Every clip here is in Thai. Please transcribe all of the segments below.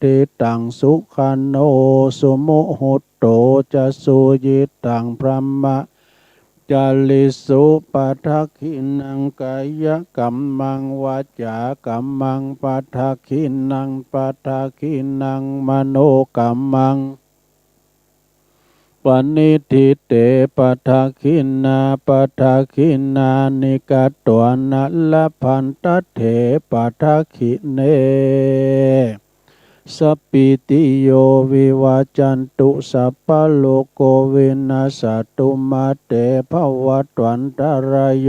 ติตังสุขันโนสุโมหุตโตจะสุยิตังพรหมจาลิสุปัฏฐคินังกายกัมมังวาจากัมมังปัฏฐคินังปัฏฐคินังมโนกัมมังปณิทิเตปัฏฐคินาปัฏฐคินานิกัตตวนะละพันตเถปัฏฐคิเนสัพพิติโยวิวาจันตุสัพพะโลกโควินาศตุมาเตภวัตวันตรายโย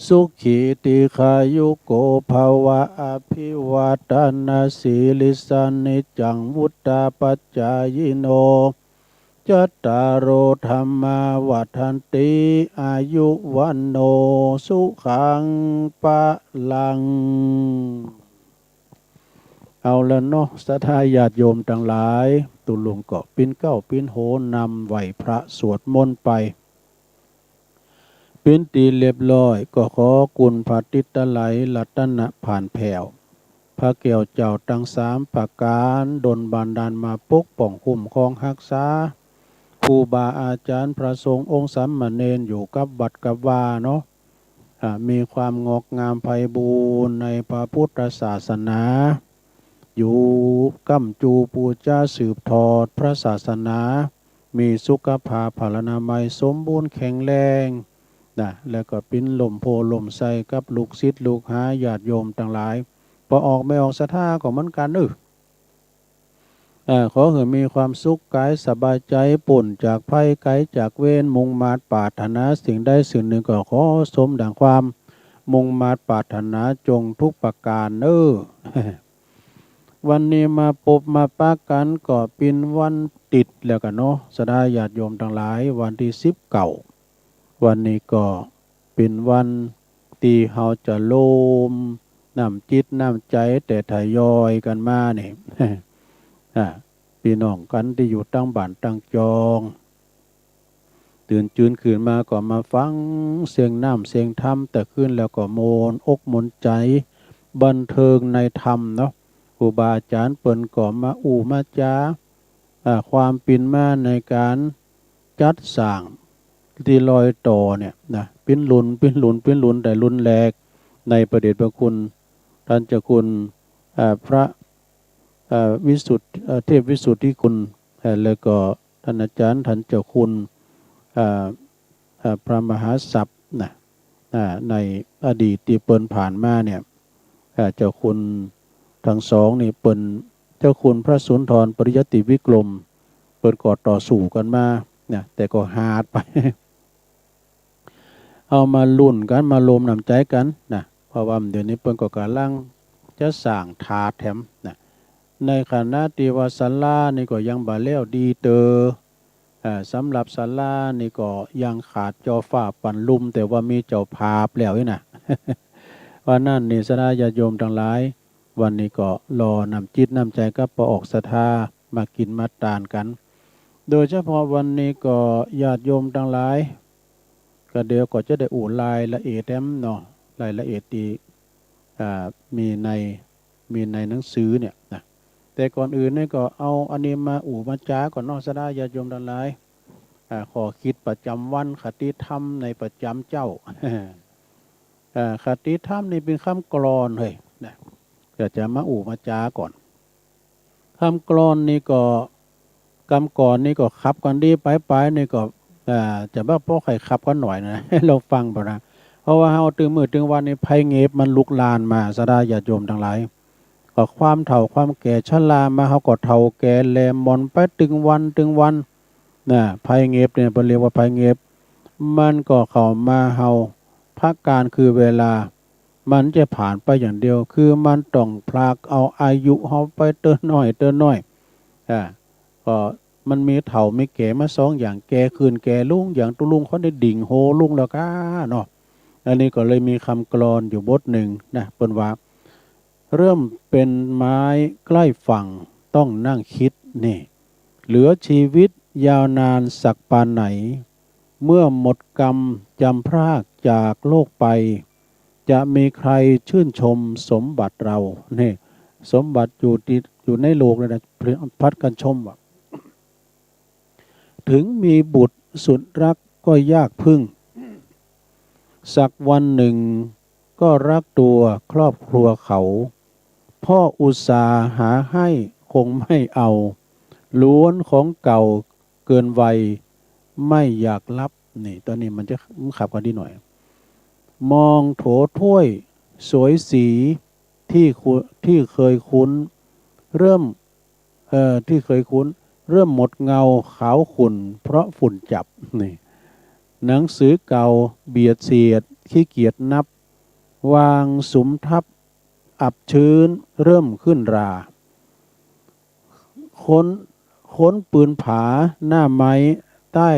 สุขีติขายุโกภวะอภิวาทนาสีลิสานิจังวุตตาปัจจายโนจัตตารโอธรรมาวัฏันติอายุวันโนสุขังปะลังเอาละเนาะศรัทธาญาติโยมทั้งหลายตุลุงก็ปิ้นเก้าปิ้นโหนำไหวพระสวดมนต์ไปปิ้นตีเรียบร้อยก็ขอกุณพระติตไลรัตนะผ่านแผ่วพระเกี่ยวเจ้าทั้งสามประการดลบันดาลมาปกป้องคุ้มครองรักษาครูบาอาจารย์พระสงฆ์องค์สามเณรอยู่กับวัดกับวาเนาะมีความงอกงามไพบูรณ์ในพระพุทธศาสนาอยู่กัมจูปูจาสืบทอดพระศาสนามีสุขภาพพลานามัยสมบูรณ์แข็งแรงนะแล้วก็ปิ้นลมโพลมใสกับลูกศิษย์ลูกหาญาติโยมทั้งหลายพอออกไม่ออกศรัทธาก็เหมือนกันขอให้มีความสุขกายสบายใจปุ่นจากภัยไกลจากเวรมุ่งมาตรปรารถนาสิ่งใดสิ่งหนึ่งก็ขอสมดังความมุ่งมาตรปรารถนาจงทุกประการวันนี้มาพบมาปะกันก็เป็นวันติดแล้วกันเนาะศรัทธาญาติโยมทั้งหลายวันที่19วันนี้ก็เป็นวันที่เราจะโลมน้ำจิตน้ำใจแต่ทยอยกันมาเนี่ย พี่น้องกันที่อยู่ตั้งบ้านตั้งจองตื่นจืนขึ้นมาก็มาฟังเสียงน้ำเสียงธรรมแต่ขึ้นแล้วก็โมนอกมนใจบันเทิงในธรรมเนาะครูบาอาจารย์เปิ้นก็มามาจาความปิ่นมาในการจัดสร้างที่ลอยต่อเนี่ยนะเป็นหลุนแต่รุนแรงในประเดชพระคุณท่านเจ้าคุณพระวิสุทธิเทพวิสุทธิคุณแล้วก็ท่านอาจารย์ท่านเจ้าคุณพระมหาศัพท์นะในอดีตที่เปิ้นผ่านมาเนี่ยเจ้าคุณทั้งสองนี่เปิ้นเจ้าคุณพระสุนทรปริยติวิกรมเปิ้นก็ต่อสู้กันมาเนี่ยแต่ก็หาดไป เอามาลุ่นกันมาโลมน้ำใจกันนะเพราะว่าเดี๋ยวนี้เปิ้นก็กำลังจะสร้างถาดแถมนะในขณะที่ว่าศาลานี่ก็ยังบ่แล้วดีสำหรับศาลานี่ก็ยังขาดจอฟ้าปั่นลุ่มแต่ว่ามีเจ้าภาพแล้วนี่นะ ว่านั่นนี่ศรัทธาญาติโยมทั้งหลายวันนี้ก็รอนำจิตนำใจกับพระออกศรัทธามากินมาทานกันโดยเฉพาะวันนี้ก็ญาติโยมทั้งหลายก็เดี๋ยวก็จะได้รายละเอียดเนาะรายละเอียดที่มีในหนังสือเนี่ยนะแต่ก่อนอื่นนี่ก็เอาอันนี้มามาจาก่อนเนาะศรัทธาญาติโยมทั้งหลายขอคิดประจำวันคติธรรมในประจำเจ้า คติธรรมนี่เป็นคำกลอนเลยนะจะมามาจาก่อนคำกลอนนี่ก็กำก่อนนี่ก็ขับกันดีไปนี่ก็จะบ้าพ่อใครขับกันหน่อยนะ เราฟังป่ะนะเพราะว่าเฮาตึงมือตึงวันนี้ภัยเงบมันลุกลานมาศรัทธาญาติโยมทั้งหลายก็ความเฒ่าความแก่ชรามาเฮาก็เฒ่าแก่แลมอนไปตึงวันนะภัยเงบเนี่ยเรียกว่าภัยเงบมันก็เข้ามาเฮาพักการคือเวลามันจะผ่านไปอย่างเดียวคือมันต้องพลากเอาอายุเฮาไปเติมน้อยก็มันมีเฒ่ามีแก่มาสองอย่างแก่คืนแก่ลุงอย่างตุลุงเขาได้ดิ่งโหลุงแล้วก้าเนาะอันนี้ก็เลยมีคำกลอนอยู่บทหนึ่งนะเปิ้นว่าเริ่มเป็นไม้ใกล้ฝั่งต้องนั่งคิดนี่เหลือชีวิตยาวนานสักปานไหนเมื่อหมดกรรมจำพรากจากโลกไปจะมีใครชื่นชมสมบัติเรานี่ สมบัติอยู่ในโลกเลยนะพัดกันชมว่าถึงมีบุตรสุดรักก็ยากพึ่งสักวันหนึ่งก็รักตัวครอบครัวเขาพ่ออุตสาหาให้คงไม่เอาล้วนของเก่าเกินวัยไม่อยากรับนี่ตอนนี้มันจะขับกันดีหน่อยมองโถถ้วยสวยสีที่เคยคุ้นเริ่มที่เคยคุ้นเริ่มหมดเงาขาวขุ่นเพราะฝุ่นจับนี่หนังสือเก่าเบียดเสียดขี้เกียจนับวางสุมทับอับชื้นเริ่มขึ้นราค้นปืนผาหน้าไม้ใต้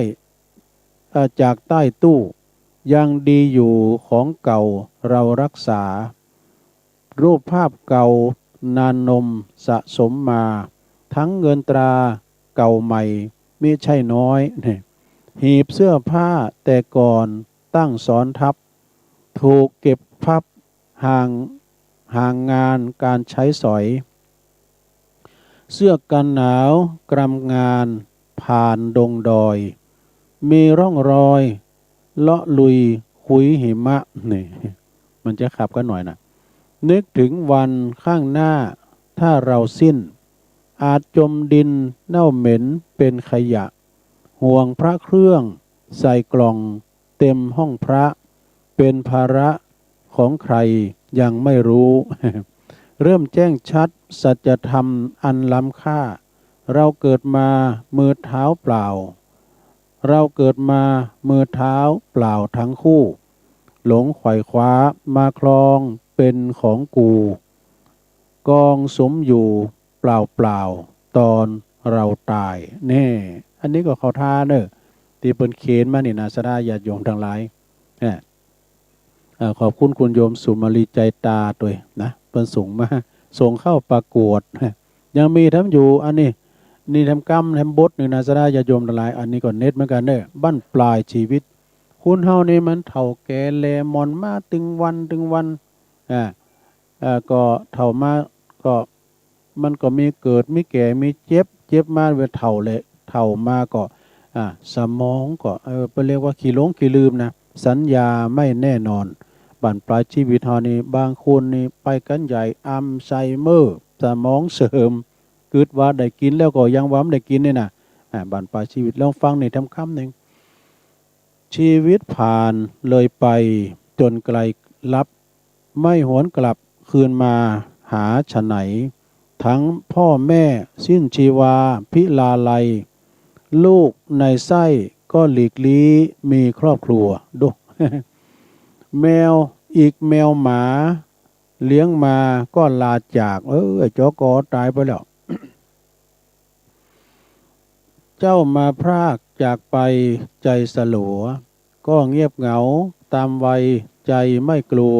จากใต้ตู้ยังดีอยู่ของเก่าเรารักษารูปภาพเก่านานนมสะสมมาทั้งเงินตราเก่าใหม่มิใช่น้อยเนี่ยหีบเสื้อผ้าแต่ก่อนตั้งซ้อนทับถูกเก็บพับห่างงานการใช้สอยเสื้อกันหนาวกรำงานผ่านดงดอยมีร่องรอยเลาะลุยขุยหิมะนี่มันจะขับกันหน่อยนะนึกถึงวันข้างหน้าถ้าเราสิ้นอาจจมดินเน่าเหม็นเป็นขยะห่วงพระเครื่องใส่กล่องเต็มห้องพระเป็นภาระของใครยังไม่รู้ เริ่มแจ้งชัดสัจธรรมอันล้ำค่าเราเกิดมามือเท้าเปล่าเราเกิดมามือเท้าเปล่าทั้งคู่หลงไขว่คว้ามาคลองเป็นของกูกองสมอยู่เปล่าตอนเราตายแน่อันนี้ก็เขาท่าเนอะที่เปิ้นเขียนมานี่นะสดาญาติโยมทั้งหลายขอบคุณคุณโยมสุมาลีใจตาตัวนะเปิ้นส่งมาส่งเข้าประกวดยังมีทำอยู่อันนี้นี่ทำกรรมทำบทหนึ่งนะสดาญาติโยมทั้งหลายอันนี้ก็เน็ตเหมือนกันเนอะบั้นปลายชีวิตคุณเฮานี่มันเฒ่าแก่แลมอนมาตึงวันก็เฒ่ามาก็มันก็มีเกิดมีแก่มีเจ็บมาเวลาเฒ่าเลยเฒ่ามาก็สมองก็ไปเรียกว่าขี้หลงขี้ลืมนะสัญญาไม่แน่นอนบั้นปลายชีวิตเฮานี่บางคนนี่ไปกันใหญ่อัลไซเมอร์สมองเสื่อมเกิดว่าได้กินแล้วก็ยังว่าไม่ได้กินนี่นะบั้นปลายชีวิตลองฟังนี่ทำคำหนึ่งชีวิตผ่านเลยไปจนไกลลับไม่หวนกลับคืนมาหาฉะไหนทั้งพ่อแม่สิ้นชีวาพิลาลัยลูกในไส้ก็หลีกลี้มีครอบครัวดู แมวอีกแมวหมาเลี้ยงมาก็ลาจากจกตายไปแล้ว เจ้ามาพรากจากไปใจสลัวก็เงียบเหงาตามวัยใจไม่กลัว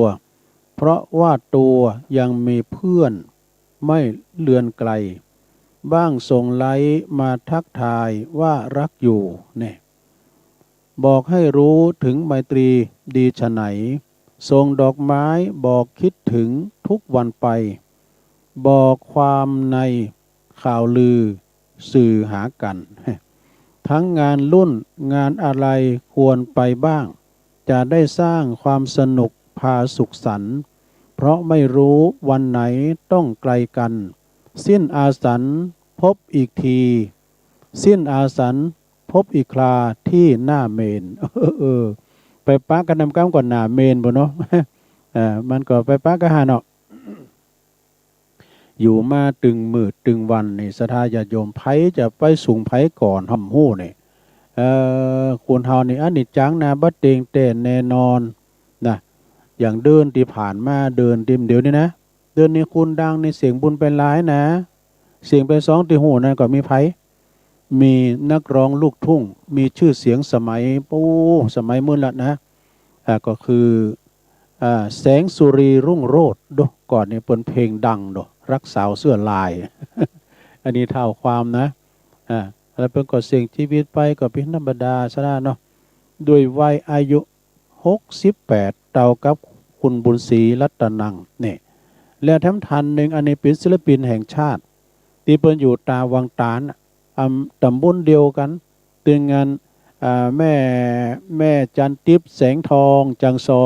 เพราะว่าตัวยังมีเพื่อนไม่เลือนไกลบ้างส่งไลน์มาทักทายว่ารักอยู่เนี่ยบอกให้รู้ถึงไมตรีดีฉะไหนส่งดอกไม้บอกคิดถึงทุกวันไปบอกความในข่าวลือสื่อหากันทั้งงานรุ่นงานอะไรควรไปบ้างจะได้สร้างความสนุกพาสุขสันต์เพราะไม่รู้วันไหนต้องไกลกันสิ้นอาสันพบอีกทีสิ้นอาสันพบอีกคราที่หน้าเมนไปปักกันนำก้ามก่อนหน้าเมนบ่เนาะมันก็ไปปักกันหาเนาะอยู่มาตึงมืดตึงวันนี่ศรัทธาญาติโยมไผจะไปสูงไผก่อนห่ำหู้นี่คุณเฮานี่อันนี้จังนะบัดเตงเต้นแน่นอนนะอย่างเดินที่ผ่านมาเดินติมเดี๋ยวนี้นะเดินนี่คุณดังในเสียงบุญเป็นหลายนะเสียงเป็นสองที่หูนั่นก็มีไผมีนักร้องลูกทุ่งมีชื่อเสียงสมัยสมัยมื้อละนะก็คือแสงสุรีรุ่งโรจน์ดูก่อนนี่เป็นเพลงดังดูรักสาวเสื้อลาย อันนี้เท่าความนะแล้วเป็นก็เสี่ยงชีวิตไปก็เป็นธรรมดาซะนะเนาะด้วยวัยอายุ68เท่ากับคุณบุญศรีรัตนังเนี่ย และแถมทันหนึ่งอันนี้เป็นศิลปินแห่งชาติที่เปิ้นอยู่ตาวังตาลตำบลเดียวกันตึงงานแม่จันทิพย์แสงทองจังซอ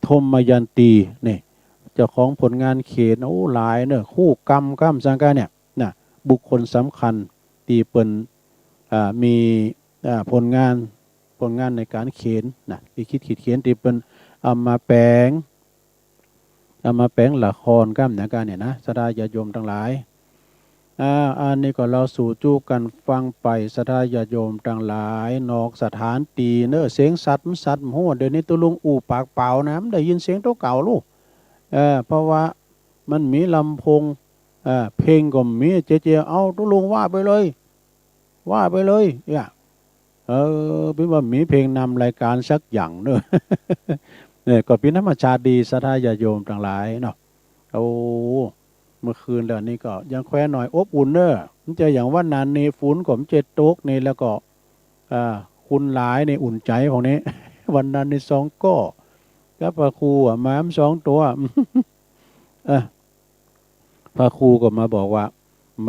ธมยันตีนี่เจ้าของผลงานเขียนโอ้หลายเนอะคู่กรรมก้ามสังกาเนี่ยนะบุคคลสำคัญที่เปิ้นมีผลงานในการเขียนนะที่คิดเขียนที่เปิ้นเอามาแปลงละครก้ามในการเนี่ยนะสดาญาโยมทั้งหลายอันนี้ก็เราสู่จู้กันฟังไปสดาญาโยมทั้งหลายนอกสถานตีเนอะเสียงสัตว์มันหัวเดี๋ยวนี้ตัวลุงอู่ปากเปล่านะมันได้ยินเสียงตัวเก่าลูกเพราะว่ามันมีลำโพงเพลงก็มีเจเอาตัวลุงว่าไปเลยเนี่ยเป็นว่ามีเพลงนำรายการสักอย่างเนอะ เนี่ยก็เป็นธรรมชาติดีสถาญาโยมทั้งหลายเนาะโอ้เมื่อคืนแล้วนี่ก็ยังแควหน่อยอบอุ่นเนอะมันจะอย่างว่านานนี่ฝนก็มเจ็ดตกนี่แล้วก็คุณหลายในอุ่นใจของนี้ วันนั้นในสองก็พระครูม้ามสองตัวพระครูก็มาบอกว่า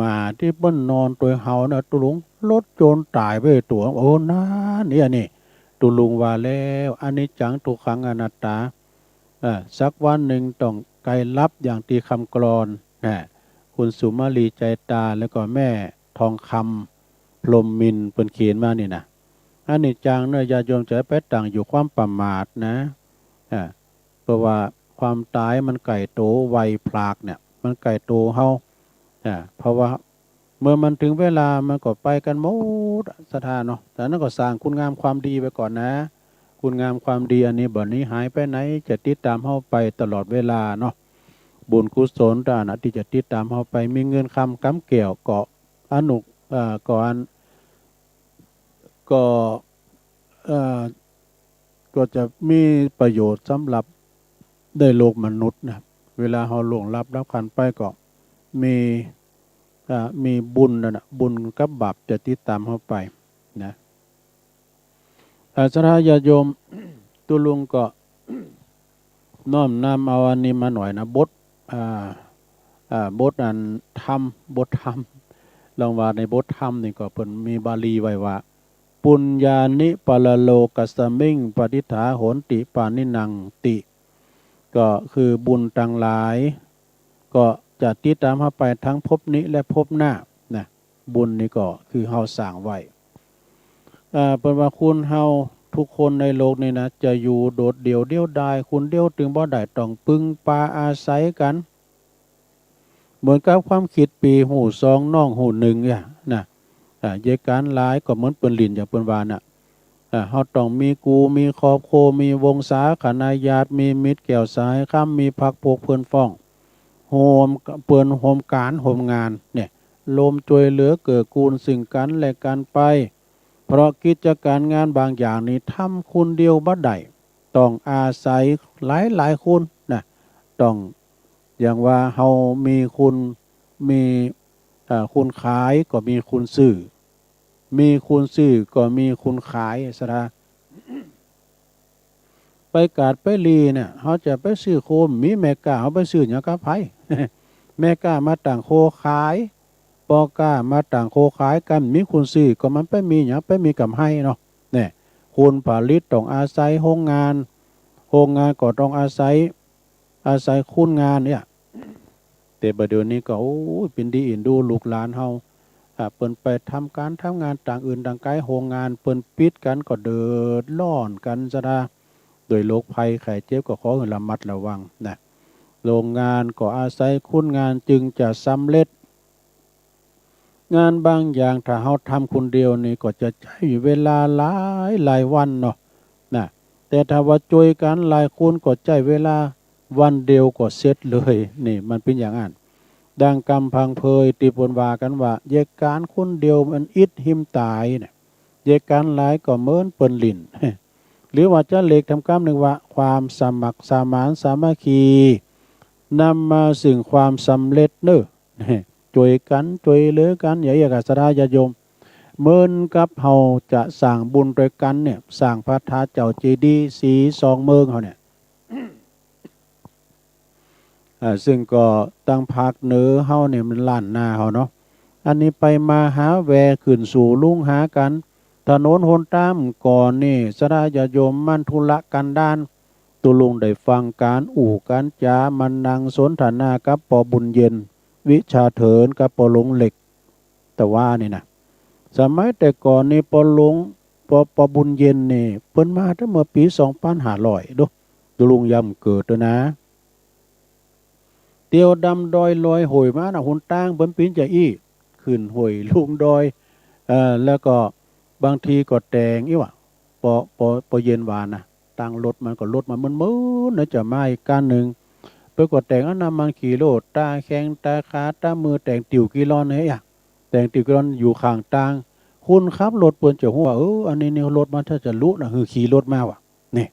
มาที่เปิ้นนอนตัวเฮานะตุลุงรถโจรตายไปตัวโอ้นั่นเนี่ยนี่ตุลุงว่าแล้วอันนี้จังทุกขังอนัตตาสักวันหนึ่งต้องไกลลับอย่างตีคำกลอนคุณสุมาลีใจตาแล้วก็แม่ทองคำพรหมมินเปิ้นเขียนมานี่นะอันนี้จังเนื้อญาติโยมจะไปต่างอยู่ความประมาทนะเพราะว่าความตายมันไก่โตไวพลากเนี่ยมันไก่โตเฮาเพราะว่าเมื่อมันถึงเวลามันก็ไปกันหมดสถานเนาะแต่นั่นก็สร้างคุณงามความดีไปก่อนนะคุณงามความดีอันนี้บ่นี้หายไปไหนจะติดตามเฮาไปตลอดเวลาเนาะบุญกุศลด้านที่จะติดตามเฮาไปมีเงินคำกำเกี่ยวเกาะอนุก่อนก็จะมีประโยชน์สำหรับได้โลกมนุษย์นะเวลาเฮาล่วงลับขันไปก็มีบุญนะบุญกับบาปจะติดตามเข้าไปนะสถาญาโยมตุลุงก็น้อมนำเอาอันนี้มาหน่อยนะบทอันธรรมบทธรรมลองว่าในบทธรรมนี่ก็เพิ่นมีบาลีไว้ว่าปุญญานิปะละโลกัสมิงปฏิฐาโหนติปานินังติก็คือบุญต่างหลายก็จะติดตามเข้าไปทั้งภพนี้และภพหน้านะบุญนี่ก็คือเฮาสร้างไว้เป็นว่าคุณเฮาทุกคนในโลกนี้นะจะอยู่โดดเดี่ยวเดียวดายคุณเดียวถึงบ่ได้ต้องพึ่งพาอาศัยกันเหมือนกับความคิดปีหูสองน้องหูหนึ่งเนี่ยนะเยการหลายก็เหมือนเปิ้นลินอย่างเปิ้นว่าน่ะเฮาต้องมีกูมีครอบครัวมีวงศาคณาญาติมีมิตรแก้วสายข้ามมีพักพวกเพื่อนฟ้องโฮมเปิ้นโฮมการโฮมงานเนี่ยลมจวยเหลือเกิดกูลสิ่งกันและกันไปเพราะกิจการงานบางอย่างนี้ทำคุณเดียวบ่ได้ต้องอาศัยหลายคุณนะต้องอย่างว่าเฮามีคุณมีคุณขายก็มีคุณซื้อมีคุณซื้อก็มีคุณขายสระไปกาดไปลีเนี่ยเขาจะไปซื้อโคมมีแม่กาเขาไปซื้อหยังกับไผ แม่กามาต่างโคขายปอกามาต่างโคขายกันมีคุณซื้อก็มันไปมีหยังไปมีกับให้เนาะเนี่ยคุณผลิตต้องอาศัยโรงงานก็ต้องอาศัยคุณงานเนี่ยแต่บัดเดี๋ยวนี้ก็โอ้ยเป็นดีอินดูลูกหลานเฮาเปิ้นไปทำงานต่างอื่นต่างไกลโรงงานเปิ้นปิดกันก็เดือดร้อนกันซะนะโดยโรคภัยไข้เจ็บก็ขอให้ระมัดระวังนะโรงงานก็อาศัยคุณงานจึงจะสำเร็จงานบางอย่างถ้าเฮาทำคนเดียวนี่ก็จะใช้เวลาหลายวันเนาะนะแต่ถ้าว่าช่วยกันหลายคนก็ใช้เวลาวันเดียวก็เสร็จเลยนี่มันเป็นอย่างนั้นดังกำพังเพยตีปนว่ากันว่าแยกการคนเดียวมันอิดหิมตายเนี่ยแยกการหลายก็เหมือนเปิ้นลิ่น หรือว่าจะเล็กทำกรรมหนึ่งว่าความสมัครสมานสามัคคีนำมาซึ่งความสำเร็จเนอะช่วยกันช่วยเหลือกันอย่าอยากศรัทธาญาติโยมเหมือนกับเฮาจะสร้างบุญด้วยกันเนี่ยสร้างพระธาตุเจ้าเจดีย์สีสองเมืองเขาเนี่ย ซึ่งก็ตั้งภาคเหนือเฮาเนี่ยมันล้านนาเฮาเนาะอันนี้ไปมาหาแวขึ้นสู่ลุงหากันถนนหนตามก่อนนี่สดาญาโยมมันธุระกันด้านตุลุงได้ฟังการการจามันนังสนทนากับปอบุญเย็นวิชาเถินกับปอหลงเหล็กแต่ว่านี่นะสมัยแต่ก่อนนี่ปอหลงปอบุญเย็นนี่เปิ้นมาตั้งเมื่อปี2500ดูตุลุงยำเกิดด้วยนะเตียวดำดอยลอยหอยมานะหุนตั้งเปิ้นปีนจะขึ้นหอยลุงดอยแล้วก็บางทีก็แตงอีวะปอเย็นวานนะตั้งรถมันก็รถมันมืดนะจะมาอีกการหนึ่งไปกดแต่งอันนั้นมันขี่โลดตาแข้งตาขาตามือแต่งติวกิโลเนี่ยอ่ะแต่งติวกิโลอยู่ข้างต่างคุณครับรถเปิ้นจะหัวอันนี้เนี่ยรถมันถ้าจะลุนะคือขี่รถมาวะนี่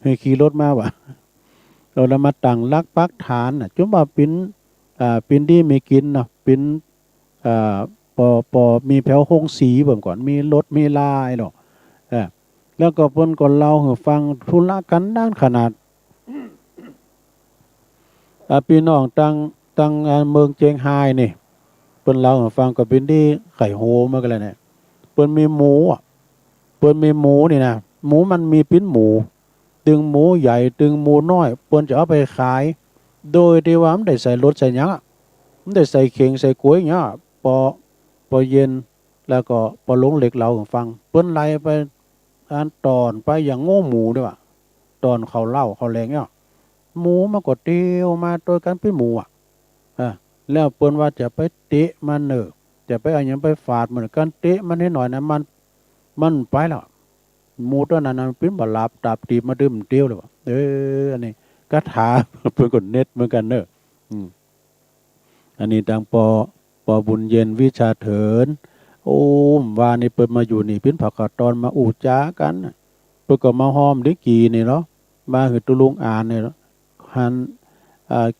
คือขี่รถมาวะเราละมาตั้งลักปักฐานน่ะจุ่มว่าปินดีมีกินเนาะปินปอมีแผวหงสีเบิ่มก่อนมีรถมีลายเนาะแล้วก็เพิ่นก็เล่าให้ฟังธุระกันด้านขนาดพี่น้องตั้งเมืองเจียงไฮ้นี่เพิ่นเล่าให้ฟังก็เป็นที่ไข่โฮมากันแล้วเนี่ยเพิ่นมีหมูเพิ่นมีหมูนี่นะหมูมันมีปิ้นหมูตึงหมูใหญ่ตึงหมูน้อยเพิ่นจะเอาไปขายโดยที่ว่ามันได้ใส่รถใส่หยังมันได้ใส่เข่งใส่กล้วยเงี้ยปอเย็นแล้วก็ปอหลงเหล็กเราฟังเปิ้นไล่ไปอันตอนไปอย่างโง่หมูด้วยว่ะตอนเขาเล่าเขาแรงเงี้ยหมูมันก็เตียวมาโดยกันเป็นหมูแล้วเปิ้นว่าจะไปเตะมันจะไปเอาอย่างไปฝาดเหมือนกันเตะมันให้หน่อยนะมันไปแล้วหมูตัวนั้นมันเป็นบาลาบตาบตีมาดื่มเตียวเลยว่ะอันนี้กระถาเพิ่นก็เน็ตเหมือนกันอันนี้ดังปอบุญเย็นวิชาเถินวานี่เปิดมาอยู่นี่พิ้นผักกาดตอนมาจ้ากันเปิดก็มาหอมดิกีนี่เนาะมาหือตุลุงอ่านเนี่ยหัน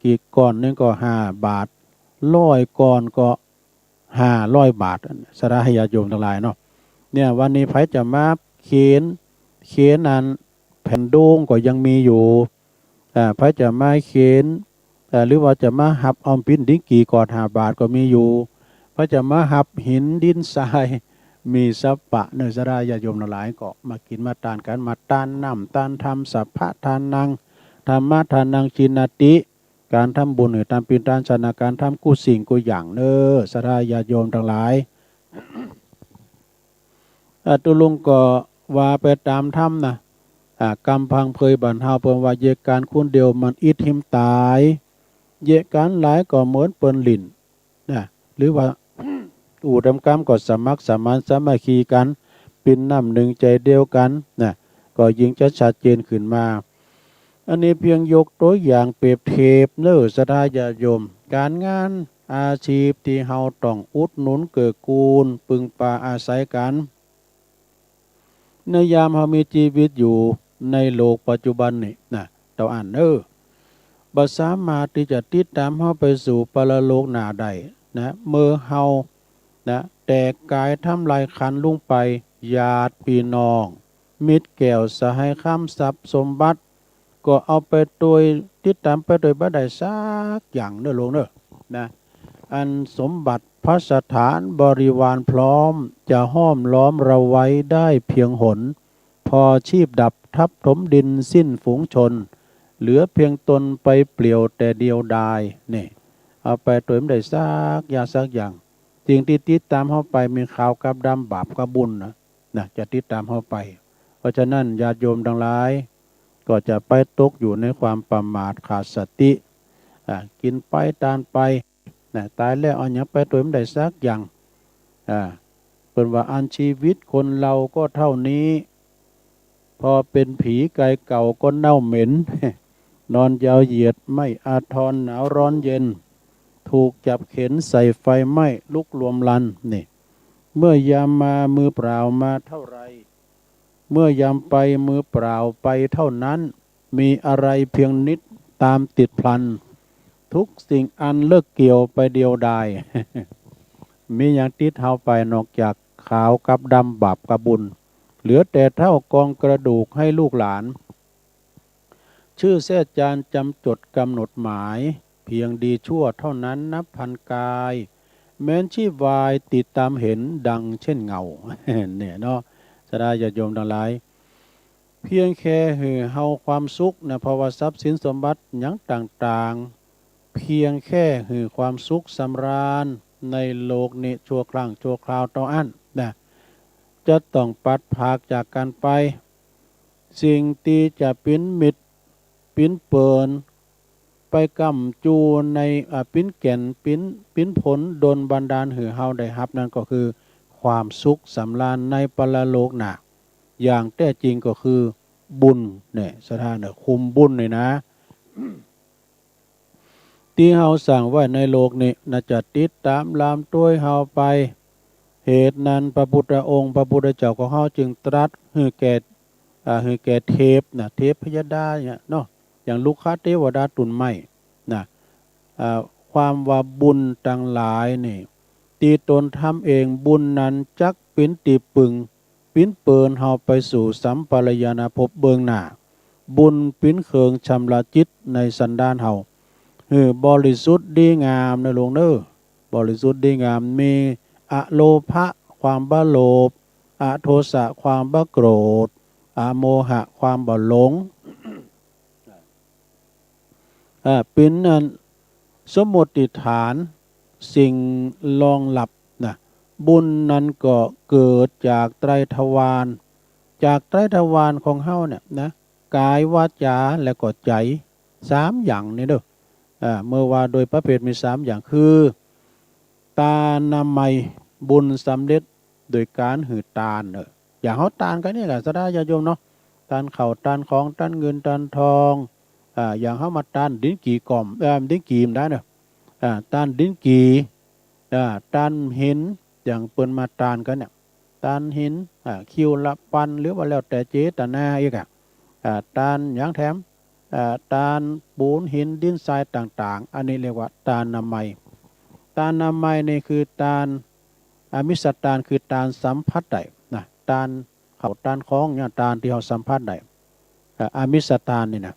กี่ก่อนนี่ก็5 บาท100ก่อนก็500 บาทสระหยาโยมทั้งหลายเนาะเนี่ยวันนี้ไผจะมาเขียนนั้นแผ่นโด่งก็ยังมีอยู่ไผจะมาเขียนหรือว่าจะมาหับเอาปิ้นดิกีก่อน5 บาทก็มีอยู่พระจะมาหับหินดินทรายมีสัพปะเนสราญาโยมหลายก็มากินมาทานกันมาทานน้ำทานธรรมสัพพะทานนังธรรมะทานนังจินติการทำบุญหรือตามปีนตานชนะการทำกู้สิ่งกู้อย่างสราญาโยมทั้งหลายตุลุงก็ว่าไปตามธรรมนะกำพังเพยบันเทาเพิ่มว่าเยการคุณเดียวมันอิทธิมตายเยการหลายก็เหมือนเปิ้นหลินนะหรือว่าดำกรรมก็สมัครสมานสามัคคีกันเป็นน้ำหนึ่งใจเดียวกันนะก็ยิ่งจะชัดเจนขึ้นมาอันนี้เพียงยกตัวอย่างเปรียบเทียบสทธาญาโยมการงานอาชีพที่เฮาต้องอุดหนุนเกื้อกูลปึงปาอาศัยกันในยามเฮามีชีวิตอยู่ในโลกปัจจุบันนี่นะเต่าอ่านบ่สามารถที่จะติดตามเฮาไปสู่ปรโลกหน้าใดนะเมื่อเฮานะแตกกายทำลายขันลงไปญาติพี่น้องมิตรแก้วสหายค้ำทรัพย์สมบัติก็เอาไปโดยติดตามไปโดยบ่ได้สักอย่างลงนะอันสมบัติพระสถานบริวารพร้อมจะห้อมล้อมเราไว้ได้เพียงหนพอชีพดับทับถมดินสิ้นฝูงชนเหลือเพียงตนไปเปลี่ยวแต่เดียวดายนี่เอาไปตัวไม่ได้ซักอย่างสิ่งที่ติดตามเข้าไปมีข่าวกับดำบาปกับบุญนะจะติดตามเข้าไปเพราะฉะนั้นญาติโยมทั้งหลายก็จะไปตกอยู่ในความประมาทขาดสติกินไปทานไปนะตายแล้วเอาอย่างไปตัวไม่ได้ซักอย่างเป็นว่าอันชีวิตคนเราก็เท่านี้พอเป็นผีไก่เก่าก็เน่าเหม็นนอนยาวเหยียดไม่อาทรหนาวร้อนเย็นถูกจับเข็นใส่ไฟไหม้ลุกรวมลันนี่เมื่อยามมามือเปล่ามาเท่าไรเมื่อยามไปมือเปล่าไปเท่านั้นมีอะไรเพียงนิดตามติดพลันทุกสิ่งอันเลิกเกี่ยวไปเดียวดาย มีอย่างติดเท้าไปนอกจากขาวกับดำบาปกับบุญเหลือแต่เท่ากองกระดูกให้ลูกหลานชื่อแท้จานจำจดกำหนดหมาย เพียงดีชั่วเท่านั้นนับพันกายแม้นชีพวายติดตามเห็นดังเช่นเงา เนี่ยเนาะสดาญาติโยมทั้งหลายเพียงแค่เฮาความสุขนะเพราะว่าทรัพย์สินสมบัติหยังต่างๆเพียงแค่ความสุขสำราญในโลกนี้ชั่วครั้งชั่วคราวต่ออันนะจะต้องปัดภาคจากกันไปสิ่งที่จะปิ้นมิดปิ้นเปินไปกำจูในปิ้นแก่นปิ้นผลดลบันดาลหือเฮาได้รับนั่นก็คือความสุขสำราญในปรโลกน่ะอย่างแท้จริงก็คือบุญเนี่ยสถานคุมบุญเลยนะที่เฮาสั่งไว้ในโลกนี้น่าจะติดตามลามต้วยเฮาไปเหตุนั้นพระพุทธองค์พระพุทธเจ้าของเฮาจึงตรัสให้แก่เทพนะเทพพยดาเนี่ยเนาะอย่างลูกค้าเทวดาตุนไม้นะความว่าบุญต่างหลายนี่ตีตนทำเองบุญนั้นจักปิ้นตีปึงปิ้นเปินเฮาไปสู่สัมปรายณภพเบืองหน้าบุญปิ้นเคืองชำระจิตในสันดานเฮาบริสุทธิ์ดีงามในหลวงเด้อบริสุทธิ์ดีงามมีอโลภะความบ้าโลภอโทสะความบ้าโกรธอโมหะความบ่หลงเป็นสมมติฐานสิ่งรองหลับนะบุญนั้นก็เกิดจากไตรทวารจากไตรทวารของเฮาเนี่ยนะกายวาจาและก็ใจ3อย่างนี่เด้อเมื่อว่าโดยประเภทมี3อย่างคือตานามัยบุญสำเร็จโดยการหือตาลอย่างเฮาตาลกันนี่แหละสดาญาติโยมเนาะตาลเข่าตาลของตาลเงินตาลทองอย่างเข้ามาต้านดินกีกล่อมดินกีมได้เนอะต้านดินกีต้านหินอย่างเปิ้นมาต้านกันเนี่ยต้านหินคิวละปันหรือว่าแล้วแต่เจตนาอีกต้านอย่างแถมต้านปูนหินดินทรายต่างๆอันนี้เรียกว่าตานามัยตานามัยนี่คือตามิสตานคือตาสัมผัสได้นะตาเขาตาของเนี่ยตาที่เราสัมผัสได้อามิสตานนี่นะ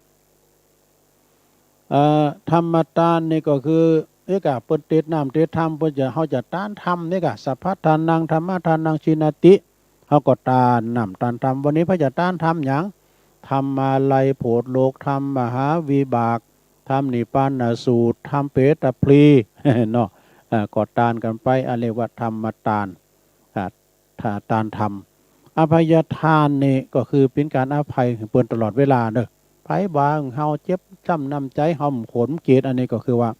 ธรรมตานนี่ก็คือเอกะเปิ้นเตดน้ำเตดธรรมเปิ้นจะเฮาจะต้านธรรมนี่กะสัพพทานังธรรมทานังชินติเฮาก็ต้านน้ำต้านธรรมวันนี้พระจะต้านธรรมหยังธรรมาลัยโพธโลกธรรมมหาวิบากธรรมนิพพานสูตรธรรมเปตพลีเนาะก็ต้านกันไปเรียกว่าธรรมตานตานธรรมอภัยทานนี่ก็คือเป็นการอภัยเปิ้นตลอดเวลาเด้อไผบางเฮาเจ็บช้ำน้ำใจห่อมขนเกตอันนี้ก็คือว่า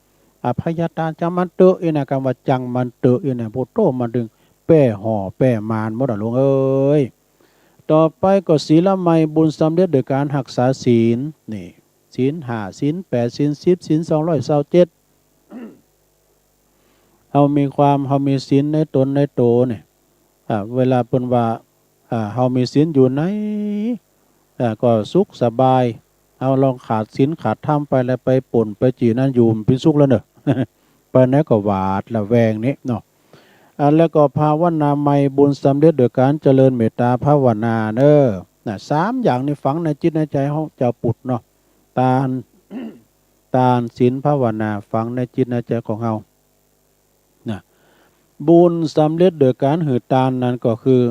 อภัยทานจังมันเตอะอีนะคำว่าจังมันเตอะอีนะพุทโธมันดึงแป้ห่อแป้มานหมดหลวงเอ้ยต่อไปก็ศีลไมบุญสำเร็จโดยการรักษาศีลนี่ศีล5ศีล8ศีล10ศีล227เฮามีศีลในตนในโตเนี่ยเวลาเปิ้นว่าเฮามีศีลอยู่ไหนก็สุขสบายเอาลองขาดศีลขาดธรรมไปแล้วไปป่นไปจีนั่นอยู่เป็นสุขแล้วเนอะ ไปไหนก็หวาดละแวงนี้เนาะแล้วก็ภาวนาใหม่บุญสำเร็จโดยการเจริญเมตตาภาวนาเนอะ3อย่างนี้ฝังในจิตในใจเฮาเจ้าปุดเนาะตานศีลภาวนาฝังในจิตในใจของเฮานะบุญสำเร็จโดยการหือตานนั้นก็คือ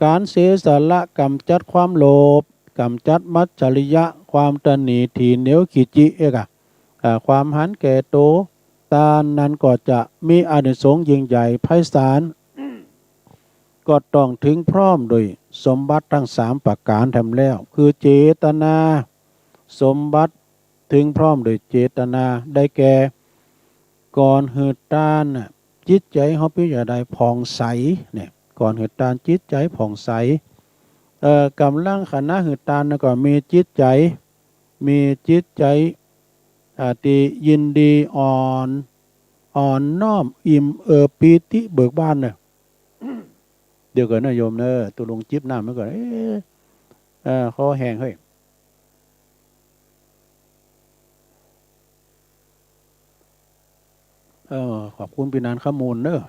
การเสียสละกำจัดความโลภกำจัดมัจฉริยะความตนีทีเหนียวขีจิความหันแก่โตตานั้นก็จะมีอานิสงส์ยิ่งใหญ่ไพศาลก็ต้องถึงพร้อมโดยสมบัติทั้ง3ประการทำแล้วคือเจตนาสมบัติถึงพร้อมโดยเจตนาได้แก่ก่อนหืดตานจิตใจเฮาเป็นอย่างใดผ่องใสเนี่ยก่อนหืดตานจิตใจผ่องใสกำลังขณะหืดตานก็มีจิตใจที่ยินดีอ่อนน้อมอิ่มปีติเบิกบานเนี่ยเดี๋ยวก่อนนะโยมเนอะตุลงจิบน้ำเมื่อก่อนคอแห้งเฮ้ยขอบคุณพี่นานข้อมูลเนอะ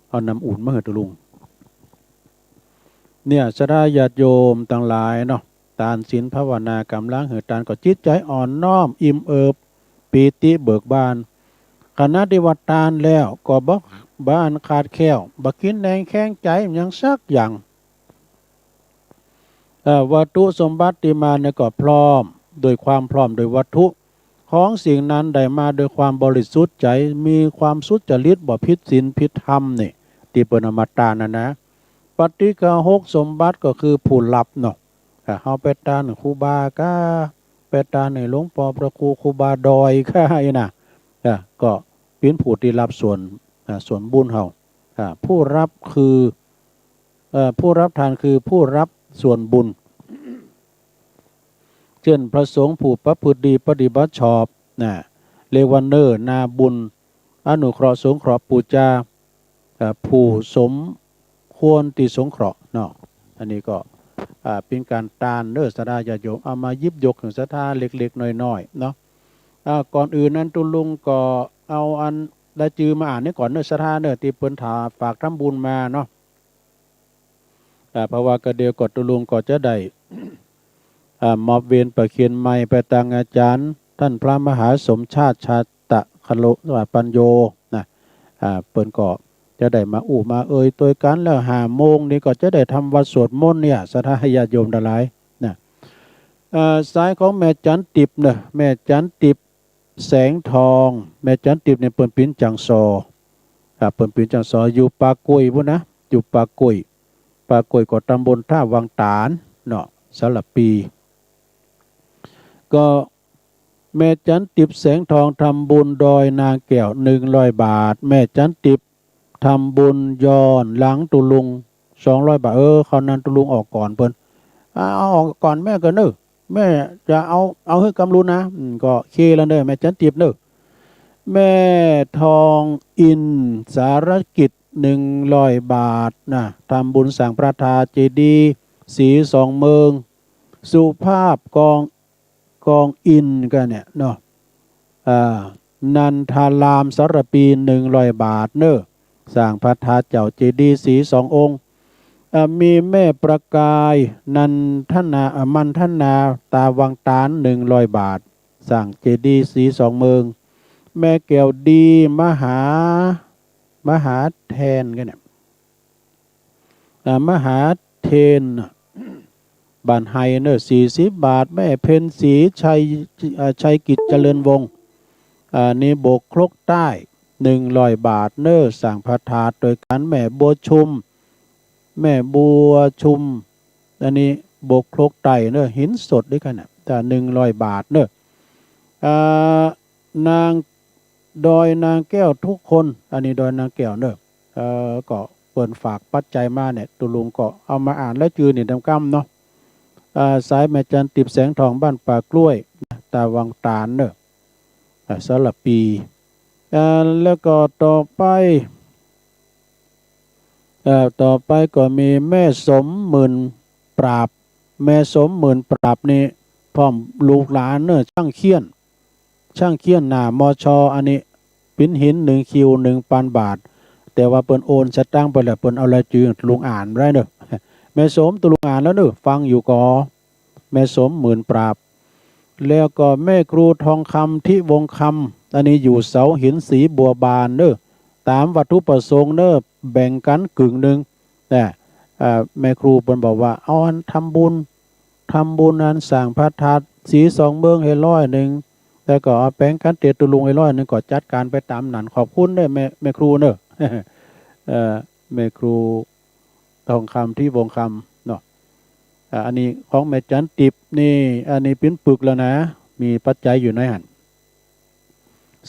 เอาน้ำอุ่นมาให้ตุลุงเนี่ยสดาญาติโยมต่างหลายเนาะตานศีลภาวนากำลังหือตานก็จิตใจอ่อนน้อมอิ่มเอิบป ปีติเบิกบานขณะที่วัดตานแล้วก็บอกบ้านขาดแคลวบักกินแดงแข้งใจยังสักอย่างวัตถุสมบัติที่มาเนี่ยก็พร้อมโดยความพร้อมโดยวัตถุของสิ่งนั้นได้มาโดยความบริสุทธิ์ใจมีความสุจริตบ่ผิดศีลผิดธรรมนี่ที่เป็นอมตะนะปฏิฆาหกสมบัติก็คือผู้รับเนาะเฮาไปตาครูบาก็ไปตาในหลวงพ่อพระครูบาดอยก็ไอ้น่ะก็เป็นผู้ที่รับส่วนบุญเฮาผู้รับคือผู้รับทานคือผู้รับส่วนบุญเช่นพระสงฆ์ผู้ประพฤติดีปฏิบัติชอบเรียกว่าเนิ่นนาบุญอนุเคราะห์สงเคราะห์ปูจาผู้สมควรที่สงเคราะห์เนาะอันนี้ก็เป็นการตานเนื้อศรัทธาญาติโยมเอามายิบยกถึงศรัทธาเล็กๆน้อยๆเนาะก่อนอื่นนั้นตุลุงก็เอาอันได้จือมาอ่านนี่ก่อนเนื้อศรัทธาเนื้อที่เปิ้นถาฝากทำบุญมาเนาะเพราะว่ากระเดียวกดตุลุงก็จะได้มอบเวียนประเคียนใหม่ไปตังอาจารย์ท่านพระมหาสมชาติชาตะคโลปัญโยนะเปิ้นก็จะได้มามาตัวกันแล้ว5 โมงนี่ก็จะได้ทำวัดสวดมนต์เนี่ยศรัทธาญาติโยมทั้งหลายนะสายของแม่จันติบเนี่ยแม่จันติบแสงทองแม่จันติบเนี่ยเปิ้นปิ่นจังซอเปิ้นปิ่นจังซออยู่ปากกุยพุ่นนะอยู่ปากกุยก็ตำบลท่าวังตาลเนาะสระปีก็แม่จันติบแสงทองทำบุญดอยนางแก้ว100 บาทแม่จันติบทำบุญย้อนหลังตุลุง200 บาทเขานั้นตุลุงออกก่อนเพิ่นเอาออกก่อนแม่ก็เนอะแม่จะเอาให้กำลุนะก็เคแล้วเนอะแม่จันติบเนอะแม่ทองอินสารกิจ100 บาทนะทำบุญสั่งพระธาตุเจดีย์สี2 เมืองสุภาพกองอินกันเนี่ยเนาะนันทารามสารปี100 บาทเนอะสร้างพระธาตุเจ้าเจดีย์สี2 องค์มีแม่ประกายนันทนามันทนาตาวังตาล100 บาทสร้างเจดีย์สี2 เมืองแม่แก้วดีมหาแทนกันเนี่ยมหาเทนบ้านไฮเนอ40 บาทแม่เพ็ญศรีชัยกิจเจริญวงศ์นี่โบกครกใต้100 บาทเนอสั่งพระธาตุโดยการแม่บัวชุมอันนี้โบกครกใต้เนอหินสดด้วยกันนะแต่100 บาทเนอนางดอยนางแก้วทุกคนอันนี้ดอยนางแก้วเนอก็เปิดฝากปัจจัยมาเนี่ยตุลุงก็เอามาอ่านแล้วจือนี่ดำกำเนาะสายแม่จันติบแสงทองบ้านป่ากล้วยตาวังตาลเนอะสระปีแล้วก็ต่อไปก็มีแม่สมหมื่นปราบแม่สมหมื่นปราบนี่พร้อมลูกหลานเนอะช่างเคียนหน้ามชอันนี้ปิ้นหิน1 คิว 1,000 บาทแต่ว่าเปิ้นโอนสตางค์ไปแล้วเปิ้นเอาอะไรจืดลุงอ่านได้เนอะแม่สมตุลุงอ่านแล้วเนอะฟังอยู่ก่อแม่สมหมื่นปราบแล้วก็แม่ครูทองคำที่วงคำอันนี้อยู่เสาหินสีบัวบานเนอะตามวัตถุประสงค์เนอะแบ่งกันกึ่งหนึ่งแต่แม่ครูเปิ้นบอกว่าเอาอันทำบุญอันสั่งพระธาตุสี2 เมืองให้100แล้วก็เอาแป้งกันเตตุลุงให้100ก็จัดการไปตามนั้นขอบคุณเด้อแม่ครูเนอะแม่ครูทองคำที่วงคำเนาะอันนี้ของแม่จันติบนี่อันนี้เป็นปึกแล้วนะมีปัจจัยอยู่ในหัน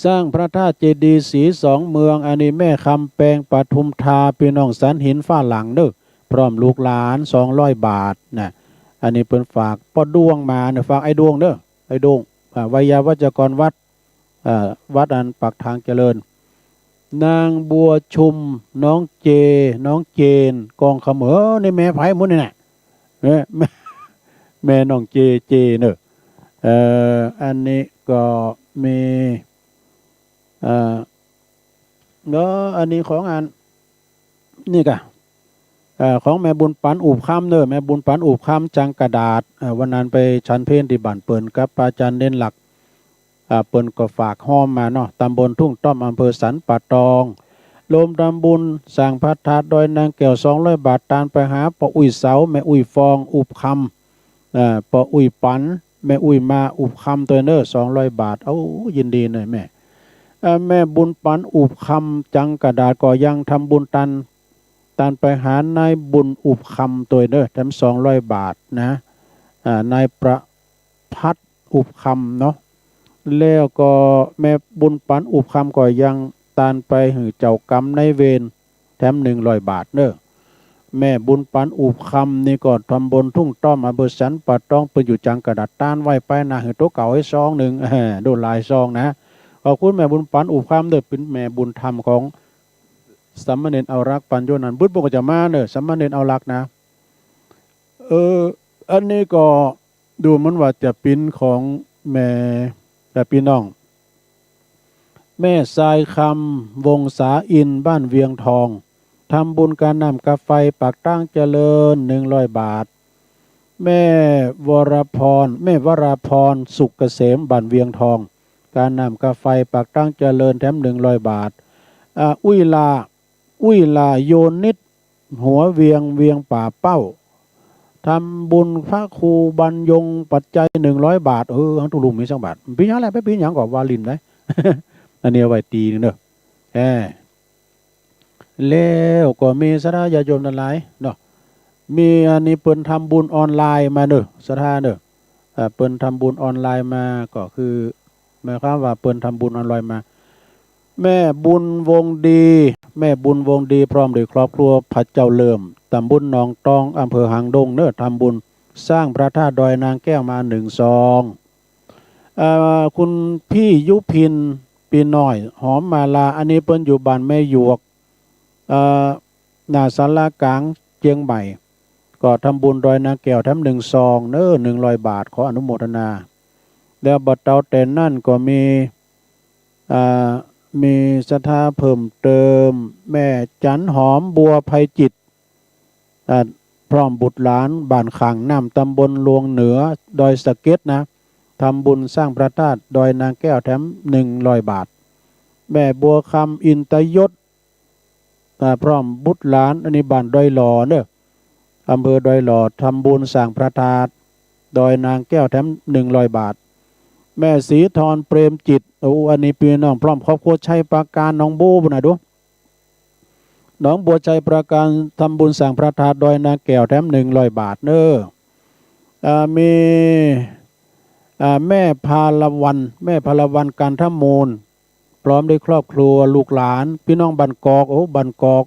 สร้างพระธาตุเจดีย์สี2 เมืองอันนี้แม่คำแปลงปทุมธาพี่น้องสันหินฝ้าหลังเด้อพร้อมลูกหลาน200 บาทนะอันนี้เป็นฝากพ่อดวงมาเนี่ยฝากไอ้ดวงเด้อไอ้ดวงวิยาวัจกรวัดอันปักทางเจริญนางบัวชุมน้องเจนกองขมในแม่ไผ่มุ้นนี่แหละแม่น้องเจเนอะอันนี้ก็มีแล้วอันนี้ของอันนี่กะของแม่บุญปันอุบคำเนอะแม่บุญปันอุบคำจังกระดาษวันนั้นไปชันเพลที่บ้านเปิ่นกับอาจารย์เด่นหลัก เปิ้นก็ฝากห้อมมาเนาะตำบลทุ่งต้อมอำเภอสันป่าตองรวมทำบุญสร้างพระธาตุดอยนางแก้ว200 บาทตานไปหาปออุ้ยเสาแม่อุ้ยฟองอุบคำปออุ้ยปันแม่อุ้ยมาอุบคำตัวเนอ200 บาทเอายินดีหน่อยแม่แม่บุญปันอุบคำจังกระดาษก็ยังทำบุญตันไปหานายบุญอุบคำตัวเนอแถม200 บาทนะนายประพัดอุบคำเนาะแล้วก็แม่บุญปันอุบคำก็ยังตานไปหือเจ้ากรรมในเวรแถม100 บาทเนอแม่บุญปันอุบคำนี่ก็ทำบนทุ่งต้อมอำเภอสันป่าตองไปอยู่จังกระดาษต้านไว้ไปนะหือโต๊ะเก่าให้ซองหนึ่งโดนลายซองนะขอบคุณแม่บุญปันอุบคำเด้อเป็นแม่บุญธรรมของสามเณรเอารักปัญโยนันบุตรบุกจะมาเนอสามเณรเอารักนะอันนี้ก็ดูเหมือนว่าจะเป็นของแม่แต่พี่น้องแม่ทรายคำวงศาอินบ้านเวียงทองทำบุญการนำกาไฟปากตั้งเจริญ100 บาทแม่วราพรสุกเกษมบ้านเวียงทองการนำกาไฟปากตั้งเจริญแถม100 บาทอุ้ยลาโยนิดหัวเวียงป่าเป้าทำบุญพระครูบรรยงปัจจัย100 บาททั้งตุลุมมี2 บาทปีอย่างไรไปปีอย่างก่อนวาลินไหม อันนี้เอาไว้ตีนึงเนอะแล้วก็มีสถาญาติโยมทั้งหลายเนาะมีอันนี้เปิ้นทำบุญออนไลน์มาเนอะสถาเนอะเปิ้นทำบุญออนไลน์มาก็คือหมายความว่าเปิ้นทำบุญออนไลน์มาแม่บุญวงดีพร้อมด้วยครอบครัวพระเจ้าเลิ่มตำบลหนองตองอำเภอหางดงเนอะทำบุญสร้างพระธาตุดอยนางแก้วมา1 ซองคุณพี่ยุพินปีน้อยหอมมาลาอันนี้เปิ้นอยู่บ้านแม่หยวกหน้าศาลากลางเชียงใหม่ก็ทำบุญดอยนางแก้วแถม1 ซองเนอะ100 บาทขออนุโมทนาแล้วบัดเตาแต่นั่นก็มีศรัทธาเพิ่มเติมแม่จันหอมบัวไพจิตพร้อมบุตรหลานบ้านขังน้ำตำบลลวงเหนือดอยสะเก็ดนะทำบุญสร้างพระธาตุดอยนางแก้วแถม100 บาทแม่บัวคำอินตยศพร้อมบุตรหลานอันนี้บ้านดอยหล่อเนอะอำเภอดอยหล่อทำบุญสร้างพระธาตุดอยนางแก้วแถม100 บาทแม่ศรีธรเปรมจิตอันนี้พี่น้องพร้อมครอบครัวชัยปราการน้องโบบุญนะดูน้องบัวชัยปราการทำบุญสร้างพระธาตุดอยนางแก้วแถม100 บาทเนอะมีแม่พาลวันการทำมูลพร้อมด้วยครอบครัวลูกหลานพี่น้องบันกอกบันกอก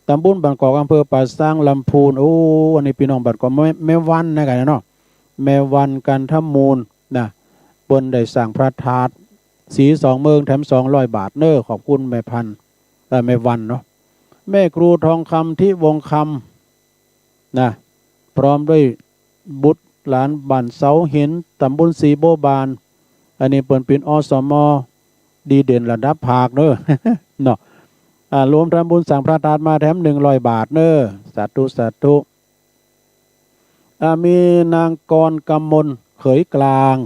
ตำบลบันกอกอำเภอป่าซางลำพูนอันนี้พี่น้องบันกอกแม่วันนะกันเนาะแม่วันการทำมูลนะเปิ้นได้สั่งพระธาตุสี2 เมืองแถม200 บาทเนอะขอบคุณแม่พันแม่วันเนาะแม่ครูทองคำที่วงคำนะพร้อมด้วยบุตรหลานบ้านเสาหินตำบลสีโบบานอันนี้เปิ้นเป็นอสมดีเด่นระดับภาคเนอะ เนาะรวมทำบุญสั่งพระธาตุมาแถม100 บาทเนอะสาธุมีนางกรกำมลเขยกลาง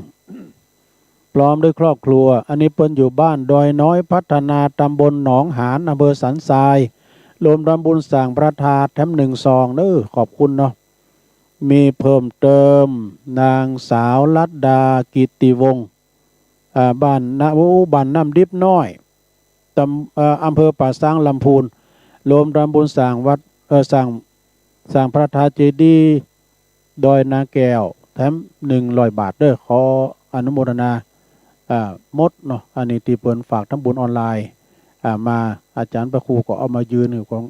พร้อมด้วยครอบครัวอันนี้เปิ้นอยู่บ้านดอยน้อยพัฒนาตำบลหนองหานอำเภอสันทรายรวมทำบุญสั่งพระธาตุแถม1 ซองเนอะขอบคุณเนาะมีเพิ่มเติมนางสาวลัดดากิติวงศ์บ้านน้ำดิบน้อยอำเภอป่าซางลำพูนรวมทำบุญสั่งวัดสั่งพระธาตุเจดีย์ดอยนางแก้วแถม100 บาทเด้อขออนุโมทนามดเนาะอันนี้ที่เปิ้นฝากทำบุญออนไลน์มาอาจารย์ประครูก็เอามายืนอยู่ของ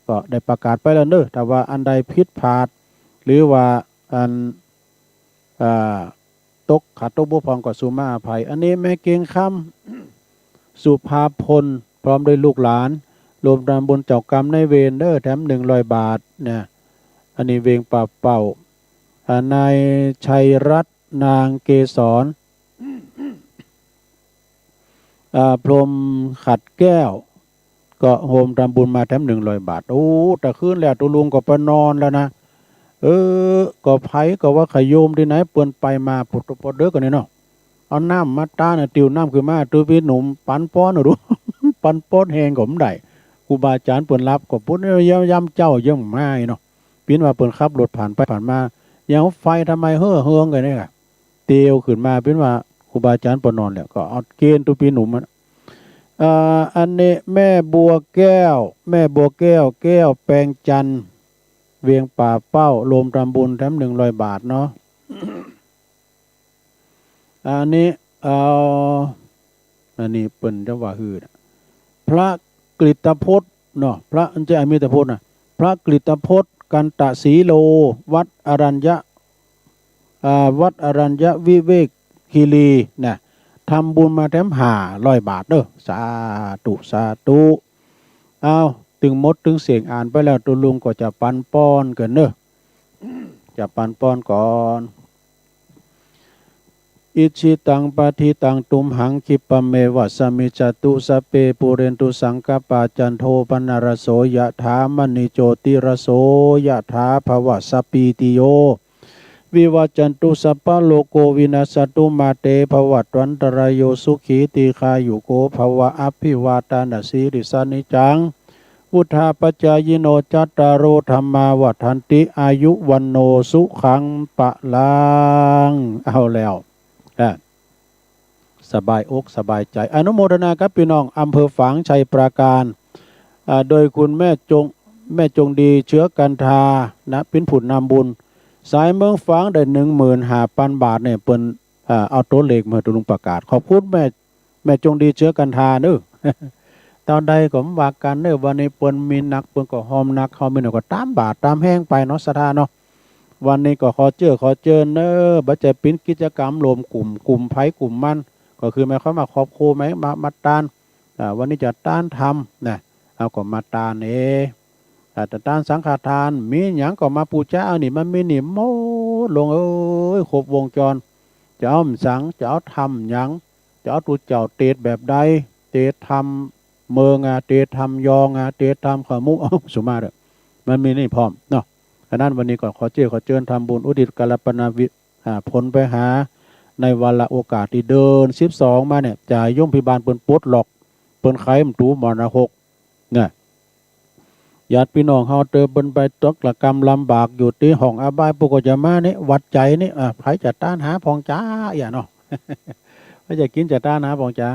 ก็ได้ประกาศไปแล้วเนอะแต่ว่าอันใดผิดพลาดหรือว่าอันตกขัดตกบกพร่องก็สุมาอภัยอันนี้แม่เก่งคำสุภาพลพร้อมด้วยลูกหลานรวมตามบุญเจ้ากรรมในเวรเนอะแถม100 บาทเนี่ยอันนี้เวงป่าเป่านายชัยรัตน์นางเกษรพรหมขัดแก้วก็โฮมทำบุญมาแถม100 บาทแต่คืนแล้วตุลุงก็ไปนอนแล้วนะก็ไผก็ว่าขยโยมที่ไหนเปิ้นไปมาปุตตะปอเด้อกันนี่เนาะ เอาน้ำมาต้านติวน้ำคือมาตัวพี่หนุ่มปันป้อนรู้ ปันป้อนแหงก็ไม่ได้ครูบาอาจารย์เปิ่นรับก็ปุ้นย้ำเจ้าย่อมไม่เนาะปีนว่าเปิ่นขับรถผ่านไปผ่านมาอย่างไฟทำไมเฮืองกันเนี่ยเตียวขึ้นมาเป็นว่าครูบาอาจารย์เปิ่นนอนแล้วก็เอาเกณฑ์ตัวพี่หนุ่มมันอันนี้แม่บัวแก้วแม่บัวแก้วแก้วแปลงจันทร์เวียงป่าเป้าโลมทำบุญแถม100 บาทเนาะ อันนี้อันนี้เปิ่นจะว่าฮือพระกฤตพจน์เนาะพระอันเจ้ามีแต่พจน์นะพระกฤตพจน์กันตสีโลวัดอรัญญะวัดอรัญญะวิเวกคีรีนะทำบุญมาแถม500 บาทเด้อสาธุสาธุเอาถึงมดถึงเสียงอ่านไปแล้วตัวลุงก็จะปันป้อนกันเนอะจะปันป้อนก่อนอิชิตังปะทิตังตุมหังคิปะเมวัสมิจตุสเปปุเรนตุสังกปาจันโทปนารโสยะถามณิโจติรโสยะถาภวสปีติโยวิวัจจันตุสัพพะโลโกวินาสตุมาเตภวัตวันตรายโยสุขีติคายุโกภวะอภิวาตานาสีริสานิจังพุทธาปัจจายโนจัตตารโอธรรมาวัฏันติอายุวันโนสุขังปะลังเอาแล้วสบายอกสบายใจอนุโมทนาครับพี่น้องอำเภอฝางชัยปราการโดยคุณแม่จงดีเชื้อกันทานะพินผุดนำบุญสายเมืองฝางได้15,000 บาทเนี่ยเปิ้นเอาตัวเลขมาตุลุงประกาศขอบคุณแม่จงดีเชื้อกันทาเด้อ ตอนใดก็ว่ากันเด้อวันนี้เปิ้นมีนักเปิ้นก็หอมนักเฮามีหน่อยก็ตามบาทตามแห้งไปเนาะศรัทธาเนาะวันนี้ก็ขอเจอเนอบัจจัยปิ้นกิจกรรมรวมกลุ่มไผกลุ่มมันก็คือหมายความว่าครอบครัวไหมมาตานวันนี้จะต้านทำนะเอาก็มาตานแต่ต้านสังฆทานมีหยังก็มาปูจ้าเอานี่มันมีนี่โมลงครบวงจรจะเอาสังจะเอาทำหยังจะเอาตัวเจ้าเตดแบบใดเตดทำเมืองเตดทำยองเตดทำขมุสุมาเด้อมันมีนี่พร้อมเนาะฉะนั้นวันนี้ก็ขอเชิญทำบุญอุทิศกัลปนาวิผลไปหาในวันละโอกาสที่เดิน12มาเนี่ยจ่ายย่อมพิบาลเปิ้นปลดหลอกเปิ้นไขมันตูมรณะ6เนี่ยญาติพี่น้องเฮาเติบเปิ้นไปตกละกรรมลำบากอยู่ที่ห้องอบายปุกจะมานี่วัดใจนี่ไผจะต้านหาพองจ้าอย่าเนาะ ไผจะกินจะต้านหาพองจ้า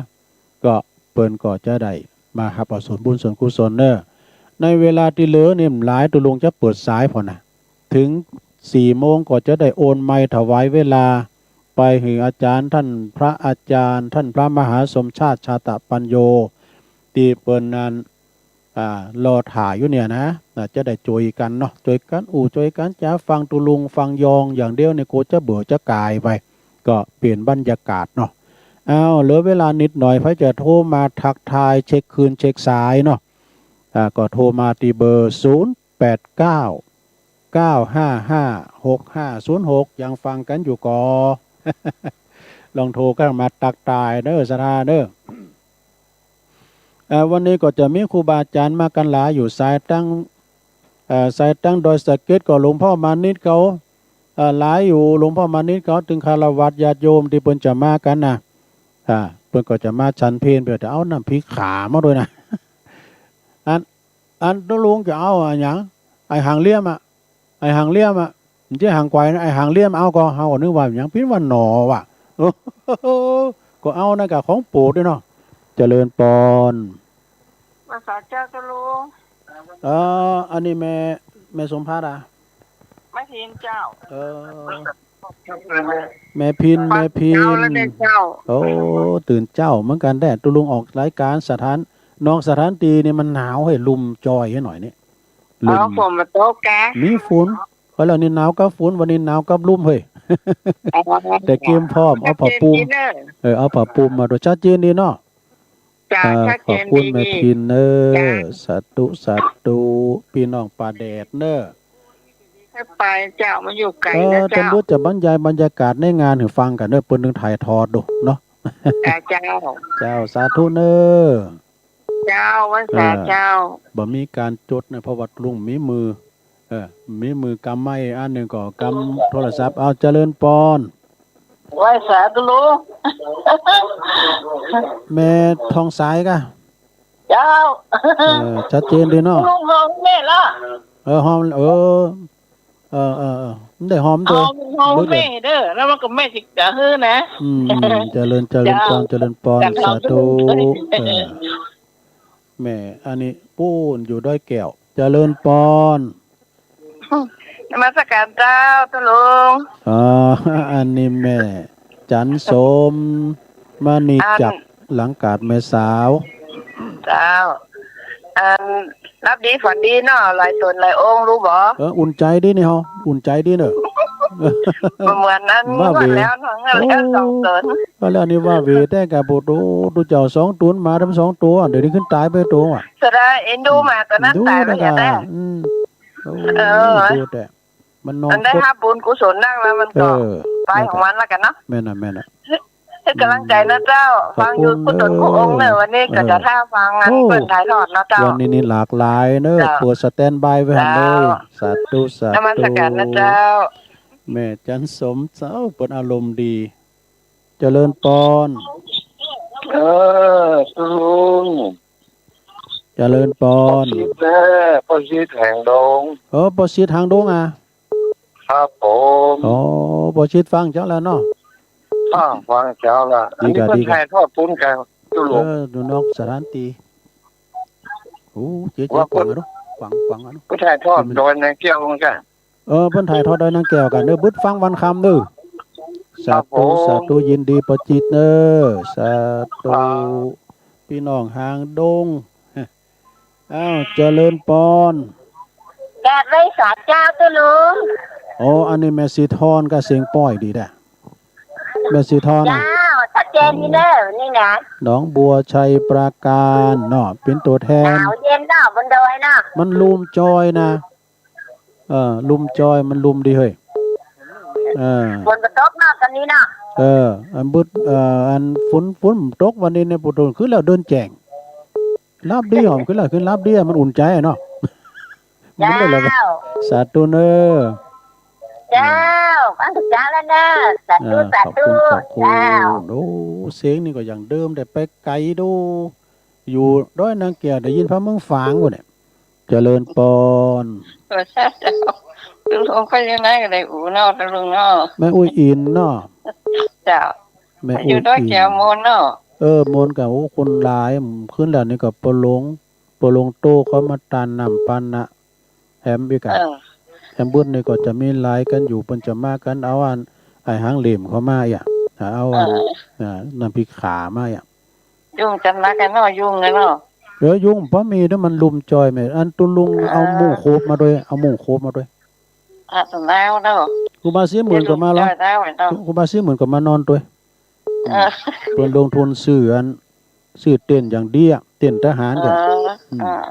ก็เปิ้นก็จะได้มารับเอาส่วนบุญส่วนกุศลเด้อในเวลาที่เหลือนี่หลายตุลงจะเปิดสายพอนะถึง4 โมงก็จะได้โอนไมค์ถวายเวลาไปถึงอาจารย์ท่านพระอาจารย์ท่านพระมหาสมชาติชาตปัญโยตีเปิ้นนั้นรอถ่ายอยู่เนี่ยนะจะได้จอยกันเนาะจอยกันจอยกันจะฟังตุลุงฟังยองอย่างเดียวเนี่ยโกจะเบื่อจะกายไปก็เปลี่ยนบรรยากาศเนาะเหลือเวลานิดหน่อยพระจะโทรมาทักทายเช็คคืนเช็คสายเนาะก็โทรมาที่เบอร์0899556506ยังฟังกันอยู่ก่อ ลองโทรกันมาตักตายเด้อสถาเด้อวันนี้ก็จะมีครูบาอาจารย์มากันหลายอยู่สายตั้งดอยสะเก็ดก็หลวงพ่อมานิดเขาหลายอยู่หลวงพ่อมานิดเขาถึงคารวะญาติโยมที่เพิ่นจะมากันนะเพิ่นก็จะมาชันเพลเพื่อจะเอาน้ำพริกขามาด้วยนะ อันต้องลุงจะเอาอย่างไอหางเลี่ยมไอหางเลี่ยมมันจะหางไกวนะไอหางเลี่ยมเอาก็เอานึกว่าอย่างพิ้นวันหนอว่ะ ก็เอานะกับของปู่ด้วยเนาะเจริญปอนภาษาเจ้าก็รู้อันนี้แม่สมภารไม่พินเจ้าแม่พินโอ้ตื่นเจ้าเหมือนกันแต่ตุลุงออกรายการสถานนอกสถานตีเนี่ยมันหนาวให้ลุมจอยให้หน่อยนี่ลุมฝนมาโต๊ะแกมีฝนเพราะเรานี่หนาวกับฝนวันนี้หนาวกับลุ่มเฮ้ยแต่เกมพร้อมเอาผ้าปูมเอาผ้าปูมมาโดยชัดเจนดีเนาะขอบคุณแม่พินสัตุพี่น้องป่าแดดให้ไปเจ้ามันอยู่ไกลนะเจ้ารู้จะบรรยายบรรยากาศในงานให้ฟังกันเปิ้นนึงถ่ายทอดดูเนาะเจ้าสาธุเจ้าวันสาเจ้าบ่มีการจดนะเพราะว่าลุงมีมือกำไม้อันหนึ่งก็กำโทรศัพท์เอาเจริญปอน ไหว้สาธุลุง แม่ทองสายกะ เจ้า ชัดเจนดีเนาะ ลุงหอมแม่ละ หอมมันได้หอม ห ตัว อมหอมแม่เด้อแล้วมันก็แม่สิจะฮื้อนะ เจริญปอนสาธุแม่อันนี้ปูนอยู่ด้วยแก้วเจริญปอน นมัสการเจ้าตุลุง อันนี้แม่จันสมมานีจับหลังกาดแม่สาว เจ้ารับดีฝันดีเนาะหลายตนหลายองค์รู้บ่ อุ่นใจดีนี่ฮะอุ่นใจดีเนอะ เหมือนนั้นวันแล้วเนาะแล้วสองตน ว่าแล้วนี่ว่าเวแต่กับโบดูเจ้า2 ตัวมาทั้ง2 ตัวเดี๋ยวนี้ขึ้นตายไปตัวอ่ะ แสดงเอ็นดูมาตอนนั้นตายไปอย่างแรก ดูแต่มันนอ มัน นได้ คด ห้าบุญกุศลนั่งแล้วมันก็ไปของมันแล้วกันเนาะ แม่น่ะ ให้กำลังใจนะเจ้า ฟังอยู่ผู้ตนผู้องค์เนอะวันนี้ก็จะท่าฟังงานเปิดถ่ายทอดเนาะเจ้า วันนี้นี่หลากหลายเนอะเปิดสแตนบายไว้ให้เลยสาธุ นมัสการนะเจ้า แม่จันสมเจ้าเปิดอารมณ์ดี เจริญปอน ลุง เจริญปอน ชิดแน่พอชิดแห่งดง บ่ชิดทางดงอ่ะ ครับผม บ่ชิดฟังเจ้าแล้วเนาะ ฟังเจ้าละอันนี้เพิ่นถ่ายทอดปุ้นกันตุลุง ดูนอกสถานตีเจ๊ฟังอ่ะเนาะฟังอ่ะเนาะ เพิ่นถ่ายทอดโดยในเกี่ยวกัน เพิ่นถ่ายทอดโดยนางแก้วกันเด้อบึดฟังวันคำเด้อสาธุยินดีประจิตเด้อสาธุพี่น้องหางดงเจริญปอน แกไว้สาเจ้าตุลุง อันนี้แม่สีทอนก็เสียงป้อยดีแท้แม่สีทอน เจ้าชัดเจนนี่เด้อนี่นะ หนองบัวชัยปราการเนาะเป็นตัวแท หนาน วเย็นเนาะบนดอยเนาะ มันลุมจอยนะลุมจอยมันลุมดีเฮ้ยบนกระต๊อบเนาะตอนนี้เนาะ อันบึดอันฝนตกวันนี้เนี่ยปุถุนขึ้นแล้วเดินแจงรับดีหอมขึ้นแล้วขึ้นรับดีมันอุ่นใจเนาะ เจ้า มันเลยละสาธุเนอ เจ้าฟังถูกเจ้าแล้วเนอะสาธุสา ขอบ ธุ คุณ เจ้า ดูเสียงนี่ก็อย่างเดิมแต่ไปไกลดู อยู่ด้อยนางแก้วได้ยินพระเมืองฝางวะเนี่ยเจริญปอน เจ้าลุงทงไปยังไงกันได้อูเนาะลุงเนาะ แม่อุ้ยอินเนาะ เจ้า แม่ อ อุ้ย ยู่ด้วย อิน แก้วโมนเนาะ มนต์กับคนหลายขึ้นแล้วนี่ก็ปลงโตเขามาตานนำปันนะแถมอีกอะแถมบุญนี่ก็จะมีหลายกันอยู่เพิ่นจะมากันเอาอันไอ้หางเหลี่ยมเขามาอ่ะเอาอันน้ำพริกขามาอ่ะ ยุ่งจันละกันเนาะยุ่งเลยเนาะ ยุ่งเพราะมีแล้วมันลุมจอยแม่อันตุลุงเอาหมู่โคบมาด้วยเอาหมู่โคบมาด้วย สนแล้วเนาะ ครูบาซื้อหมื่นก็มาแล้วครูบาซื้อหมื่นก็มานอนด้วยเพิ่นลงทุนซื้อเต้นอย่างดีอ่ะเต้นทหารกัน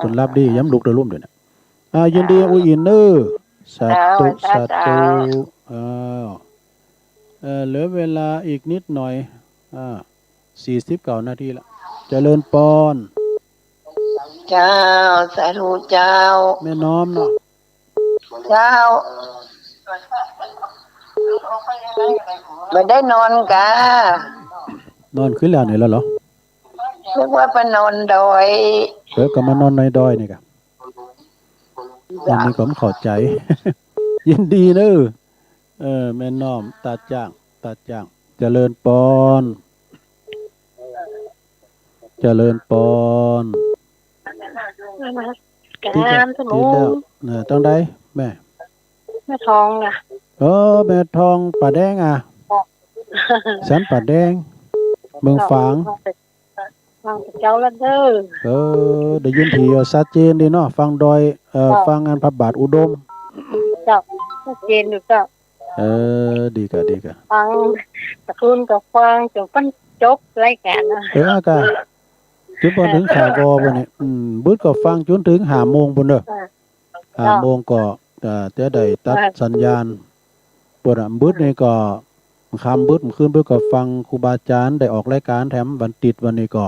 ผลลัพธ์ดีย้ำลูกตะลุ่มด้วยนะยินดีอุ้ยอินเนอร์สาธุเหลือเวลาอีกนิดหน่อย49 นาทีละเจริญปอน เจ้าสาธุเจ้า แม่น้อมเนาะ เจ้าไม่ได้นอนกะ นอนขึ้นแล้วนี่แล้วเหรอ นึกว่าไปนอนดอย ก็มานอนในดอยนี่กะอันนี้ผมเข้าใจ ยินดีเนอะแม่น้อมตาจ้างเจริญปอนกามสมุน ต้องได้แม่ แม่ทองน่ะ แม่ทองป่าแดงอ่ะฉันป่าแดงเมืองฝาง ฟังเจ้าละเด้อ ได้ยินทีชัดเจนดีเนาะฟังดอยฟังงานพระบาทอุดม เจ้าชัดเจนอยู่เจ้า ดีกะ ฟังตะคุนกับฟังจนปั้นจบรายการนะ กะจุดพอถึงข่าวกอบนี่บึดก็ฟังจนถึง5 โมงพุ่นเด้อ5 โมงก็จะได้ตัดสัญญาณปวดบึดนี่ก็คำบึดขึ้นบึดก็ฟังครูบาอาจารย์ได้ออกรายการแถมวันติดวันนี้ก็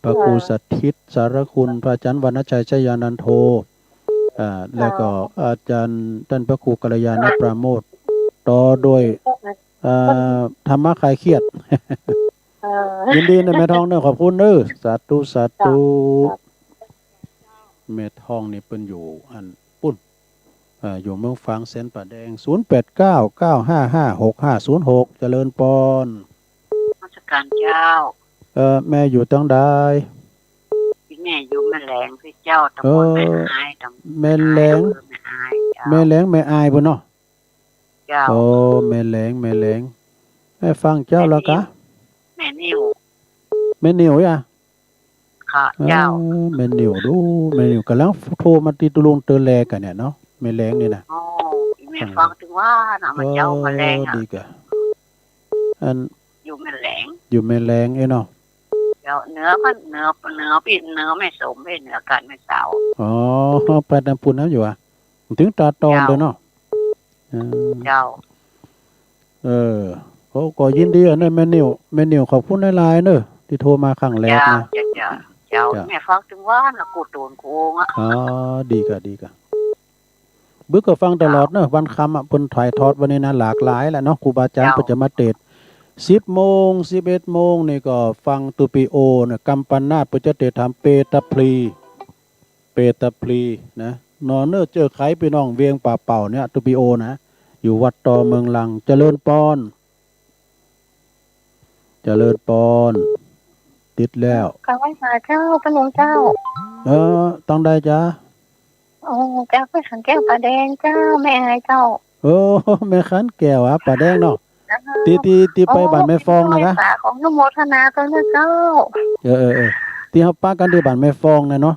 พระครูสัทธิตสารคุณพระอาจารย์วรรณชัยชยานันโทแล้วก็อาจารย์ท่านพระครูกัลยาณปราโมทย์ต่อโดย ธรรมะคลายเครียด เออ ยินดีนะแม่ทองเนอะขอบคุณเนอะสาธุสาธุแม่ทองนี่เป็นอยู่อันปุ่นอยู่เมืองฝางเซนป่าแดง0899556506เจริญปอน ราชการเจ้า แม่อยู่ตั้งใด พี่แม่อยู่แม่แหลงพี่เจ้าตำบลแม่อายตำ แม่แหลง อำเภอแม่อายเจ้า แม่แหลงแม่อายพุ่นเนาะ เจ้า โอ้แม่แหลงแม่แหลงแม่ฟังเจ้าแล้วกะ แม่นิ่ว แม่นิวอ่ะ ค่ะเจ้า แม่นิวดูแม่นิวกำลังโทรมาตีตุลุงเตอแลกันเนี่ยเนาะแม่แหลงนี่นะ โอ้พี่แม่ฟังถึงว่าน่ะมันเจ้าแม่แหลงอ่ะ ดีกะอัน อยู่แม่แหลง อยู่แม่แหลงเอ้เนาะ เจ้าเนื้อมันเนื้อพี่เนื้อแม่สมไม่เนื้อกันแม่สาว อ๋อไปน้ำปุ่นน้ำอยู่อ่ะถึงตาตอนเด้อเนาะ เจ้า โอ้ก็ยินดีอ่ะเนอะแม่นิวขอบคุณหลายๆเนอะที่โทรมาครั้งแรก เจ้า นะ เจ้าแม่ฟังถึงว่าน่ะกูโดนโกงอ่ะ อ๋อดีกะบึกก็ฟังตลอดเนอะวันคำอ่ะเพิ่นถ่ายทอดวันนี้นะหลากหลายแหละเนาะครูบาอาจารย์เพิ่นจะมาเทศน์10 โมง 11 โมงนี่ก็ฟังตุปิโอเนี่ยกัมปนาทเพิ่นจะเทศน์ทำเปตพลีนะนอนเนอะเจอไขพี่น้องเวียงป่าเป่าเนี่ยตุปิโอนะอยู่วัดตอเมืองลังเจริญปอนติดแล้ว กลางวันหาเจ้าพระหลวงเจ้า ต้องได้จ้า โอ้เจ้าไปขันแก้วปลาแดงเจ้าแม่ให้เจ้า โอ้แม่ขันแก้วอ่ะป่าแดงเนาะตีไปบ้านแม่ฟองนะคะ โเป็นของนโมทนาตัวเนอะเจ้า ที่เฮาปากันที่บ้านแม่ฟองนะเนาะ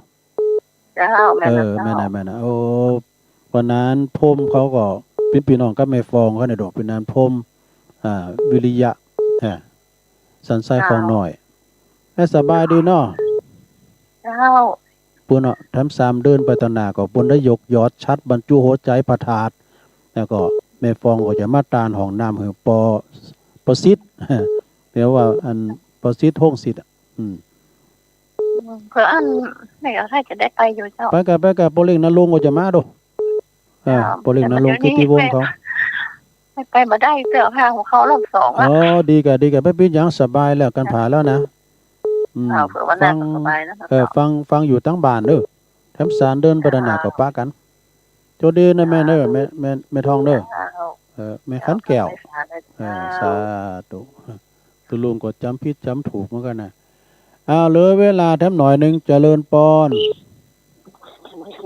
เจ้าแม่นะ แม่ เจ้า น่ะโอ้วันนั้นพรมเขาก็เป็นพี่น้องกับแม่ฟองเขาในดอกเป็นนั้นพรมวิริยะสันไส้ฟองหน่อยแม่สบายดีเนาะ เจ้า ปุ่นเนาะทำ3เดินไปตอนหน้าก็ปุ่นได้ยกยอดชัดบรรจุหัวใจพระธาตุแล้วก็แม่ฟองก็จะมาตานห้องน้ำหือปอสิทธิ์ เรียกว่าอันปอสิทธิ์ห้องสิทธิ์เพื่ออันไหนก็ถ้าจะได้ไปอยู่เจ้า ไปกับโปรเล็กนรงค์ก็จะมาดูโปรเล็กนรงค์กิติวงศ์เขา ไปมาได้เสื้อผ้าของเขารอบสองอ่ะ ดีกะไม่เป็นอย่างสบายแล้วกันผ่าแล้วนะ เผื่อวันนั้นสบายนะ ฟังอยู่ตั้งบ้านเด้อแถมสารเดินไปหน้ากับป้ากันโจดีนะแม่เด้อแม่ทองเด้อแม่ขันแก้วสาธุตุลุงก็จำผิดจำถูกเหมือนกันนะเหลือเวลาแถมหน่อยนึงเจริญปอน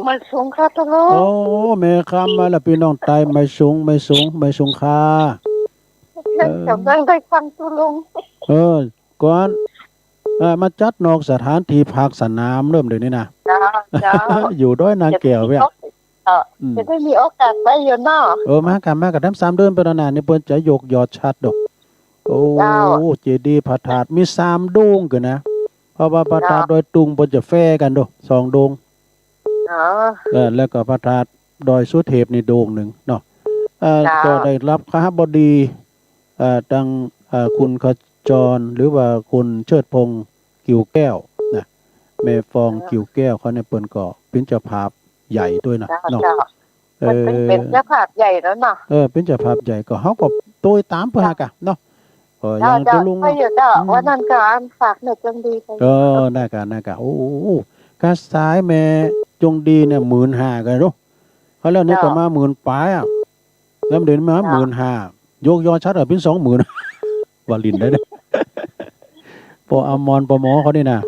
มาสูงค่ะตุลุง โอ้แม่คำมาแล้วพี่น้องไตไม่สูงค่า จำได้ฟังตุลุง ก่อนมาจัดนอกสถานที่พักสนามเริ่มเดี๋ยวนี้นะ เจ้า อยู่ด้วยนางแก้วเว้ย จะได้มีโอกาสไปอยู่เนาะ มากับทั้ง3เดือนไปนานนี่เพิ่นจะยกยอดชัดดอกโอ้เจดีย์พระธาตุมี3ดวงกันนะเพราะว่าพระธาตุดอยตุงเพิ่นจะแฟกันดอก2ดวงแล้วก็พระธาตุดอยสุเทพนี่ดวงหนึ่งเนาะก็ได้รับคหบดีดังคุณขจรหรือว่าคุณเชิดพงษ์กิ่วแก้วนะแม่ฟองกิ่วแก้วเขาเนี่ยเปิ้นก็เป็นเจ้าภาพใหญ่ด้วยนะเนาะเป็นเจ้าภาพใหญ่แล้วเนาะ เป็นเจ้าภาพใหญ่ก็เฮาก็โดยตามเพิ่นหากะเนาะอย่างตุลุง ไปอยู่เจ้าวันนั้นก็ฝากเน็ตจังดีไป ได้กะโอ้กะสายแม่จงดีเนี่ย15,000กันเนาะเขาแล้วนี่ก็มา10,000ปลายอ่ะแล้วเดินมา15,000ยกยอชัดเป็น20,000 ว่าลินได้เด้อพออมรปหมอเขานี่นะ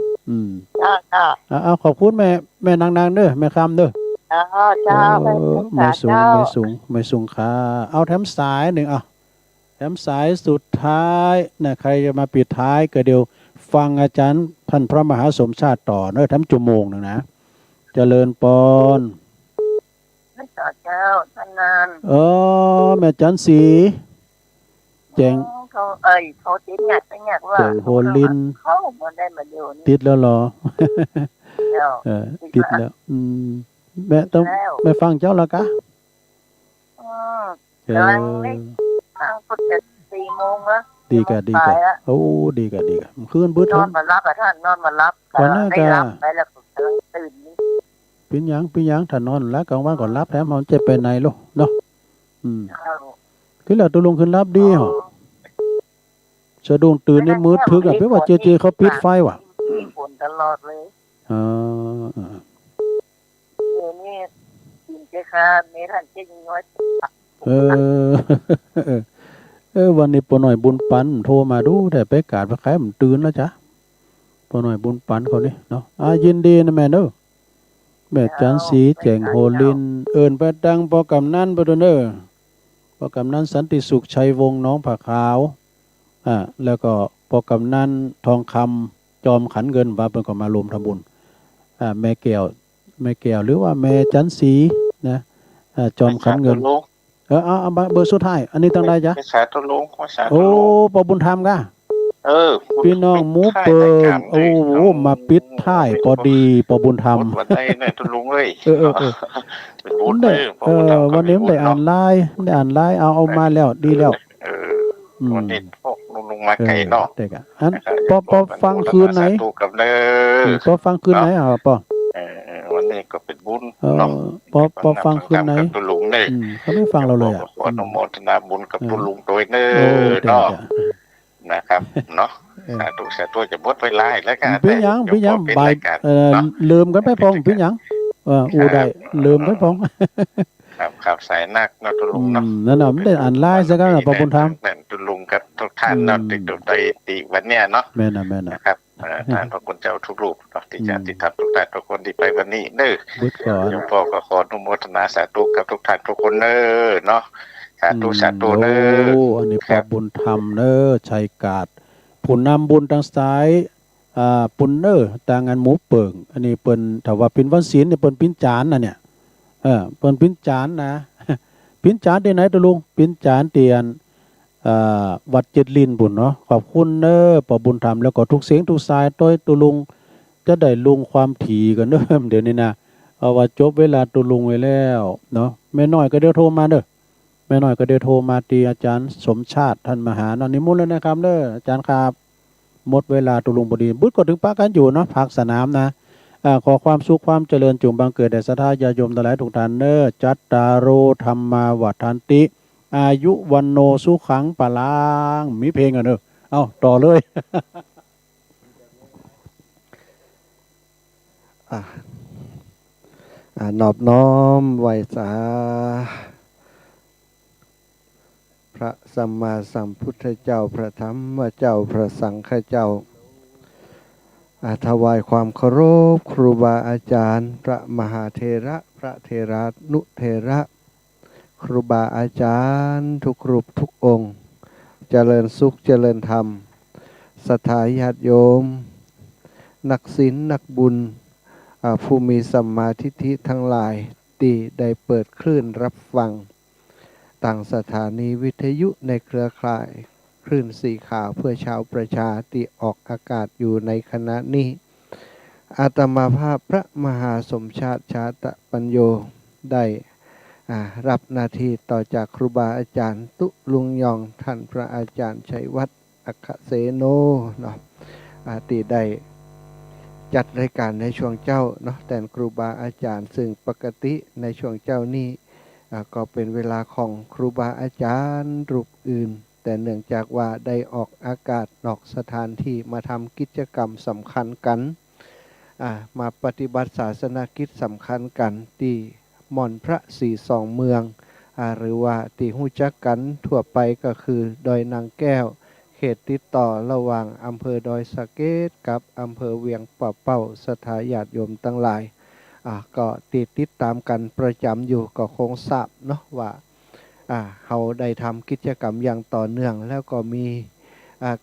ขอบคุณแม่นางเด้อแม่คำเด้อเจ้าไม่สูงค่ะเอาแถมสายหนึ่งแถมสายสุดท้ายนะใครจะมาปิดท้ายก็เดี๋ยวฟังอาจารย์ท่านพระมหาสมชาติต่อเนอะแถมชั่วโมงนึงนะเจริญปอนเจ้าท่านนานแม่จันสีแจงเขาติดหยัดว่า แจงโฮลิน เขามาได้มาเดียวนี้ ติดแล้วเหรอติดแล้วแม่ต้องแม่ฟังเจ้าแล้วกะพุทธ4 โมงแล้ว ดีกะโอ้ดีกะคืนบื้อน อนมารับท่านนอนมารับได้รับไปแล้วตื่นเป็นหยังถ้านอนแล้วกลางวันก่อนรับแถมมันจะไปไหนลูกเนาะคือแล้วตัวลงขึ้นรับดีเหรอ สะดุ้งตื่นในมืดทึกอ่ะเพราะว่าเจเขาปิดไฟว่ะ มีฝนตลอดเลย อ๋อ นี่กินเจ้าค่ะมีท่านเจ้าน้อย เออ วันนี้ปอหน่อยบุญปันโทรมาดูแต่ไปกาดไปใครมันตื่นแล้วจ้ะปอหน่อยบุญปันเขานี่เนาะยินดีนะแม่เด้อแม่จันสีแจงโหลินเอิ้นไปดังปอกำนันไปเด้อปอกำนันสันติสุขชัยวงศ์น้องผักขาวแล้วก็ปอกำนันทองคำจอมขันเงินว่าเพิ่นก็มารวมทำบุญแม่แก้วหรือว่าแม่จันสีนะจอมขันเงินเอาเบอร์สุดท้ายอันนี้ต้องได้จ้ะภาษาตัวลงภาษาตัว โอ้ ลง ปอบุญธรรมกะ พี่น้องหมูเปิงโอ้โหมาปิดท้ายพอดีปอบุญธรรม วันได้เนี่ยตัวลุงเอ้ย เป็นบุญ ได้ วันนี้ได้อ่านไลน์เอามาแล้วดีแล้ว วันนี้พวกลุงมาไกลเนาะ เด็กอ่ะอันปอฟังคืนไหน ตูกับเด้อ ปอฟังคืนไหนปอ วันนี้ก็เป็นบุญ เนาะปอฟังคืนไหน ตัวลุงเนี่ย เขาไม่ฟังเราเลยอ่ะ ขออนุโมทนาบุญกับตัวลุงโดยเด้อเนาะนะครับเนาะสาธุจะบดไว้ไล่แล้วกัน พี่ยังบ่ายลืมกันไปพองพี่ยังอูได้ลืมกันพอง ครับสายนักเนาะตัวลุงเนาะ นั่นน่ะมันได้อ่านไลน์ซะกันปอบุญธรรม ตัวลุงกับทุกท่านเนาะติดตีวันเนี้ยเนาะ แม่น่ะครับท่านพระคุณเจ้าทุกรูปเนาะที่จะติดทับทุกท่านทุกคนที่ไปวันนี้เด้อ บุญก่อน โยมพ่อก็ขออนุโมทนาสาธุกับทุกท่านทุกคนเด้อเนาะสาธุเด้อ อันนี้ปอบุญธรรมเด้อชัยกาดผู้นำบุญทางซ้ายปุนเนอร์ต่างงานหมูเปิงอันนี้เปิ้นถ้าว่าเป็นวันศีลนี่เปิ้นปิ้นจานน่ะเนี่ยเปิ้นปิ้นจานนะ ปิ้นจานที่ไหนตะลุงปิ้นจานเตียนวัดเจ็ดลินบุญเนาะขอบคุณเด้อปอบุญธรรมแล้วก็ทุกเสียงทุกสายต้อยตุลุงจะได้ลุงความถี่กันเด้อเดี๋ยวนี้นะเอาว่าจบเวลาตุลุงไว้แล้วเนาะแม่น้อยก็เดี๋ยวโทรมาเด้อแม่น้อยก็เดี๋ยวโทรมาตีอาจารย์สมชาติท่านมหานนิมนต์แล้วนะครับเด้ออาจารย์ครับหมดเวลาตุลุงบดีบุญก็ถึงปากันอยู่เนาะพักสนามนะขอความสุขความเจริญจงบังเกิดแด่ศรัทธาญาติโยมทั้งหลายทุกท่านเด้อจัตตารโอธรรมาวัฏันติอายุวันโนสุขังปะลางมีเพลงอ่ะเด้อเอาต่อเลย นอบน้อมไหวสาพระสัมมาสัมพุทธเจ้าพระธรรมเจ้าพระสังฆเจ้าถวายความเคารพครูบาอาจารย์พระมหาเถระพระเถระนุเถระครูบาอาจารย์ทุกรูปทุกองค์เจริญสุขเจริญธรรมศรัทธาญาติโยมนักศีลนักบุญผู้มีสัมมาทิฏฐิทั้งหลายที่ได้เปิดคลื่นรับฟังต่างสถานีวิทยุในเครือข่ายคลื่นสีขาวเพื่อชาวประชาที่ออกอากาศอยู่ในขณะนี้อาตมาภาพพระมหาสมชาติชาตปัญโยได้รับหน้าที่ต่อจากครูบาอาจารย์ตุลุงยองท่านพระอาจารย์ชัยวัฒน์อัคคเสโนเนาะที่ได้จัดรายการในช่วงเจ้าเนาะแต่ครูบาอาจารย์ซึ่งปกติในช่วงเจ้านี้ก็เป็นเวลาของครูบาอาจารย์รูปอื่นแต่เนื่องจากว่าได้ออกอากาศนอกสถานที่มาทำกิจกรรมสำคัญกันมาปฏิบัติศาสนกิจสำคัญกันที่หม่อนพระสีสองเมืองหรือว่าที่หู้จักกันทั่วไปก็คือดอยนางแก้วเขตติดต่อระหว่างอำเภอดอยสะเก็ดกับอำเภอเวียงป่าเป้าสถาญาติโยมทั้งหลายก็ติดตามกันประจำอยู่ก็คงทราบเนาะว่าเขาได้ทำกิจกรรมอย่างต่อเนื่องแล้วก็มี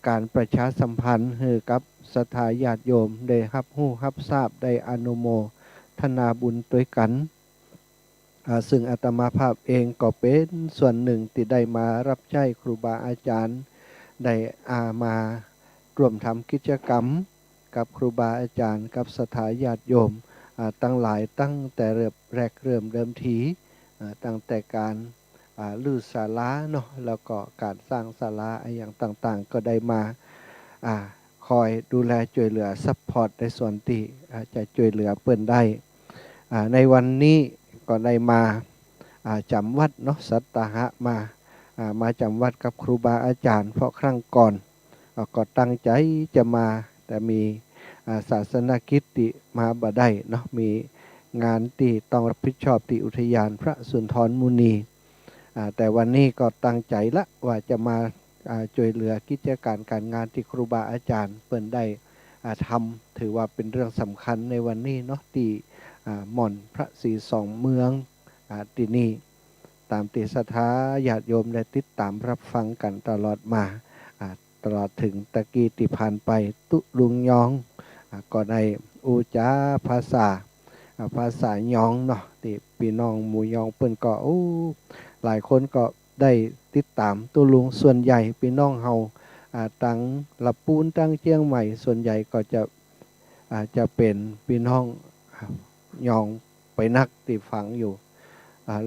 การประชาสัมพันธ์ให้กับสถาญาติโยมได้รับรู้รับทราบได้อนุโมทนาบุญด้วยกันซึ่งอาตมาภาพเองก็เป็นส่วนหนึ่งที่ได้มารับใช้ครูบาอาจารย์ได้มาร่วมทำกิจกรรมกับครูบาอาจารย์กับสถาญาติโยมตั้งหลายตั้งแต่เริ่มทีตั้งแต่การลื้อศาลาเนาะแล้วก็การสร้างศาลาอย่างต่างๆก็ได้มาคอยดูแลช่วยเหลือซัพพอร์ตในส่วนที่จะช่วยเหลือเปิ้นได้ในวันนี้ก็ได้มาจำวัดเนาะสัตตหะมาจำวัดกับครูบาอาจารย์เพราะครั้งก่อน ก็ตั้งใจจะมาแต่มีศาสนกิจติมาบ่ได้เนาะมีงานที่ต้องรับผิดชอบที่อุทยานพระสุนทรมุนีแต่วันนี้ก็ตั้งใจละว่าจะมาช่วยเหลือกิจการงานที่ครูบาอาจารย์เปิ่นได้ทำถือว่าเป็นเรื่องสำคัญในวันนี้เนาะที่หม่อนพระศรีสองเมืองที่นี่ตามติศรัทธาญาติโยมได้ติดตามรับฟังกันตลอดมาตลอดถึงตะกี้ที่ผ่านไปตุลุงยองก็ได้อูจาภาษายองเนาะที่พี่น้องหมู่ยองเปิ้นก็หลายคนก็ได้ติดตามตุลุงส่วนใหญ่พี่น้องเฮาตั้งละปูนตั้งเชียงใหม่ส่วนใหญ่ก็จะเป็นพี่น้องยองไปนักที่ฟังอยู่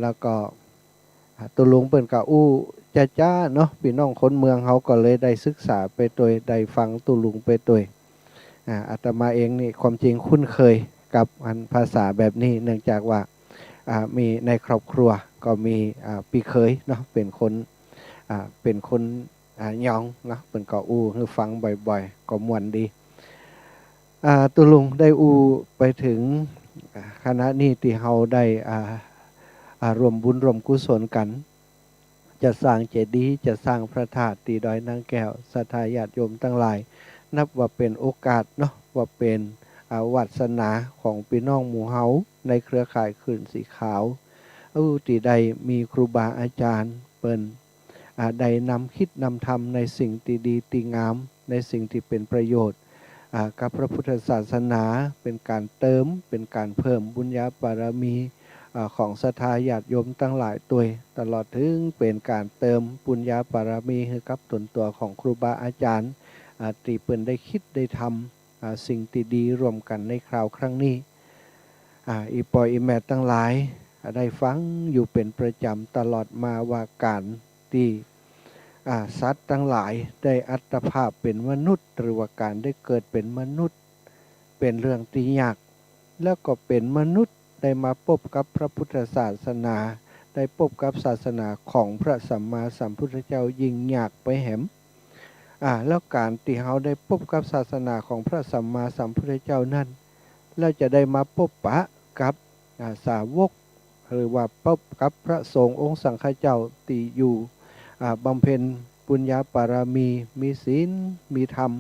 แล้วก็ตุลุงเปิ้นก็จ้าเนาะพี่น้องคนเมืองเฮาก็เลยได้ศึกษาไปโดยได้ฟังตุลุงไปโดยอาตมาเองนี่ความจริงคุ้นเคยกับภาษาแบบนี้เนื่องจากว่ามีในครอบครัวก็มีพี่เคยเนาะเป็นคนยองเนาะเป็นก็ให้ฟังบ่อยๆก็ม่วนดีตุลุงได้ไปถึงคณะนี้ที่เฮาได้รวมบุญรวมกุศลกันจะสร้างเจดีย์จะสร้างพระธาตุตีดอยนางแก้วศรัทธาญาติโยมทั้งหลายนับว่าเป็นโอกาสเนาะว่าเป็นวาสนาของพี่น้องหมู่เฮาในเครือข่ายคลื่นสีขาวที่ได้มีครูบาอาจารย์เปิ้นได้นำคิดนำทำในสิ่งที่ดีที่งามในสิ่งที่เป็นประโยชน์กับพระพุทธศาสนาเป็นการเติมเป็นการเพิ่มบุญญาบารมีของศรัทธาญาติโยมทั้งหลายตัวตลอดถึงเป็นการเติมบุญญาบารมีให้กับตนตัวของครูบาอาจารย์ที่เปิ้นได้คิดได้ทำสิ่งที่ดีรวมกันในคราวครั้งนี้อีปอยอีแม่ทั้งหลายได้ฟังอยู่เป็นประจำตลอดมาว่าการที่สัตว์ทั้งหลายได้อัตภาพเป็นมนุษย์หรือว่าการได้เกิดเป็นมนุษย์เป็นเรื่องที่ยากแล้วก็เป็นมนุษย์ได้มาพบกับพระพุทธศาสนาได้พบกับศาสนาของพระสัมมาสัมพุทธเจ้ายิ่งยากไปแหมแล้วการที่เราได้พบกับศาสนาของพระสัมมาสัมพุทธเจ้านั้นเราจะได้มาพบปะกับสาวกหรือว่าพบกับพระสงฆ์องค์สังฆเจ้าที่อยู่บำเพ็ญปุญญาบารมีมีศีลมีธรรม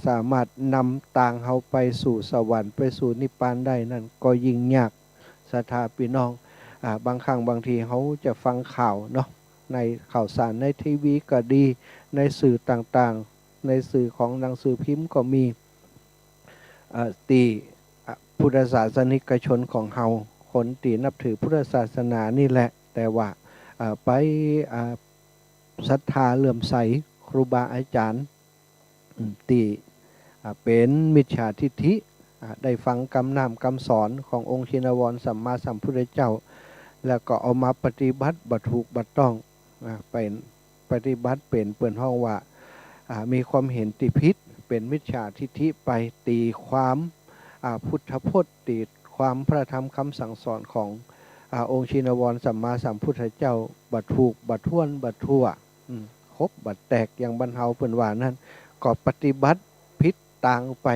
สามารถนำต่างเฮาไปสู่สวรรค์ไปสู่นิพพานได้นั่นก็ยิ่งยากศรัทธาพี่น้องบางครั้งบางทีเขาจะฟังข่าวเนาะในข่าวสารในทีวีก็ดีในสื่อต่างๆในสื่อของหนังสือพิมพ์ก็มีตีพุทธศาสนิกชนของเฮาคนที่นับถือพุทธศาสนานี่แหละแต่ว่าไปศรัทธาเลื่อมใสครูบาอาจารย์ที่เป็นมิจฉาทิฏฐิได้ฟังคำนำคำสอนขององค์ชินวรสัมมาสัมพุทธเจ้าแล้วก็เอามาปฏิบัติบัตถูกบัตต้องเป็นปฏิบัติเป็นเปิ่นห้องว่ามีความเห็นติพิษเป็นมิจฉาทิฏฐิไปตีความพุทธพจน์ตีความพระธรรมคำสั่งสอนขององค์ชินวรสัมมาสัมพุทธเจ้าบัตถูกบัตท่วนบัตทั่วครบบัตแตกอย่างบรรเทาเปิ่นว่านั้นก็ปฏิบัติพิษต่างไป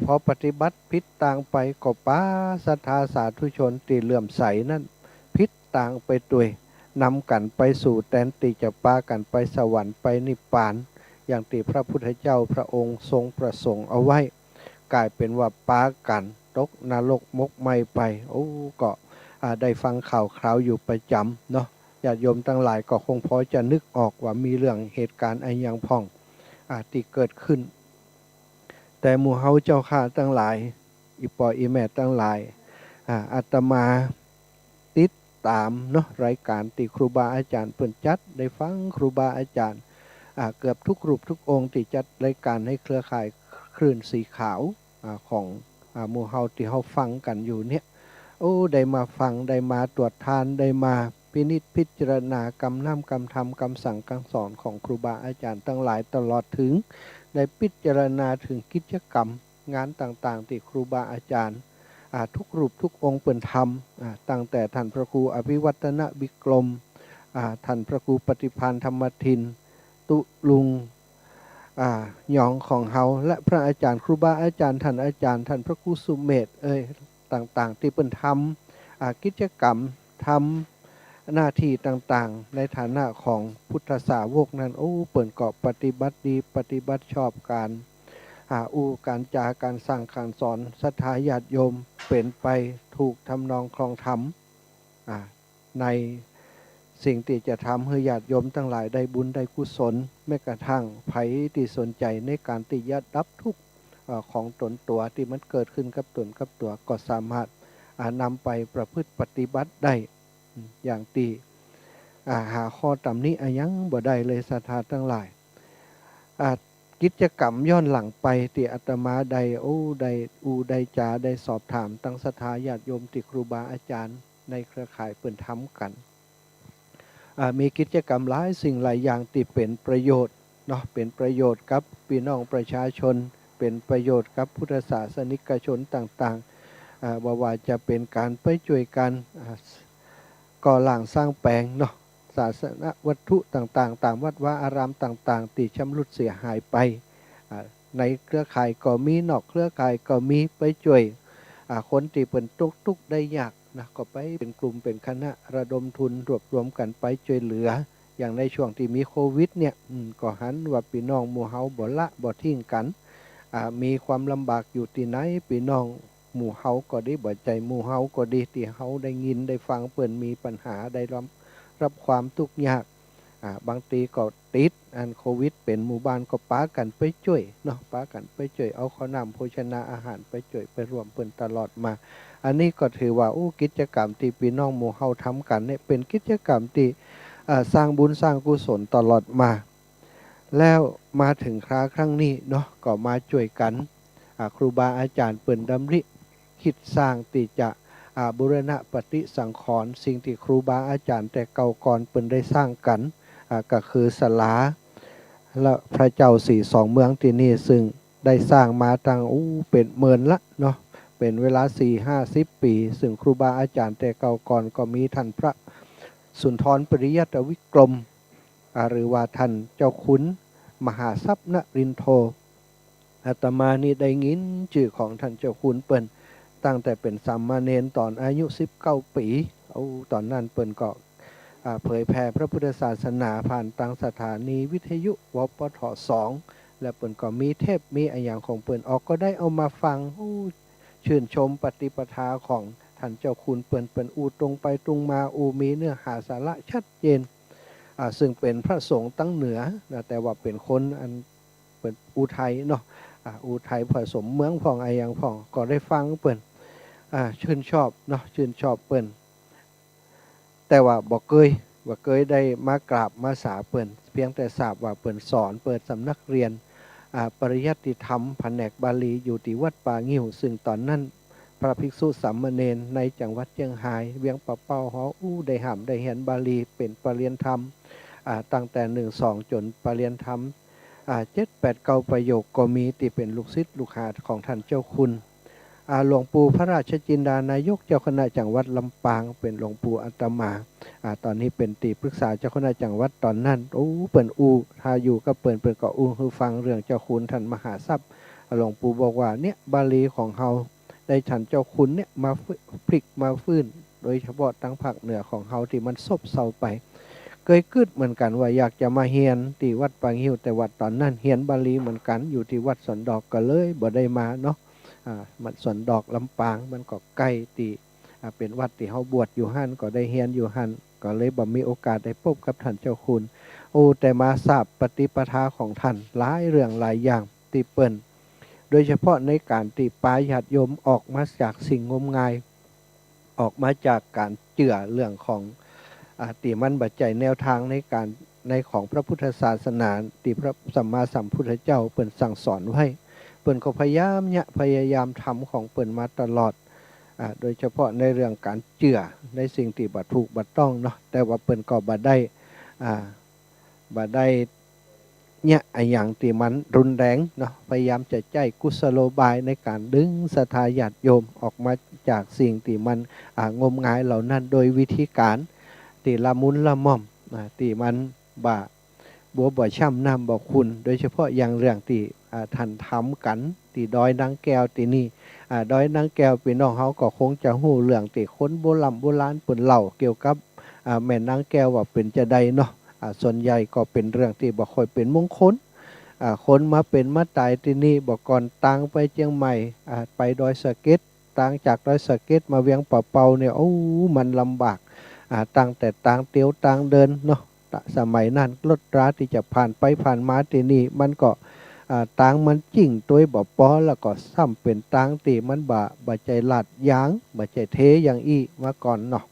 พอปฏิบัติพิษต่างไปก็ป้าศรัทธาสาธุชนตีเหลื่อมใสนั้นพิษต่างไปด้วยนำกันไปสู่แดนติจะป้ากันไปสวรรค์ไปนิพพานอย่างที่พระพุทธเจ้าพระองค์ทรงประสงค์เอาไว้กลายเป็นว่าป้ากันตกนรกมกไหม้ไปก็ได้ฟังข่าวคราวอยู่ประจำเนาะญาติโยมทั้งหลายก็คงพอจะนึกออกว่ามีเรื่องเหตุการณ์อะไรอย่างพ่องที่เกิดขึ้นแต่หมู่เฮาเจ้าข้าทั้งหลายอีปออีแม่ทั้งหลายอาตมาติดตามเนาะรายการที่ครูบาอาจารย์เพิ่นจัดได้ฟังครูบาอาจารย์เกือบทุกรูปทุกองค์ที่จัดรายการให้เครือข่ายคลื่นสีขาวของหมู่เฮาที่เฮาฟังกันอยู่เนี่ยได้มาฟังได้มาตรวจทานได้มาพินิจพิจารณากรรมน้ำกรรมธรรมคำสั่งคำสอนของครูบาอาจารย์ทั้งหลายตลอดถึงได้พิจารณาถึงกิจกรรมงานต่างๆที่ครูบาอาจารย์ทุกรูปทุกองค์เปิ่นทำตั้งแต่ท่านพระครูอภิวัตนวิกรมท่านพระครูปฏิภาณธรรมทินตุลุง หยองของเฮาและพระอาจารย์ครูบาอาจารย์ท่านอาจารย์ท่านพระครูสุเมธต่างๆที่เปิ้นทำกิจกรรมทำหน้าที่ต่างๆในฐานะของพุทธสาวกนั้นเปิ้นก็ปฏิบัติดีปฏิบัติชอบการการจาการสั่งการสอนศรัทธาญาติโยมเป็นไปถูกทำนองคลองธรรมในสิ่งที่จะทำให้ญาติโยมทั้งหลายได้บุญได้กุศลแม้กระทั่งไผที่สนใจในการที่จะดับทุกข์ของตนตัวที่มันเกิดขึ้นกับตนกับตัวก็สามารถนำไปประพฤติปฏิบัติได้อย่างที่หาข้อตำหนิยังบ่ได้เลยศรัทธาทั้งหลายกิจกรรมย้อนหลังไปที่อาตมาได้จาได้สอบถามตั้งศรัทธาญาติโยมที่ครูบาอาจารย์ในเครือข่ายเปิ่นทำกันมีกิจกรรมหลายสิ่งหลายอย่างที่เป็นประโยชน์เนาะเป็นประโยชน์กับพี่น้องประชาชนเป็นประโยชน์กับพุทธศาสนิกชนต่างๆว่าจะเป็นการไปช่วยกันก่อหลังสร้างแปลงเนาะศาสนวัตถุต่างๆตามวัดวาอารามต่างๆที่ชำรุดเสียหายไปในเครือข่ายก็มีนอกเครือข่ายก็มีไปช่วยคนที่เป็นทุกข์ได้ยากนะก็ไปเป็นกลุ่มเป็นคณะระดมทุนรวบรวมกันไปช่วยเหลืออย่างในช่วงที่มีโควิดเนี่ยก็หันว่าพี่น้องหมู่เฮาบ่ละบ่ทิ้งกันมีความลำบากอยู่ที่ไหนพี่น้องหมู่เฮาก็ดีบ่ใจหมู่เฮาก็ดีที่เฮาได้ยินได้ฟังเปิ้นมีปัญหาได้รับความทุกข์ยากบางทีก็ติดโควิดเป็นหมู่บ้านก็ป้ากันไปช่วยเนาะป้ากันไปช่วยเอาข้าวน้ำโภชนาอาหารไปช่วยไปรวมเปิ้นตลอดมาอันนี้ก็ถือว่ากิจกรรมที่พี่น้องหมู่เฮาทำกันเนี่ยเป็นกิจกรรมที่สร้างบุญสร้างกุศลตลอดมาแล้วมาถึงครั้งนี้เนาะก็มาช่วยกันครูบาอาจารย์เปิ้นดำริคิดสร้างที่จะบูรณะปฏิสังขรณ์สิ่งที่ครูบาอาจารย์แต่เก่าก่อนเปิ้นได้สร้างกันก็คือศาลาและพระเจ้าสี่สองเมืองที่นี่ซึ่งได้สร้างมาตั้งเป็นหมื่นละเนาะเป็นเวลา 4-50 ปีซึ่งครูบาอาจารย์แต่เก่าก่อนก็มีท่านพระสุนทรปริยัตวิกรมหรือว่าท่านเจ้าขุนมหาทรัพย์นรินทร์โทอาตมานี่ได้ยินชื่อของท่านเจ้าขุนเปิ้นตั้งแต่เป็นสามเณรตอนอายุ19 ปีตอนนั้นเปิ้นก็เผยแผ่พระพุทธศาสนาผ่านทางสถานีวิทยุวปท2และเปิ้นก็มีเทปมีอย่างของเปิ้นออกก็ได้เอามาฟังชื่นชมปฏิปทาของท่านเจ้าคุณเปิ้นตรงไปตรงมามีเนื้อหาสาระชัดเจนซึ่งเป็นพระสงฆ์ตั้งเหนือนะแต่ว่าเป็นคนเป็นทัยเนาะทัยผสมเมืองพ่องอย่างพ่องก็ได้ฟังเปิ้นชื่นชอบเนาะชื่นชอบเปิ้นแต่ว่าบ่เคยได้มากราบมาสาเปิ้นเพียงแต่ทราบว่าเปิ้นสอนเปิดสำนักเรียนปริยัติธรรมแผนกบาลีอยู่ที่วัดป่างิ้วซึ่งตอนนั้นพระภิกษุสามเณรในจังหวัดเชียงรายเวียงปะเป้าฮอได้ห้ามได้เรียนบาลีเป็นปรริญญาธรรมตั้งแต่ 1-2 จนปรริญญาธรรม7-8-9 ประโยคก็มีที่เป็นลูกศิษย์ลูกหาของท่านเจ้าคุณหลวงปู่พระราชจินดานายกเจ้าคณะจังหวัดลำปางเป็นหลวงปู่อาตมาตอนนี้เป็นที่ปรึกษาเจ้าคณะจังหวัดตอนนั้นเปิ้นถ้าอยู่ก็เปิ้นก็คือฟังเรื่องเจ้าคุณท่านมหาทรัพย์หลวงปู่บอกว่าเนี่ยบาลีของเฮาได้ฉันเจ้าคุณเนี่ยมาพลิกมาฟื้นโดยเฉพาะทางภาคเหนือของเฮาที่มันซบเซาไปเคยกึดเหมือนกันว่าอยากจะมาเฮียนที่วัดปางหิ้วแต่วัดตอนนั้นเฮียนบาลีเหมือนกันอยู่ที่วัดสวนดอกก็เลยบ่ได้มาเนาะมันสวนดอกลำปางมันก็ใกล้ที่เป็นวัดที่เฮาบวชอยู่หั่นก็ได้เฮียนอยู่หั่นก็เลยบ่มีโอกาสได้พบกับท่านเจ้าคุณแต่มาทราบปฏิปทาของท่านหลายเรื่องหลายอย่างที่เปิ้นโดยเฉพาะในการที่ปาญาติโยมออกมาจากสิ่งงมงายออกมาจากการเจื่อเรื่องของที่มันบัจจัยแนวทางในของพระพุทธศาสนาที่พระสัมมาสัมพุทธเจ้าเปิ้นสั่งสอนไว้เปิ้นก็พยายามทำของเปิ้นมาตลอดโดยเฉพาะในเรื่องการเจื่อในสิ่งที่บ่ถูกบ่ต้องเนาะแต่ว่าเปิ้นก็บ่ได้เนี่ยอย่างที่มันรุนแรงเนาะพยายามจะใจกุศโลบายในการดึงศรัทธาญาติโยมออกมาจากสิ่งที่มันงมงายเหล่านั้นโดยวิธีการที่ละมุนละม่อมที่มัน บ่ช่ำน้ำบ่คุณโดยเฉพาะอย่างเรื่องที่ท่านทำกันที่ดอยนางแก้วที่นี่ดอยนางแก้วพี่น้องเขาก็คงจะฮู้เรื่องที่คนโบราณเปิ้นเล่าเกี่ยวกับแม่นางแก้วว่าเป็นจะใดเนาะส่วนใหญ่ก็เป็นเรื่องที่บ่ค่อยเป็นมงคลคนมาเป็นมาตายที่นี่บ่ก่อนตังไปเชียงใหม่ไปดอยสะเก็ดตังจากดอยสะเก็ดมาเวียงป่าเปาเนี่ยโอ้มันลำบากตั้งแต่ตังเตียวตังเดินเนาะสมัยนั้นรถราที่จะผ่านไปผ่านมาที่นี่มันก็ตังมันจิ้งตัวบ่ปอแล้วก็ซ้ำเป็นตังตีมันบ่ใจลาดยางบ่ใจเทอย่างอี้มาก่อนเนาะ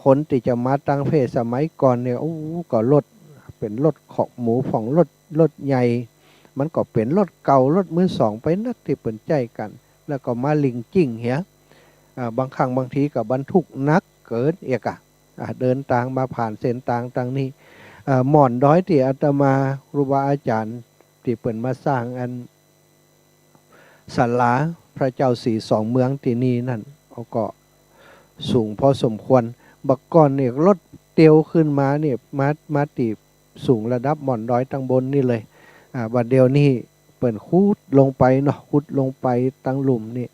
คนที่จะมาตั้งเพศสมัยก่อนเนี่ยโอ้ก็รถเป็นรถขอกหมูของรถใหญ่มันก็เป็นรถเก่ารถมือสองไปนักที่เปิ่นใจกันแล้วก็มาลิงจิ้งเหียบางครั้งบางทีกับบรรทุกนักเกินเอกเดินทางมาผ่านเส้นทางต่างนี้หม่อนด้อยที่อาตมาครูบาอาจารย์ที่เปิ่นมาสร้างอันศาลาพระเจ้าสีสองเมืองที่นี่นั่นเขาก็สูงพอสมควรบักก่อนเนี่ยรถเตียวขึ้นมาเนี่ยมาติสูงระดับหม่อนด้อยตั้งบนนี่เลยบัดเดียวนี่เปิ่นคูดลงไปเนาะคูดลงไปตั้งหลุมนี่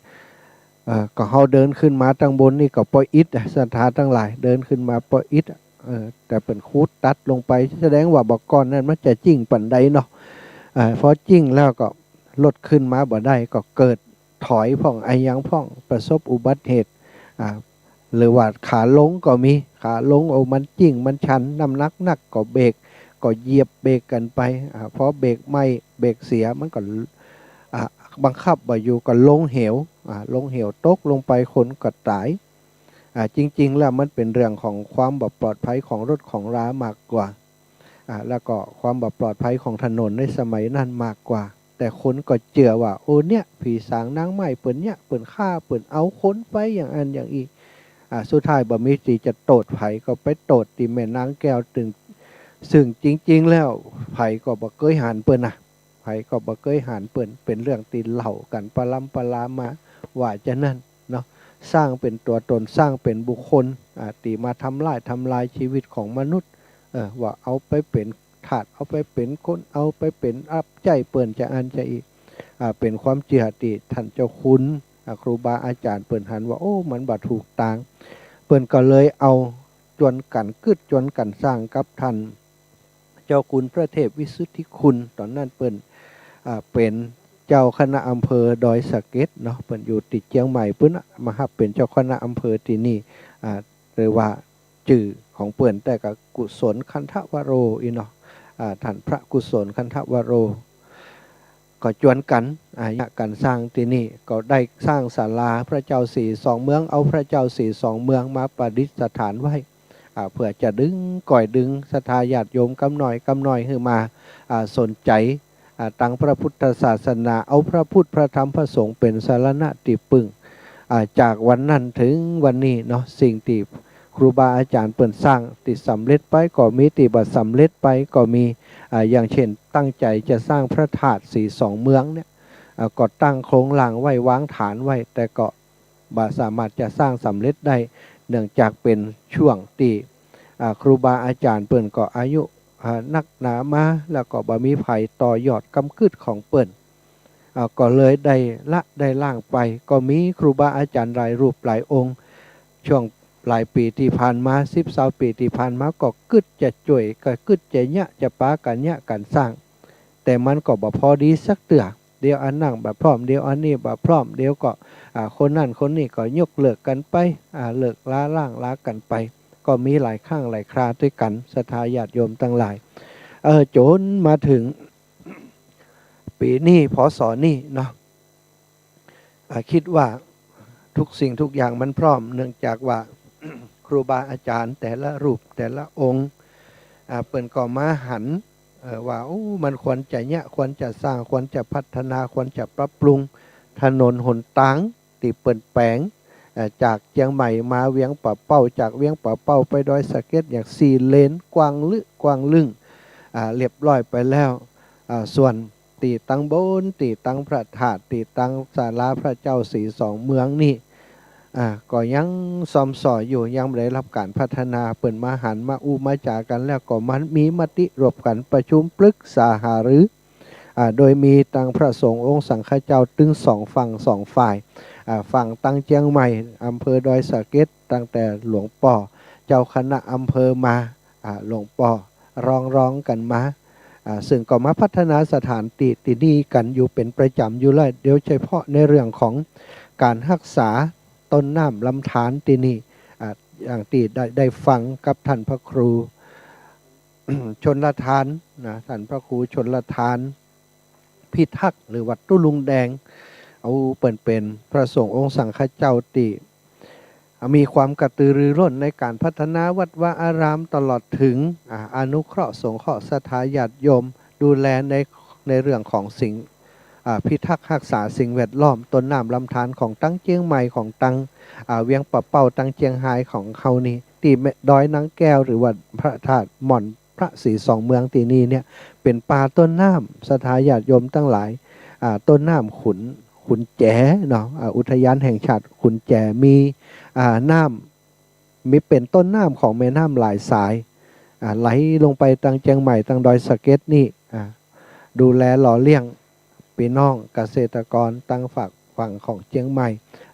ก็เขาเดินขึ้นมาตั้งบนนี่ก็ปออิฐสถานทั้งหลายเดินขึ้นมาปออิฐแต่เป็นคูดตัดลงไปแสดงว่าบักก่อนนั้นมันจะจิ้งปันใดเนาะพอจิ้งแล้วก็ลดขึ้นมาบ่ได้ก็เกิดถอยพ่องไอยังพ่องประสบอุบัติเหตุหรือว่าขาลงก็มีขาลงมันจิ้งมันชันน้ำหนักก็เบรกก็เหยียบเบรกกันไปเพราะเบรกไม่เบรกเสียมันก็บังคับบ่อยู่ก็ลงเหวตกลงไปคนก็ตายจริงๆแล้วมันเป็นเรื่องของความแบบปลอดภัยของรถของรามากกว่าแล้วก็ความแบบปลอดภัยของถนนในสมัยนั้นมากกว่าแต่คนก็เชื่อว่าโอ้เนี่ยผีสางนางไม้เปิ่นเนี่ยเปิ่นฆ่าเปิ่นเอาคนไปอย่างอันอย่างอีกสุดท้ายบ่มีสิจะโตดไผก็ไปโตดที่แม่นางแก้วตึงซึ่งจริงๆแล้วไผก็บ่เคยหันเปิ้นไผก็บ่เคยหันเปิ้นเป็นเรื่องตีเล่ากันปลามาว่าจะนั่นเนาะสร้างเป็นตัวตนสร้างเป็นบุคคลตีมาทำลายชีวิตของมนุษย์ว่าเอาไปเป็นถาดเอาไปเป็นคนเอาไปเป็นอับใจเปิ้นจะอันจะอีกเป็นความเจือติท่านเจ้าคุณครูบาอาจารย์เปิ้นหันว่าโอ้มันบ่ถูกตางเปิ้นก็เลยเอาจวนกันสร้างกับท่านเจ้าคุณพระเทพวิสุทธิคุณตอนนั้นเปิ้นเป็นเจ้าคณะอำเภอดอยสะเก็ดเนาะเปิ้นอยู่ติดเชียงใหม่เปิ้นมาฮับเป็นเจ้าคณะอำเภอที่นี่หรือว่าชื่อของเปิ้นแต่ก็กุศลคันธวโรอีเนาะท่านพระกุศลคันธวโรก็จวนกันการสร้างที่นี่ก็ได้สร้างศาลาพระเจ้าสีสองเมืองเอาพระเจ้าสีสองเมืองมาประดิษฐานไว้เพื่อจะดึงศรัทธาญาติโยมกำหน่อยให้มาสนใจตั้งพระพุทธศาสนาเอาพระพุทธพระธรรมพระสงฆ์เป็นสารณะที่พึ่งจากวันนั้นถึงวันนี้เนาะสิ่งที่ครูบาอาจารย์เปิ่นสร้างติดสำเร็จไปก็มีติบัติสำเร็จไปก็มีอย่างเช่นตั้งใจจะสร้างพระธาตุสีสองเมืองเนี่ยก็ตั้งโครงหลังไว้วางฐานไว้แต่ก็บ่สามารถจะสร้างสำเร็จได้เนื่องจากเป็นช่วงที่ครูบาอาจารย์เปิ่นก็อายุนักหนามาแล้วก็บ่มีไผต่อยอดกำกึดของเปิ่นก็เลยได้ล่างไปก็มีครูบาอาจารย์หลายรูปหลายองค์ช่วงหลายปีที่ผ่านมา10-20 ปีที่ผ่านมาก็กึดจะจ่วยก็กึดจะเนี่ยจะป้ากันเนี่ยกันสร้างแต่มันก็บ่พอดีสักเตือเดี๋ยวอันนั่งแบบพร้อมเดี๋ยวอันนี้แบบพร้อมเดี๋ยวก็คนนั่นคนนี้ก็ยกเลิกกันไปเลิกล้ากันไปก็มีหลายข้างหลายคราด้วยกันศรัทธาญาติโยมทั้งหลายจนมาถึงปีนี้พศนี้เนาะคิดว่าทุกสิ่งทุกอย่างมันพร้อมเนื่องจากว่า ครูบาอาจารย์แต่ละรูปแต่ละองค์เปิ่นก็มาหันว่ามันควรจะเนี่ยควรจะสร้างควรจะพัฒนาควรจะปรับปรุงถนนหนทางที่เปิ่นแปลงจากเชียงใหม่มาเวียงป่าเป้าจากเวียงป่าเป้าไปดอยสะเก็ดอย่าง4 เลนกว้างลึกเรียบร้อยไปแล้วส่วนตีตั้งโบนตีตั้งพระธาตุตีตั้งศาลาพระเจ้าสีสองเมืองนี่ ก็ยังซ้อมสออยู่ยังไม่ได้รับการพัฒนาเปิ่นมาหันมาอู้มาจากันแล้วก็มันมีมติรวมกันประชุมปรึกษาหารือโดยมีตังพระสงฆ์องค์สังฆเจ้าตึง2ฝั่ง2ฝ่ายฝั่งตังเจียงใหม่อำเภอดอยสะเก็ดตั้งแต่หลวงป่อเจ้าคณะอำเภอมาหลวงป่อร้องกันมาซึ่งก็มาพัฒนาสถานที่นี่กันอยู่เป็นประจำอยู่เลยเดี๋ยวเฉพาะในเรื่องของการรักษาต้นน้ำลำธารที่นี่อย่างที่ได้ฟังกับท่านพระครู ชนละทานนะท่านพระครูชนละทานพิทักษ์หรือวัดตุ้ลุงแดงเอาเป็นพระสงฆ์องค์สังฆเจ้าติมีความกระตือรือร้นในการพัฒนาวัดวาอารามตลอดถึงอนุเคราะห์สงเคราะห์ศรัทธาญาติโยมดูแลในเรื่องของสิ่งพิทักษ์รักษาสิ่งแวดล้อมต้นน้ำลำธารของตั้งเจียงใหม่ของตั้งเวียงปะเป่าตั้งเจียงไฮ้ของเขานี่ตีดอยนางแก้วหรือว่าพระธาตุหม่อนพระศรีสองเมืองตีนี้เนี่ยเป็นป่าต้นน้ำศรัทธาญาติโยมตั้งหลายต้นน้ำขุนแจเนาะอุทยานแห่งชาติขุนแจมีน้ำมีเป็นต้นน้ำของแม่น้ำหลายสายไหลลงไปตั้งเจียงใหม่ตั้งดอยสะเก็ดนี่ดูแลหล่อเลี้ยงพี่น้องเกษตรกรตั้งฝั่งของเจียงใหม่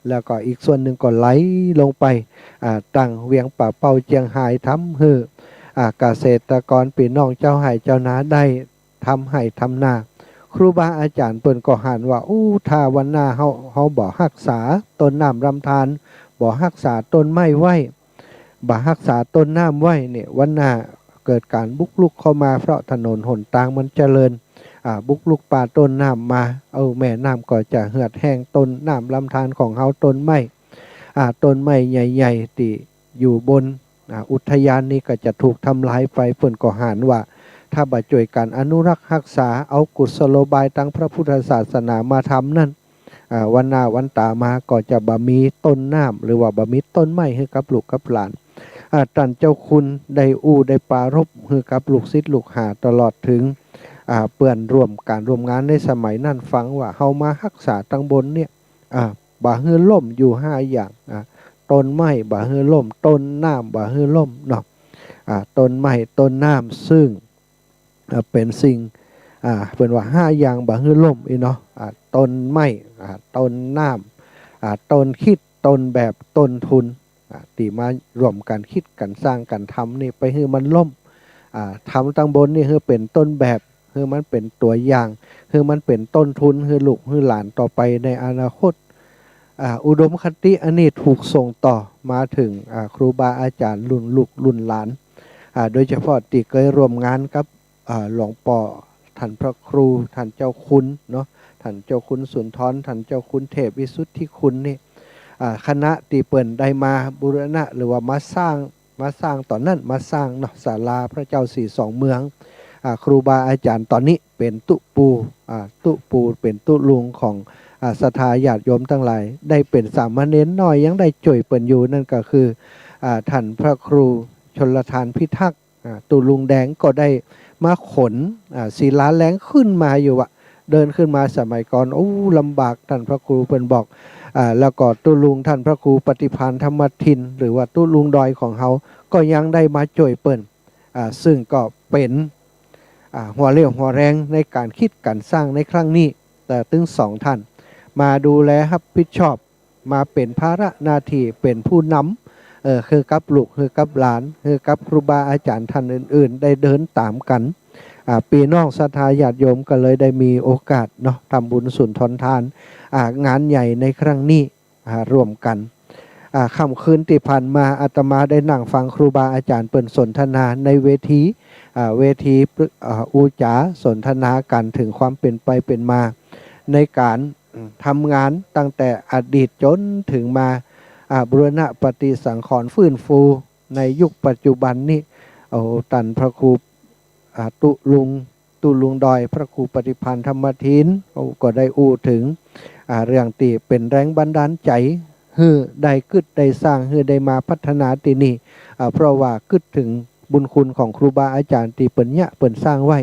แล้วก็อีกส่วนหนึ่งก็ไหลลงไปตั้งเวียงป่าเป่าเจียงไฮ้ทำให้เกษตรกรพี่น้องเจ้าไห่เจ้านาได้ทำให้ทำนาครูบาอาจารย์เปิ้นก็หันว่าถ้าวันหน้าเฮาบ่รักษาต้นน้ำลำธารบ่รักษาต้นไม้ไว้บ่รักษาต้นน้ำไว้เนี่ยวันหน้าเกิดการบุกรุกเข้ามาเพราะถนนหนทางมันเจริญบุกลุกป่าต้นน้ำมาแม่น้ำก็จะเหือดแห้งต้นน้ำลำธารของเฮาต้นไม้ต้นไม้ใหญ่ๆที่อยู่บนอุทยานนี้ก็จะถูกทำลายไปเพิ่นก็หานว่าถ้าบ่ช่วยกันอนุรักษ์รักษาเอากุศโลบายทางพระพุทธศาสนามาทำนั่นวันหน้าวันตามาก็จะบ่มีต้นน้ำหรือว่าบ่มีต้นไม้ให้กับลูกกับหลานท่านเจ้าคุณได้ได้ปรารภให้กับลูกศิษย์ลูกหาตลอดถึงเปื่อนร่วมงานในสมัยนั้นฟังว่าเฮามารักษาตั้งบนเนี่ยบ่ฮือล่มอยู่5อย่างต้นไม้บ่ฮือล่มต้นน้ำบ่ฮือล่มเนาะต้นไม้ต้นน้ำซึ่งเป็นสิ่งเป็นว่า5อย่างบ่ฮือล่มเนาะต้นไม้ต้นน้ำต้นคิดต้นแบบต้นทุนที่มารวมกันคิดกันสร้างกันทำนี่ไปฮือมันล่มทำตั้งบนนี่คือเป็นต้นแบบคือมันเป็นตัวอย่างคือมันเป็นต้นทุนคือลูกคือหลานต่อไปในอนาคตอุดมคติอันนี้ถูกส่งต่อมาถึงครูบาอาจารย์รุ่นลูกรุ่นหลานโดยเฉพาะที่เคยร่วมงานกับหลวงป่อท่านพระครูท่านเจ้าคุณเนาะท่านเจ้าคุณสุนทรท่านเจ้าคุณเทพวิสุทธิคุณนี่คณะที่เปิ่นได้มาบูรณะหรือว่ามาสร้างตอนนั้นมาสร้างเนาะศาลาพระเจ้าสี่สองเมืองครูบาอาจารย์ตอนนี้เป็นตุปูเป็นตุลุงของศรัทธาญาติโยมทั้งหลายได้เป็นสามเณรน้อยยังได้จ่วยเปิ่นอยู่นั่นก็คือท่านพระครูชลทานพิทักษ์ตุลุงแดงก็ได้มาขนศิลาแรงขึ้นมาอยู่เดินขึ้นมาสมัยก่อนลำบากท่านพระครูเปิ่นบอกแล้วก็ตุลุงท่านพระครูปฏิภาณธรรมทินหรือว่าตุลุงดอยของเขาก็ยังได้มาจ่วยเปิ่นซึ่งก็เป็นหัวเรี่ยวหัวแรงในการคิดการสร้างในครั้งนี้แต่ถึง2ท่านมาดูแลรับผิดชอบมาเป็นภาระหน้าที่เป็นผู้นำคือกับลูกคือกับหลานคือกับครูบาอาจารย์ท่านอื่นๆได้เดินตามกันปีน้องศรัทธาญาติโยมก็เลยได้มีโอกาสเนาะทำบุญสุนทรทานงานใหญ่ในครั้งนี้ร่วมกันค่ำคืนที่ผ่านมาอาตมาได้นั่งฟังครูบาอาจารย์เปิ่นสนทนาในเวทีอูจ๋าสนทนากันถึงความเป็นไปเป็นมาในการทำงานตั้งแต่อดีตจนถึงมาบูรณะปฏิสังขรณ์ฟื้นฟูในยุคปัจจุบันนี้ตันพระครูตุลุงดอยพระครูปฏิภาณธรรมทินก็ได้ถึงเรื่องที่เป็นแรงบันดาลใจฮือได้กึดได้สร้างฮือได้มาพัฒนาที่นี่เพราะว่ากึดถึงบุญคุณของครูบาอาจารย์ที่เปิ่นสร้างไว้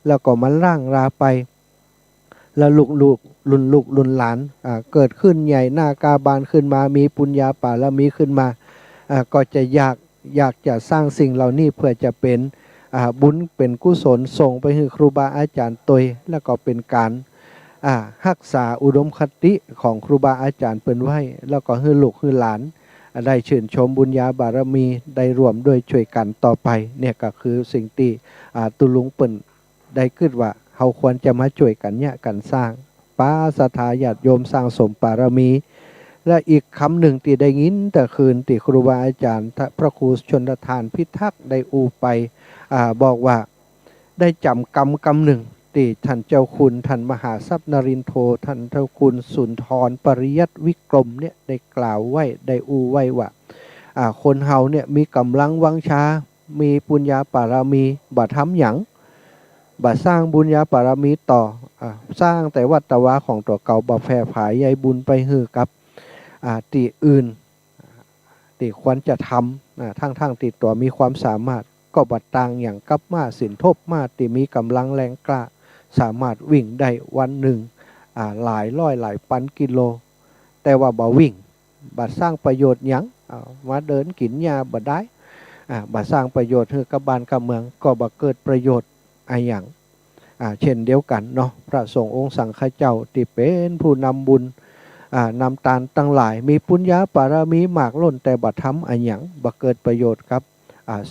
แล้วก็มันร่างราไป แล้วลูกรุ่นหลานเกิดขึ้นใหญ่หน้ากาบานขึ้นมามีปุญญาปารมีขึ้นมาก็จะอยากจะสร้างสิ่งเหล่านี้เพื่อจะเป็นบุญเป็นกุศลส่งไปให้ครูบาอาจารย์ตยแล้วก็เป็นการรักษาอุดมคติของครูบาอาจารย์เปิ้นไว้แล้วก็ให้ลูกให้หลานได้ชื่นชมบุญญาบารมีได้ร่วมด้วยช่วยกันต่อไปเนี่ยก็คือสิ่งที่ตุลุงเปิ้นได้คิดว่าเราควรจะมาช่วยกันเนี่ยกันสร้างป้าศรัทธาญาติโยมสร้างสมบารมี และอีกคำหนึ่งที่ได้ยินแต่คืนที่ครูบาอาจารย์พระครูชนทานพิทักษ์ได้อูไปบอกว่าได้จำกำหนึ่งที่ท่านเจ้าคุณท่านมหาทรัพย์นรินทร์โทท่านเจ้าคุณสุนทรปริยัติวิกรมเนี่ยได้กล่าวไว้ได้อูไว้ว่าคนเฮาเนี่ยมีกำลังวังชามีปุญญาปารมีบ่ทำหยังบ่สร้างบุญญาปารมีต่อสร้างแต่วัตวะของตัวเก่าบ่แผ่ผายใยบุญไปหือกับตีอื่นตีควรจะทำทั้งติดตัวมีความสามารถก็บัดต่างอย่างกับมาสินทบมาตีมีกำลังแรงกล้าสามารถวิ่งได้วันหนึ่งหลายร้อยหลายพันกิโลแต่ว่าบ่วิ่งบัดสร้างประโยชน์หยังมาเดินกินยาบ่ได้บัดสร้างประโยชน์ให้กับบ้านกับเมืองก็บ่เกิดประโยชน์อย่างเช่นเดียวกันเนาะพระสงฆ์องค์สังฆเจ้าที่เป็นผู้นำบุญนำตาลตั้งหลายมีปุญญาปารมีมากล้นแต่บัดทำอันหยังบ่เกิดประโยชน์กับ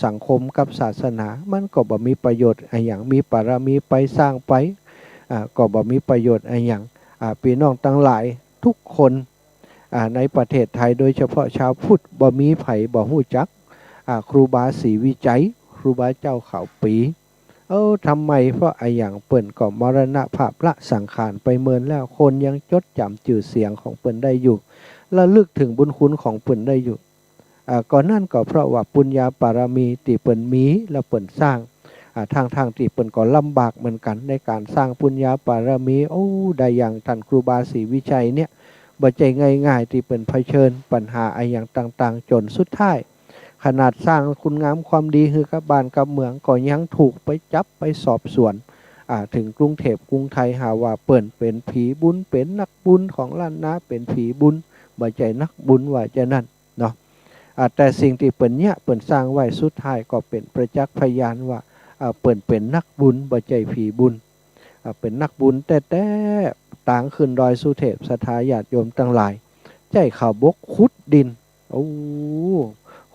สังคมกับศาสนามันก็บ่มีประโยชน์อันหยังมีปารมีไปสร้างไปก็บ่มีประโยชน์อันหยังพี่น้องตั้งหลายทุกคนในประเทศไทยโดยเฉพาะชาวพุทธบ่มีไผบ่ฮู้จักครูบาศรีวิจัยครูบาเจ้าเขาปีทำไมเพราะไอ้อย่างเปิ่นก็มรณภาพละสังขารไปเมินแล้วคนยังจดจำชื่อเสียงของเปิ่นได้อยู่และลึกถึงบุญคุณของเปิ่นได้อยู่ก่อนนั่นก็เพราะว่าปุญญาปารมีที่เปิ่นมีและเปิ่นสร้างทางที่เปิ่นก็ลำบากเหมือนกันในการสร้างปุญญาปารมีได้อย่างท่านครูบาศรีวิชัยเนี่ยบ่ใจง่ายๆที่เปิ่นเผชิญปัญหาไอ้อย่างต่างๆจนสุดท้ายขนาดสร้างคุณงามความดีคือกับบ้านกับเมืองก็ยังถูกไปจับไปสอบสวนถึงกรุงเทพกรุงไทยหาว่าเปิ่นเป็นผีบุญเป็นนักบุญของล้านนาเป็นผีบุญบ่ใจนักบุญว่าจะนั่นเนาะแต่สิ่งที่เปิ่นเนี่ยเปิ่นสร้างไว้สุดท้ายก็เป็นประจักษ์พยานว่าเปิ่นเป็นนักบุญบ่ใจผีบุญเป็นนักบุญแต่ต่างขึ้นดอยสุเทพศรัทธาญาติโยมทั้งหลายใจข่าวบกขุดดิน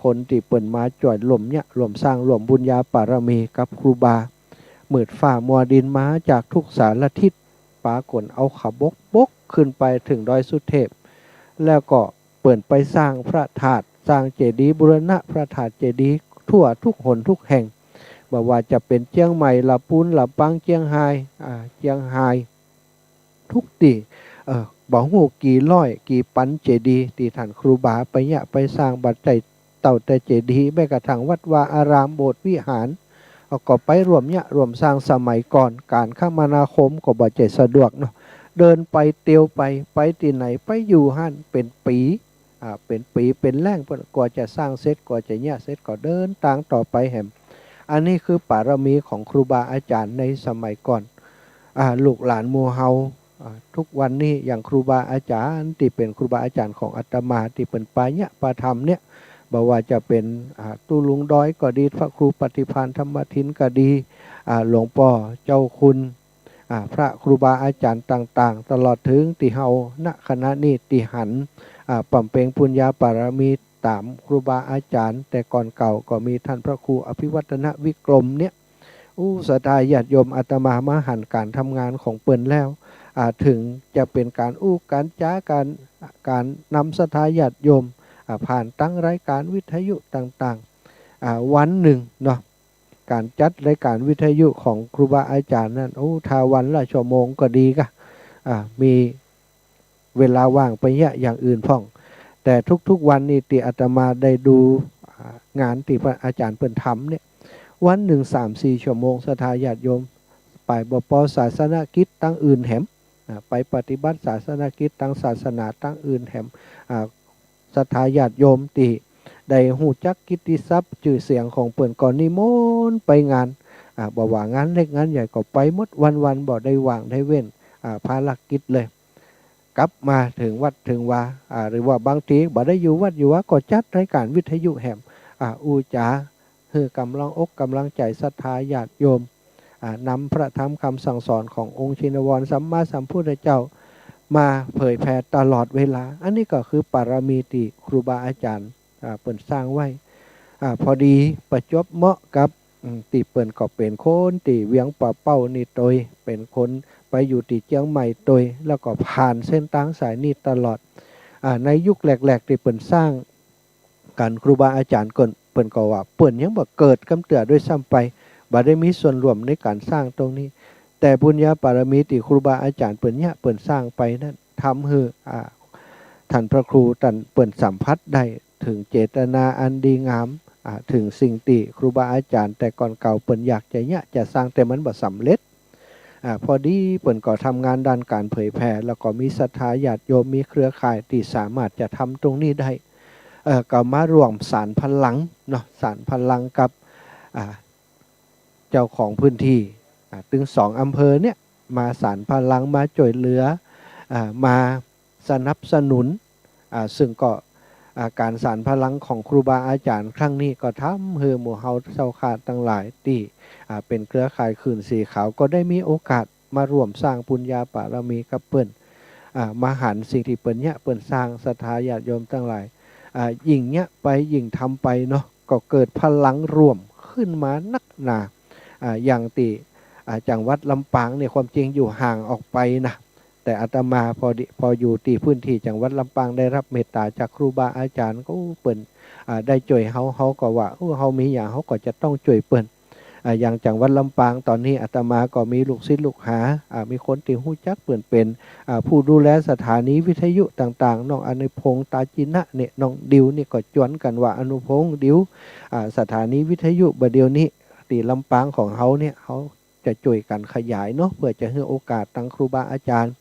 คนที่เปิ่นมาจ่อยหล่มเนี่ยหล่มสร้างหล่มบุญญาปารมีกับครูบามืดฝ่ามัวดินมาจากทุกสารทิศปากลเอาขบกขึ้นไปถึงดอยสุเทพแล้วก็เปิ่นไปสร้างพระธาตุสร้างเจดีย์บูรณะพระธาตุเจดีย์ทั่วทุกหนทุกแห่งบ่ว่าจะเป็นเจียงใหม่ลำพูนลำปางเจียงไฮ้ทุกที่บ่ฮู้กี่ร้อยกี่ปันเจดีย์ที่ท่านครูบาไปเนี่ยไปสร้างบัดใจเต่าแต่เจดีย์แม้กระทั่งวัดวาอารามโบสถ์วิหารก็ไปรวมเนี่ยรวมสร้างสมัยก่อนการคมนาคมก็บ่ใจสะดวกเนาะเดินไปเตียวไปที่ไหนไปอยู่หั่นเป็นปีเป็นแรงกว่าจะสร้างเสร็จกว่าจะเนี่ยเสร็จก็เดินทางต่อไปแหมอันนี้คือปารมีของครูบาอาจารย์ในสมัยก่อนลูกหลานหมู่เฮาทุกวันนี้อย่างครูบาอาจารย์ที่เป็นครูบาอาจารย์ของอาตมาที่เป็นปาเนี่ยปาธรรมเนี่ยบอกว่าจะเป็นตุลุงดอยก็ดีพระครูปฏิภาณธรรมทินก็ดีหลวงพ่อเจ้าคุณพระครูบาอาจารย์ต่างๆตลอดถึงติเฮาณคณะนี้ติหันปั่มเปงปุญญาปารมีตามครูบาอาจารย์แต่ก่อนเก่าก็มีท่านพระครูอภิวัฒนวิกรมเนี่ยศรัทธาญาติโยมอาตมามาหันการทำงานของเปิ้นแล้วถึงจะเป็นการการจ้าการนำศรัทธาญาติโยมผ่านตั้งรายการวิทยุต่างๆวันหนึ่งเนาะการจัดรายการวิทยุของครูบาอาจารย์นั่นถ้าวันละชั่วโมงก็ดีก็มีเวลาว่างไปอย่างอื่นพ่องแต่ทุกวันนี้ที่อาตมาได้ดูงานที่พระอาจารย์เปิ้นทำเนี่ยวันหนึ่ง 3-4 ชั่วโมงศรัทธาญาติโยมไปบ่ปศาสนกิจตั้งอื่นแหมไปปฏิบัติศาสนกิจตั้งศาสนาตั้งอื่นแหมศรัทธาญาติโยมที่ได้ฮู้จักกิตติศัพท์ชื่อเสียงของเปิ้นก่อนนิมนต์ไปงานบ่ว่างานเล็กงานใหญ่ก็ไปหมดวันบ่ได้ว่างได้เว้น ภารกิจเลยกลับมาถึงวัดถึงวาหรือว่าบางทีบ่ได้อยู่วัดอยู่ว่าก็จัดรายการวิทยุแหมอูจาคือกำลังอกกำลังใจศรัทธาญาติโยมนำพระธรรมคำสั่งสอนขององค์ชินวรสัมมาสัมพุทธเจ้ามาเผยแผ่ตลอดเวลาอันนี้ก็คือปารมีที่ครูบาอาจารย์เปิ่นสร้างไว้พอดีประจบเหมาะกับตีเปิ่นก็เป็นคนตีเวียงป่าเป้านี่โดยเป็นคนไปอยู่ที่เชียงใหม่โดยแล้วก็ผ่านเส้นทางสายนี้ตลอดในยุคแรกๆที่เปิ่นสร้างการครูบาอาจารย์ก่อนเปิ่นก็ว่าเปิ่นยังบ่เกิดกำเตือด้วยซ้ำไปบ่ได้มีส่วนร่วมในการสร้างตรงนี้แต่บุญญาปารมีที่ครูบาอาจารย์เปิ่นเนี่ยเปิ่นสร้างไปนั้นทำให้ท่านพระครูท่านเปิ่นสัมผัสได้ถึงเจตนาอันดีงามถึงสิ่งที่ครูบาอาจารย์แต่ก่อนเก่าเปิ่นอยากจะสร้างแต่มันบ่สำเร็จพอดีเปิ่นก็ทำงานด้านการเผยแผ่แล้วก็มีศรัทธาญาติโยมมีเครือข่ายที่สามารถจะทำตรงนี้ได้ก็มารวมสารพลังเนาะสารพลังกับเจ้าของพื้นที่ถึง2อำเภอเนี่ยมาสารพลังมาช่วยเหลือมาสนับสนุนซึ่งก็การสารพลังของครูบาอาจารย์ครั้งนี้ก็ทำให้หมู่เฮาเจ้าขาดทั้งหลายที่เป็นเครือข่ายขื่นสีขาวก็ได้มีโอกาสมาร่วมสร้างปุญญาบารมีกับเปิ้นมาหันสิ่งที่เปิ้นเนี่ยเปิ้นสร้างศรัทธาญาติโยมทั้งหลายยิ่งเนี่ยไปยิ่งทำไปเนาะก็เกิดพลังร่วมขึ้นมานักหนาอย่างที่จังหวัดลำปางเนี่ยความจริงอยู่ห่างออกไปนะแต่อาตมาพออยู่ที่พื้นที่จังหวัดลำปางได้รับเมตตาจากครูบาอาจารย์ก็เปิ้นได้ช่วยเฮาก็ว่าเฮามีอย่างเฮาก็จะต้องช่วยเปิ้นอย่างจังหวัดลำปางตอนนี้อาตมาก็มีลูกศิษย์ลูกหามีคนที่ฮู้จักเปิ้นเป็นผู้ดูแลสถานีวิทยุต่างๆน้องอนุพงษ์ตาจินะเนี่ยน้องดิวนี่ก็จวนกันว่าอนุพงษ์ดิวสถานีวิทยุบัดเดี๋ยวนี้ที่ลำปางของเฮาเนี่ยเฮาจะช่วยกันขยายเนาะเพื่อจะให้โอกาสตั้งครูบาอาจารย์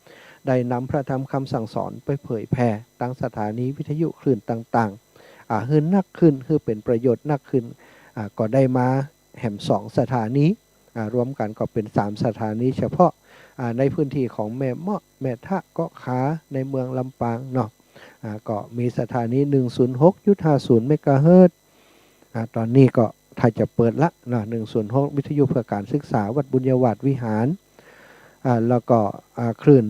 ได้นำพระธรรมคำสั่งสอนไปเผยแผ่ตั้งสถานีวิทยุคลื่นต่างๆให้นักขึ้นคือเป็นประโยชน์นักขึ้นก็ได้มาแห่ม2สถานีรวมกันก็เป็น3สถานีเฉพาะในพื้นที่ของแม่เมาะแม่ทะเกาะขาในเมืองลำปางเนาะก็มีสถานี 106.50 เมกะเฮิรตซ์ตอนนี้ก็ถ้าจะเปิดละนะ106วิทยุเพื่อการศึกษาวัดบุญญาวาสวิหารแล้วก็คลื่น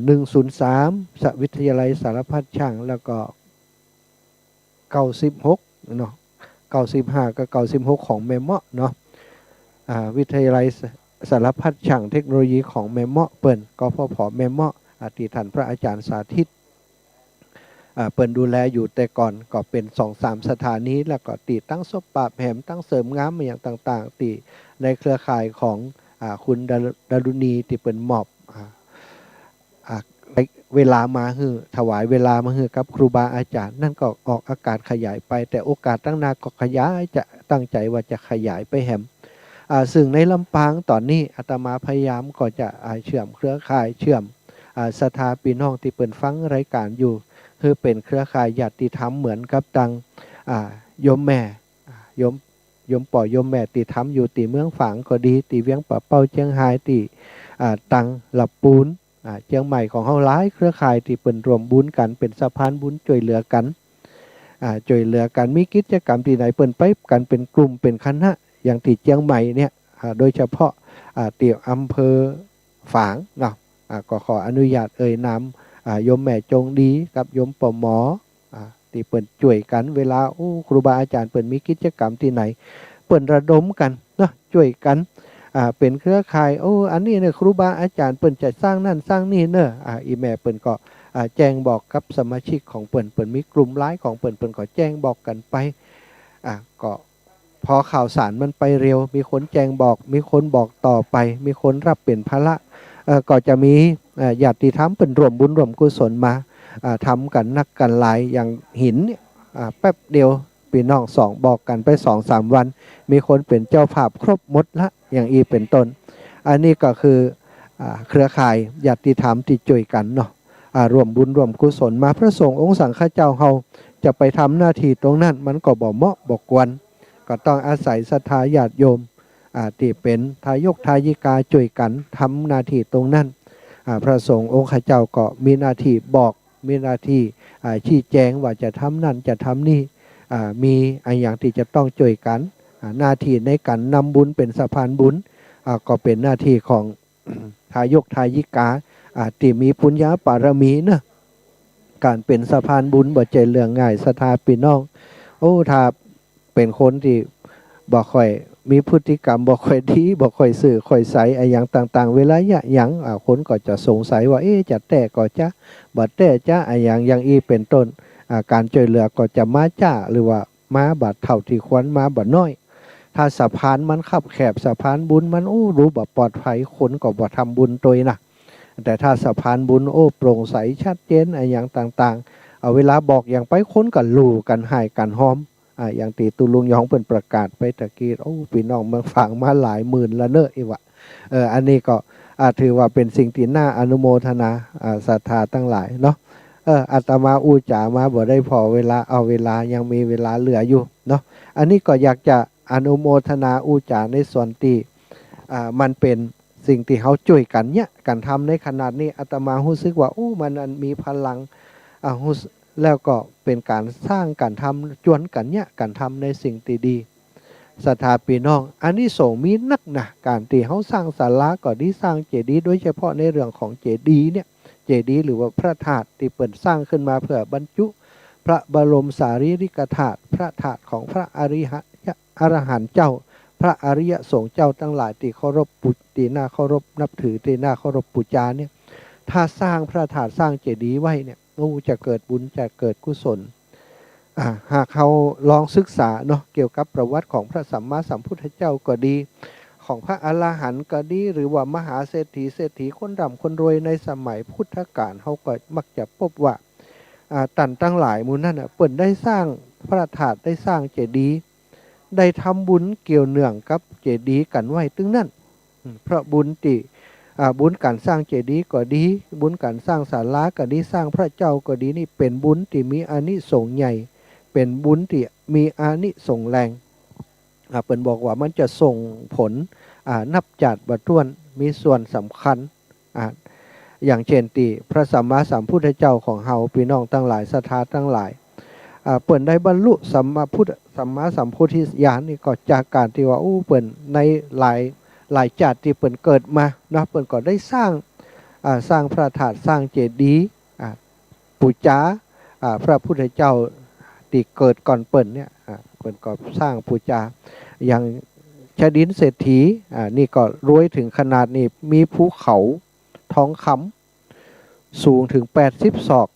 103สวิทยาลัยสารพัดช่างแล้วก็96เนาะ95กับ96ของแม่เมาะเนาะวิทยาลัยสารพัดช่างเทคโนโลยีของแม่เมาะเปิ้นก็พอแม่เมาะที่ท่านพระอาจารย์สาธิตเปิ้นดูแลอยู่แต่ก่อนก็เป็น 2-3 สถานีแล้วก็ติตั้งศพปราบแหมตั้งเสริมงามอย่างต่างๆติในเครือข่ายของคุณดารุณีที่เปิ้นมอบเวลามาฮือถวายเวลามาฮือกับครูบาอาจารย์นั่นก็ออกอากาศขยายไปแต่โอกาสตั้งหน้าก็ขยายจะตั้งใจว่าจะขยายไปแหมซึ่งในลำปางตอนนี้อาตมาพยายามก็จะเชื่อมเครือข่ายเชื่อมศรัทธาพี่น้องที่เปิ้นฟังรายการอยู่คือเป็นเครือข่ายญาติธรรมเหมือนกับตังโยมแม่โยมป่อโยมแม่ตีทำอยู่ตีเมืองฝางก็ดีตีเวียงป่าเป้าเชียงไฮ้ตีตังหลับปูนเชียงใหม่ของเฮาหลายเครือข่ายที่เปิ้นรวมบุญกันเป็นสะพานบุญช่วยเหลือกันมีกิจกรรมที่ไหนเปิ้นไปกันเป็นกลุ่มเป็นคณะอย่างที่เชียงใหม่เนี่ยโดยเฉพาะที่อำเภอฝางเนาะก็ขออนุญาตนามโยมแม่จงดีกับโยมป่อหมอที่เปิ้นช่วยกันเวลาครูบาอาจารย์เปิ้นมีกิจกรรมที่ไหนเปิ้นระดมกันเนาะช่วยกันเป็นเครือข่ายอันนี้เนี่ยครูบาอาจารย์เปิ้นจะสร้างนั่นสร้างนี่เนอะอีแม่เปิ้นก็แจ้งบอกกับสมาชิกของเปิ้นมีกลุ่มไลน์ของเปิ้นก็แจ้งบอกกันไปก็พอข่าวสารมันไปเร็วมีคนแจ้งบอกมีคนบอกต่อไปมีคนรับเป็นภาระก็จะมีญาติธรรมเป็นรวมบุญรวมกุศลมาทำกันนักกันหลายอย่างหินเนี่ยแป๊บเดียวพี่น้องบอกกันไป 2-3 วันมีคนเป็นเจ้าภาพครบหมดละอย่างอีเป็นต้นอันนี้ก็คือเครือข่ายญาติธรรมที่ช่วยกันเนาะรวมบุญรวมกุศลมาพระสงฆ์องค์สังฆเจ้าเฮาจะไปทำหน้าที่ตรงนั้นมันก็บ่เหมาะบ่ควรก็ต้องอาศัยศรัทธาญาติโยมที่เป็นทายกทายิกาช่วยกันทำหน้าที่ตรงนั้น พระสงฆ์องค์ข้าเจ้าก็มีหน้าที่บอกมีหน้าที่ชี้แจงว่าจะทำนั่นจะทำนี่มีอย่างที่จะต้องช่วยกันหน้าที่ในการนำบุญเป็นสะพานบุญก็เป็นหน้าที่ของ ทายกทายิกาที่มีปุญญาปารมีนะการเป็นสะพานบุญบ่ใจเรื่องง่ายศรัทธาพี่น้องถ้าเป็นคนที่บ่ค่อยมีพฤติกรรมบ่ค่อยดีบ่ค่อยสื่อค่อยใสอย่างต่างๆเวลาอย่างคนก็จะสงสัยว่าจะแต่ก็จะบ่แต่จะอย่างอีเป็นต้นการช่วยเหลือก็จะมาจ้าหรือว่ามาบัดเท่าที่ควรมาบัดน้อยถ้าสะพานมันคับแคบสะพานบุญมันรู้บ่ปลอดภัยคนก็บ่ทำบุญโดยนะแต่ถ้าสะพานบุญโปร่งใสชัดเจนอย่างต่างๆเวลาบอกอย่างไปคนก็รู้กันให้กันหอมอย่างตีตุลุงยองเป็นประกาศไปตะกี้พี่น้องเมืองฝางมาหลายหมื่นละเนอะอีวะอันนี้ก็ถือว่าเป็นสิ่งที่น่าอนุโมทนาศรัทธาทั้งหลายเนาะอาตมาอู้จ๋ามาบ่ได้พอเวลาเอาเวลายังมีเวลาเหลืออยู่เนาะอันนี้ก็อยากจะอนุโมทนาอู้จ๋าในส่วนที่มันเป็นสิ่งที่เขาช่วยกันเนี่ยการทำในขนาดนี้อาตมารู้สึกว่ามันมีพลังแล้วก็เป็นการสร้างการทำจวนกันเนี่ยการทำในสิ่งที่ดีศรัทธาพี่น้องอันนี้ส่งมีนักนะการที่เขาสร้างศาลาก็ดีสร้างเจดีย์โดยเฉพาะในเรื่องของเจดีย์เนี่ยเจดีย์หรือว่าพระธาตุที่เปิดสร้างขึ้นมาเพื่อบรรจุพระบรมสารีริกธาตุพระธาตุของพระอรหันต์เจ้าพระอริยสงฆ์เจ้าทั้งหลายที่เคารพบูชาที่น่าเคารพนับถือที่น่าเคารพบูชาเนี่ยถ้าสร้างพระธาตุสร้างเจดีย์ไว้เนี่ยจะเกิดบุญจะเกิดกุศลหากเขาลองศึกษาเนาะเกี่ยวกับประวัติของพระสัมมาสัมพุทธเจ้าก็ดีของพระอรหันต์ก็ดีหรือว่ามหาเศรษฐีคนร่ำคนรวยในสมัยพุทธกาลเขาก็มักจะพบว่าตันตั้งหลายมูลนั่นเปิดได้สร้างพระธาตุได้สร้างเจดีย์ได้ทำบุญเกี่ยวเนื่องกับเจดีย์กันไว้ตึงนั่นเพราะบุญติบุญการสร้างเจดีย์ก็ดีบุญการสร้างศาลาก็ดีสร้างพระเจ้าก็ดีนี่เป็นบุญที่มีอานิสงส์ใหญ่เป็นบุญที่มีอานิสงส์แรงเปิ่นบอกว่ามันจะส่งผลนับจัดบัดท้วนมีส่วนสำคัญอย่างเช่นที่พระสัมมาสัมพุทธเจ้าของเฮาพี่น้องทั้งหลายศรัทธาทั้งหลายเปิ่นได้บรรลุสัมมาสัมโพธิญาณนี่ก็จากการที่ว่าเปิ่นในหลายจัดที่เปิ่นเกิดมานะเปิ่นก็ได้สร้างพระธาตุสร้างเจดีย์บูชาพระพุทธเจ้าที่เกิดก่อนเปิ่นเนี่ยเปิ่นก็สร้างบูชาอย่างชดินเศรษฐีนี่ก็รวยถึงขนาดนี้มีภูเขาทองคำสูงถึง80 ศอก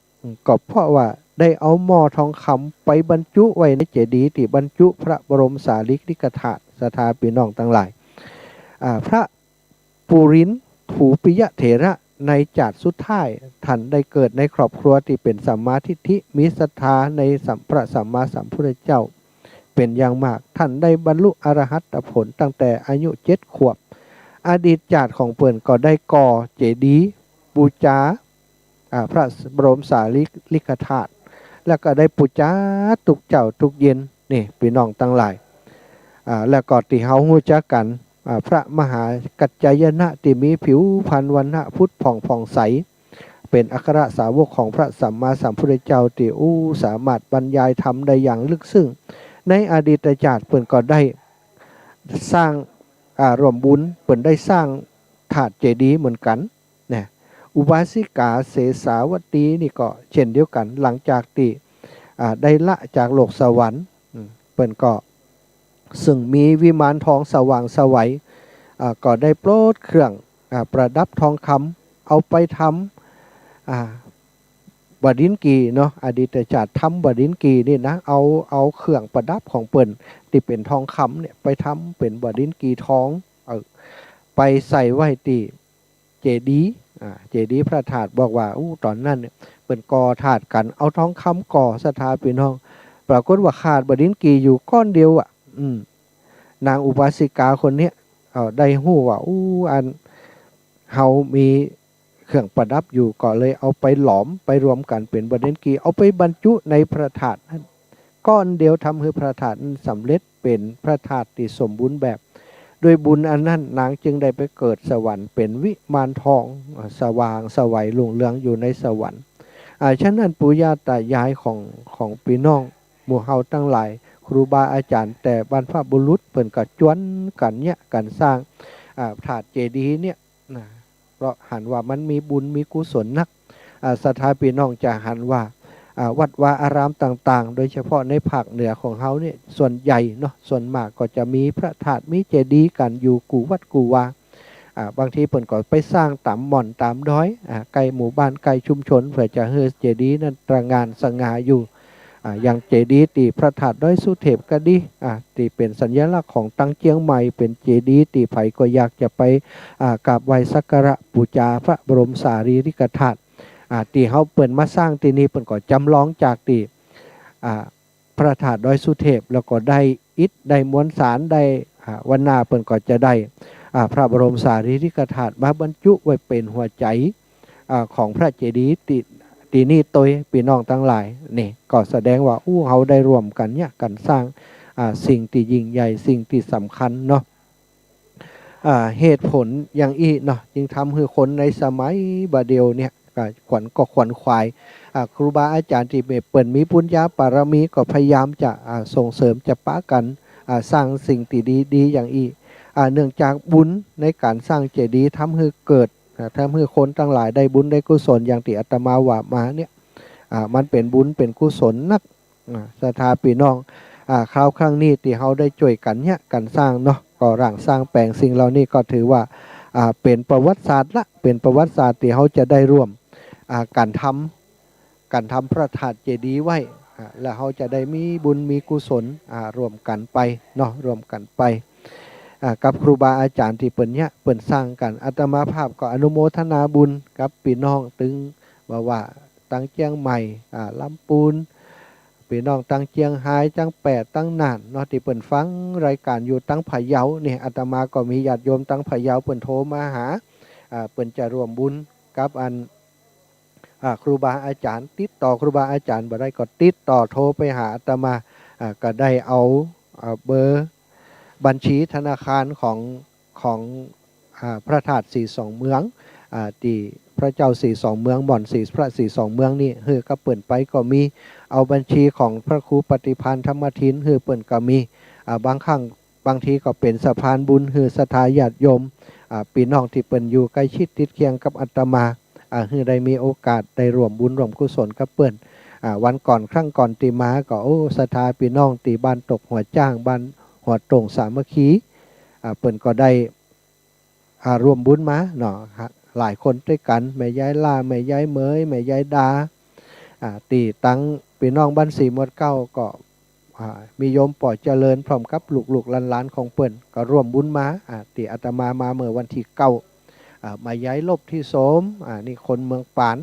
ก็เพราะว่าได้เอาหม้อทองคำไปบรรจุไว้ในเจดีย์ที่บรรจุพระบรมสารีริกธาตุศรัทธาพี่น้องทั้งหลายพระปุรินถูปิยะเถระในจาดสุดท้ายท่านได้เกิดในครอบครัวที่เป็นสัมมาทิฏฐิมีศรัทธาในพระสัมมาสัมพุทธเจ้าเป็นอย่างมากท่านได้บรรลุอรหัตผลตั้งแต่อายุ7 ขวบอดีตจาดของเปิ่นก็ได้ก่อเจดีย์บูชาพระบรมสารีริกธาตุแล้วก็ได้บูชาทุกเจ้าทุกเย็นนี่พี่น้องทั้งหลายแล้วก็ที่เฮาฮู้จักกันพระมหากัจจายนะที่มีผิวพรรณวรรณะพุทธผ่องใสเป็นอัครสาวกของพระสัมมาสัมพุทธเจ้าที่สามารถบรรยายธรรมได้อย่างลึกซึ้งในอดีตชาติเพิ่นก็ได้สร้างร่วมบุญเพิ่นได้สร้างถาดเจดีย์เหมือนกันเนี่ยอุบาสิกาเสสาวตีนี่ก็เช่นเดียวกันหลังจากที่ได้ละจากโลกสวรรค์เพิ่นก็ซึ่งมีวิมานทองสว่างไสวก็ได้โปรดเครื่องประดับทองคำเอาไปทำบดินกีเนาะอดีตชาติทำบดินกีนี่นะเอาเครื่องประดับของเปิ่นที่เป็นทองคำเนี่ยไปทำเป็นบดินกีทองไปใส่ไว้ที่เจดีย์พระธาตุบอกว่าตอนนั้นเนี่ยเปิ่นก่อถาดกันเอาทองคำก่อศรัทธาพี่น้องปรากฏว่าขาดบดินกีอยู่ก้อนเดียวนางอุบาสิกาคนนี้ได้หู้ว่าอันเฮามีเครื่องประดับอยู่ก็เลยเอาไปหลอมไปรวมกันเป็นบดินกีเอาไปบรรจุในพระธาตุนั้นก้อนเดียวทำให้พระธาตุนั้นสำเร็จเป็นพระธาตุที่สมบูรณ์แบบ ด้วยบุญอันนั้นนางจึงได้ไปเกิดสวรรค์เป็นวิมานทองสว่างสวัยรุ่งเรืองอยู่ในสวรรค์ฉะนั้นปู่ย่าตายายของพี่น้องหมู่เฮาทั้งหลายครูบาอาจารย์แต่บรรพบุรุษเปิ่นก็จวนกันเนี่ยกันสร้างถาดเจดีย์เนี่ยนะเพราะหันว่ามันมีบุญมีกุศลนักศรัทธาพี่น้องจะหันว่าวัดวาอารามต่างๆโดยเฉพาะในภาคเหนือของเฮาเนี่ยส่วนใหญ่เนาะส่วนมากก็จะมีพระธาตุมีเจดีย์กันอยู่กูวัดกูวาบางทีเปิ่นก็ไปสร้างตามหม่อนตามดอยไกลหมู่บ้านไกลชุมชนเพื่อจะให้เจดีย์นั้นตระหง่านสง่าอยู่อย่างเจดีย์ตีพระธาตุดอยสุเทพก็ดีตีเป็นสัญลักษณ์ของตังเจียงใหม่เป็นเจดีย์ตีไผก็อยากจะไปกราบไหว้สักการะบูชาพระบรมสารีริกธาตุตีเขาเปิ่นมาสร้างตีนี้เปิ่นก็จำลองจากตีพระธาตุดอยสุเทพแล้วก็ได้อิฐได้มวลสารได้วันนาเปิ่นก็จะได้พระบรมสารีริกธาตุมาบรรจุไว้เป็นหัวใจของพระเจดีย์ตีนี่ตัวพี่น้องทั้งหลายนี่ก็แสดงว่าเขาได้รวมกันเนี่ยกันสร้างสิ่งที่ยิ่งใหญ่สิ่งที่สำคัญเนาะเหตุผลอย่างอีเนาะจึงทำให้คนในสมัยบาเดียวเนี่ยขวัญขวายครูบาอาจารย์ที่เปิ่นมีปุญญาปารมีก็พยายามจะส่งเสริมจะปะกันสร้างสิ่งที่ดีอย่างอีเนื่องจากบุญในการสร้างเจดีย์ทำให้เกิดทำให้คนทั้งหลายได้บุญได้กุศลอย่างที่อาตมาว่ามาเนี่ยมันเป็นบุญเป็นกุศลนักศรัทธาพี่น้องคราวครั้งนี้ที่เขาได้ช่วยกันเนี่ยกันสร้างเนาะก็ร่างสร้างแปลงสิ่งเหล่านี้ก็ถือว่าเป็นประวัติศาสตร์ละเป็นประวัติศาสตร์ที่เขาจะได้ร่วมการทำพระธาตุเจดีย์ไว้แล้วเขาจะได้มีบุญมีกุศลร่วมกันไปเนาะร่วมกันไปกับครูบาอาจารย์ที่เปิ่นเนี่ยเปิ่นสร้างกันอาตมาภาพก็อนุโมทนาบุญกับพี่น้องตึงว่าตั้งเจียงใหม่ลำปูนพี่น้องตั้งเจียงไฮ้ตั้งแปดตั้งน่านเนาะที่เปิ่นฟังรายการอยู่ตั้งพะเยาเนี่ยอาตมาก็มีญาติโยมตั้งพะเยาเปิ่นโทรมาหาเปิ่นจะร่วมบุญกับครูบาอาจารย์ติดต่อครูบาอาจารย์บ่ได้ก็ติดต่อโทรไปหาอาตมาก็ได้เอาเบอร์บัญชีธนาคารของพระธาตุสีสองเมืองที่พระเจ้าสีสองเมืองบ่อนสีพระสีสองเมืองนี่ก็เปิ่นไปก็มีเอาบัญชีของพระครูปฏิภาณธรรมทินเปิ่นก็มีบางครั้งบางทีก็เป็นสะพานบุญศรัทธาญาติโยมพี่น้องที่เปิ่นอยู่ใกล้ชิดติดเคียงกับอาตมาได้มีโอกาสได้ร่วมบุญร่วมกุศลกับเปิ่นวันก่อนครั้งก่อนตีมาก็ศรัทธาพี่น้องตีบ้านตกหัวจ้างบ้านหัวตรงสามัคคีเปิ่นก็ได้ร่วมบุญมาเนาะหลายคนด้วยกันแม่ยายล่าแม่ยายเมยแม่ยายดาตีตั้งพี่น้องบ้านสีมวดเก้าก็มีโยมปล่อยเจริญพร้อมกับลูกๆหลานๆของเปิ่นก็ร่วมบุญมาตีอาตมาเมื่อวันที่9มาย้ายลบที่โสมนี่คนเมืองปาน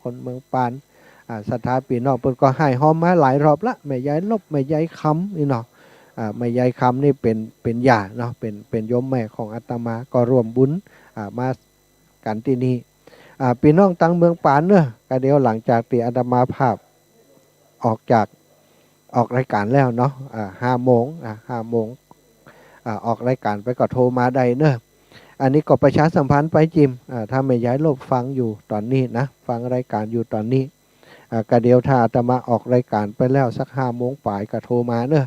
คนเมืองปานศรัทธาพี่น้องเปิ่นก็ให้หอมมาหลายรอบละแม่ย้ายลบแม่ย้ายคำนี่เนาะแม่ยายคำนี่เป็นญาติเนาะเป็นโยมแม่ของอาตมาก็ร่วมบุญมากันที่นี่พี่น้องตั้งเมืองปานเนอะก็เดี๋ยวหลังจากที่อาตมาภาพออกรายการแล้วเนาะ5 โมงออกรายการไปก็โทรมาได้เนอะอันนี้ก็ประชาสัมพันธ์ไปจิมถ้าไม่ย้ายโลกฟังอยู่ตอนนี้นะฟังรายการอยู่ตอนนี้ก็เดี๋ยวถ้าอาตมาออกรายการไปแล้วสัก5 โมงป่ายก็โทรมาเนอะ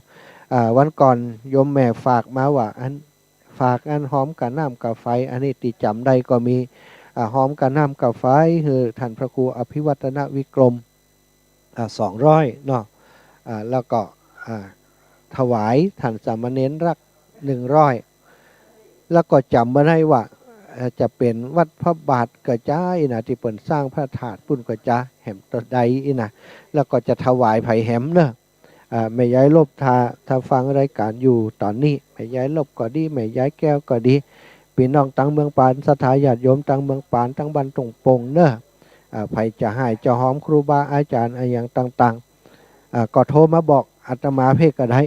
วันก่อนโยมแม่ฝากมาว่าฝากหอมกับน้ำกับไฟอันนี้ติจำได้ก็มีหอมกับน้ำกับไฟคือท่านพระครูอภิวัตนวิกรม200เนาะแล้วก็ถวายท่านสามเณรรัก100แล้วก็จำมาได้ว่าจะเป็นวัดพระบาทกระจายนะที่เปิ่นสร้างพระธาตุปุ่นกระจาแหมตะไดนะแล้วก็จะถวายไผ่แหมเนอะแม่ย้ายลบถ้าฟังรายการอยู่ตอนนี้แม่ย้ายลบก็ดีแม่ย้ายแก้วก็ดีพี่น้องตั้งเมืองปานศรัทธาญาติโยมตั้งเมืองปานตั้งบ้านตรงปงเนอะไผ่จะให้จะหอมครูบาอาจารย์อย่างต่างๆก็โทรมาบอกอาตมาเพ่ก็ได้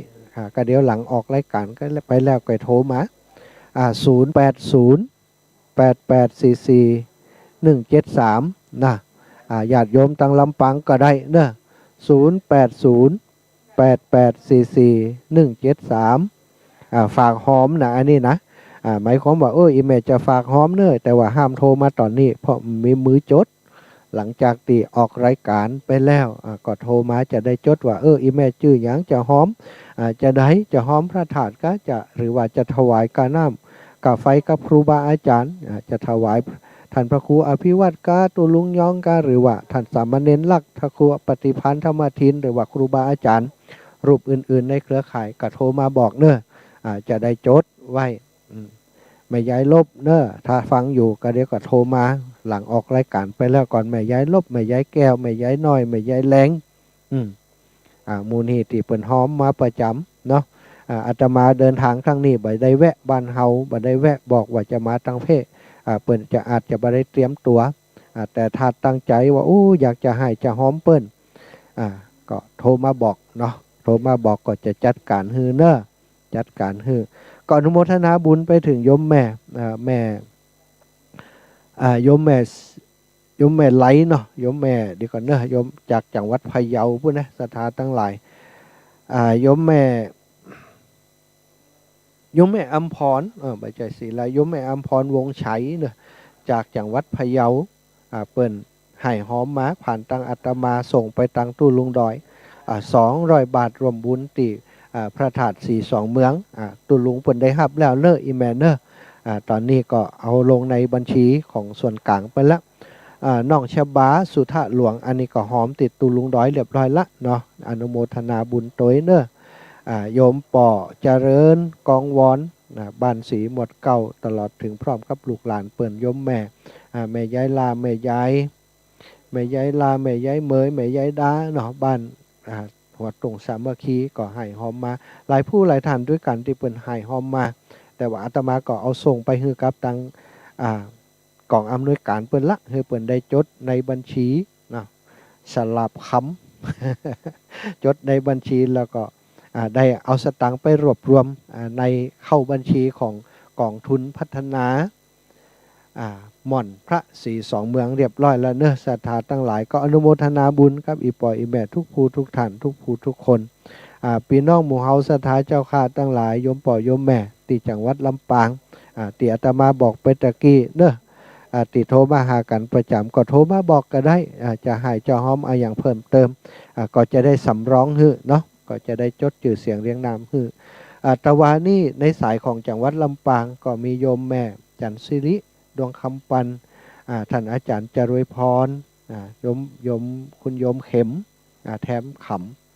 ก็เดี๋ยวหลังออกรายการก็ไปแล้วก็โทรมา080-8844-173นะญาติโยมตั้งลำปางก็ได้เนอะ080-8844-173ฝากหอมนะอันนี้นะ หมายความว่าอีแม่จะฝากหอมเนอะแต่ว่าห้ามโทรมาตอนนี้เพราะมีมือจดหลังจากที่ออกรายการไปแล้วก็โทรมาจะได้จดว่าอีแม่ชื่อหยังจะหอมจะได้จะหอมพระธาตุก็จะหรือว่าจะถวายกาน้ำกาไฟกับครูบาอาจารย์จะถวายท่านพระครูอภิวัตรกาตุลุงยองกาหรือว่าท่านสามเณรลักษณ์พระครูปฏิพันธ์ธรรมทินหรือว่าครูบาอาจารย์รูปอื่นๆในเครือข่ายก็โทรมาบอกเนอะจะได้จดไว้ไม่ย้ายลบเนอะถ้าฟังอยู่ก็เดี๋ยวก็โทรมาหลังออกรายการไปแล้วก่อนไม่ย้ายลบไม่ย้ายแก้วไม่ย้ายน้อยไม่ย้ายแรงมูลนิธิเปิ่นหอมมาประจำเนาะอาตมาเดินทางทางนี้บ่ได้แวะบ้านเฮาบ่ได้แวะบอกว่าจะมาทางเพศเปิ่นจะอาจจะบ่ได้เตรียมตัวแต่ถ้าตั้งใจว่าอยากจะให้จะหอมเปิ้นก็โทรมาบอกเนาะโทรมาบอกก็จะจัดการฮือเนอะจัดการฮือก็อนุโมทนาบุญไปถึงโยมแม่โยมแม่ไหลเนาะโยมแม่ดีก่อนเนอะโยมจากจังหวัดพะเยาพุ่นนะศรัทธาทั้งหลายโยมแม่อัมพรบ่ใจศิลาโยมแม่อัมพรวงไฉเนอะจากจังหวัดพะเยาเปิ้นให้หอมมาผ่านตังอาตมาส่งไปตังตู้ลุงดอย200 บาทรวมบุญติพระธาตุ42เมืองตู้ลุงเปิ้นได้รับแล้วเนอะอีแม่เนอะตอนนี้ก็เอาลงในบัญชีของส่วนกลางไปแล้วน้องชบาสุธาหลวงอันนี้ก็หอมติดตู้ลุงดอยเรียบร้อยละเนาะอนุโมทนาบุญโตยเนอะโยมป่อเจริญกองวอนบ้านสีหมวดเก่าตลอดถึงพร้อมกับลูกหลานเปิ่นโยมแม่แม่ยายลาแม่ยายเมยแม่ยายดาเนาะบ้านหัวตรงสามัคคีก็ให้หอมมาหลายผู้หลายท่านด้วยกันที่เปิ่นให้หอมมาแต่ว่าอาตมาก็เอาส่งไปให้กับตังกองอำนวยการเปิ่นละให้เปิ่นได้จดในบัญชีนะสลับคำ จดในบัญชีแล้วก็ได้เอาสตังค์ไปรวบรวมในเข้าบัญชีของกองทุนพัฒนาหม่อนพระ42เมืองเรียบร้อยแล้วเนอะศรัทธาตั้งหลายก็อนุโมทนาบุญครับอีปอยอีแม่ทุกผู้ทุกท่านทุกผู้ทุกคนพี่น้องหมู่เฮาศรัทธาเจ้าข้าตั้งหลายโยมปอยโยมแม่ที่จังหวัดลำปางที่อาตมาบอกไปตะกี้เนอะติโทรมาหากันประจำก็โทรมาบอกก็ได้จะให้เจ้าหอมอย่างเพิ่มเติมก็จะได้สำร้องฮื้อเนาะก็จะได้จดชื่อเสียงเรียงนามฮื้อตะวานี่ในสายของจังหวัดลำปางก็มีโยมแม่จันสิริดวงคำปันท่านอาจารย์จรวยพรโยมคุณโยมเข็มแถมข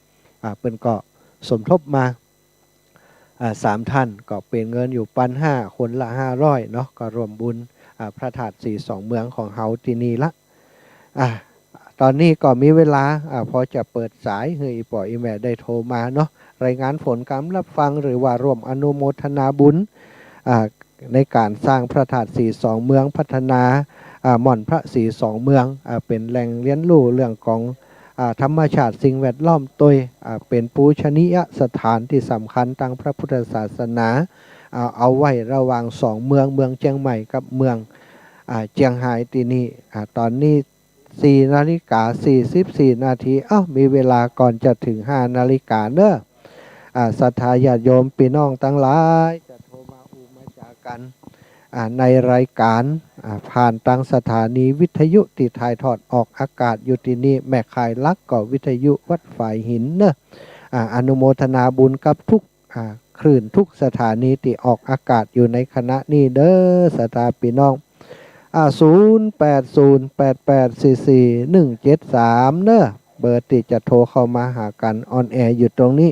ำเปิ้นก็สมทบมา3 ท่านก็เป็นเงินอยู่1,500คนละ500เนาะก็รวมบุญพระธาตุ42เมืองของเฮาที่นี่ละตอนนี้ก็มีเวลาพอจะเปิดสายให้อีปออีแม่ได้โทรมาเนาะรายงานผลการรับฟังหรือว่าร่วมอนุโมทนาบุญในการสร้างพระธาตุ42เมืองพัฒนาหม่อนพระ42เมืองเป็นแหล่งเรียนรู้เรื่องของธรรมชาติสิ่งแวดล้อมตัวเป็นปูชนียสถานที่สำคัญทางพระพุทธศาสนาเอาไว้ระหว่าง2เมืองเชียงใหม่กับเมืองเจียงไฮ้ที่นี่ตอนนี้4:44 นาทีมีเวลาก่อนจะถึง5 นาฬิกาเนอะศรัทธาญาติโยมพี่น้องทั้งหลายจะโทรมามาจากันในรายการผ่านทางสถานีวิทยุที่ถ่ายทอดออกอากาศอยู่ที่นี่แม่ข่ายลักก็วิทยุวัดฝ่ายหินเนอะอนุโมทนาบุญกับทุกคลื่นทุกสถานีที่ออกอากาศอยู่ในคณะนี้เด้อศรัทธาพี่น้อง0808844173เนอะเบอร์ที่จะโทรเข้ามาหากันออนแอร์อยู่ตรงนี้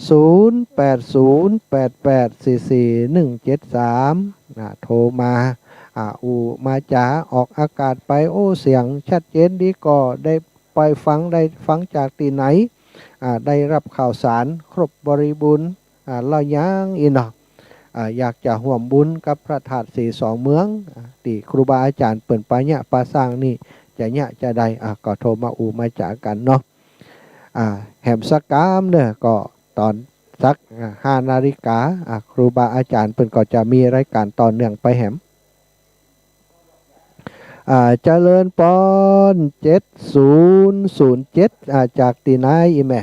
0808844173โทรมามาจ๋าออกอากาศไปเสียงชัดเจนดีก็ได้ไปฟังจากที่ไหนได้รับข่าวสารครบบริบูรณ์แล้วยังอีเนาะอยากจะห่วมบุญกับพระธาตุ42เมืองที่ครูบาอาจารย์เปิ่นปาญะปาสร้างนี่จะได้ก็โทรมามาจ๋ากันเนาะแหมสักกามเนี่ยก็ตอนสัก5 นาฬิกาครูบาอาจารย์เปิ่นก็จะมีรายการต่อเนื่องไปแหมเจริญปอน7007จากตีนายอีแม่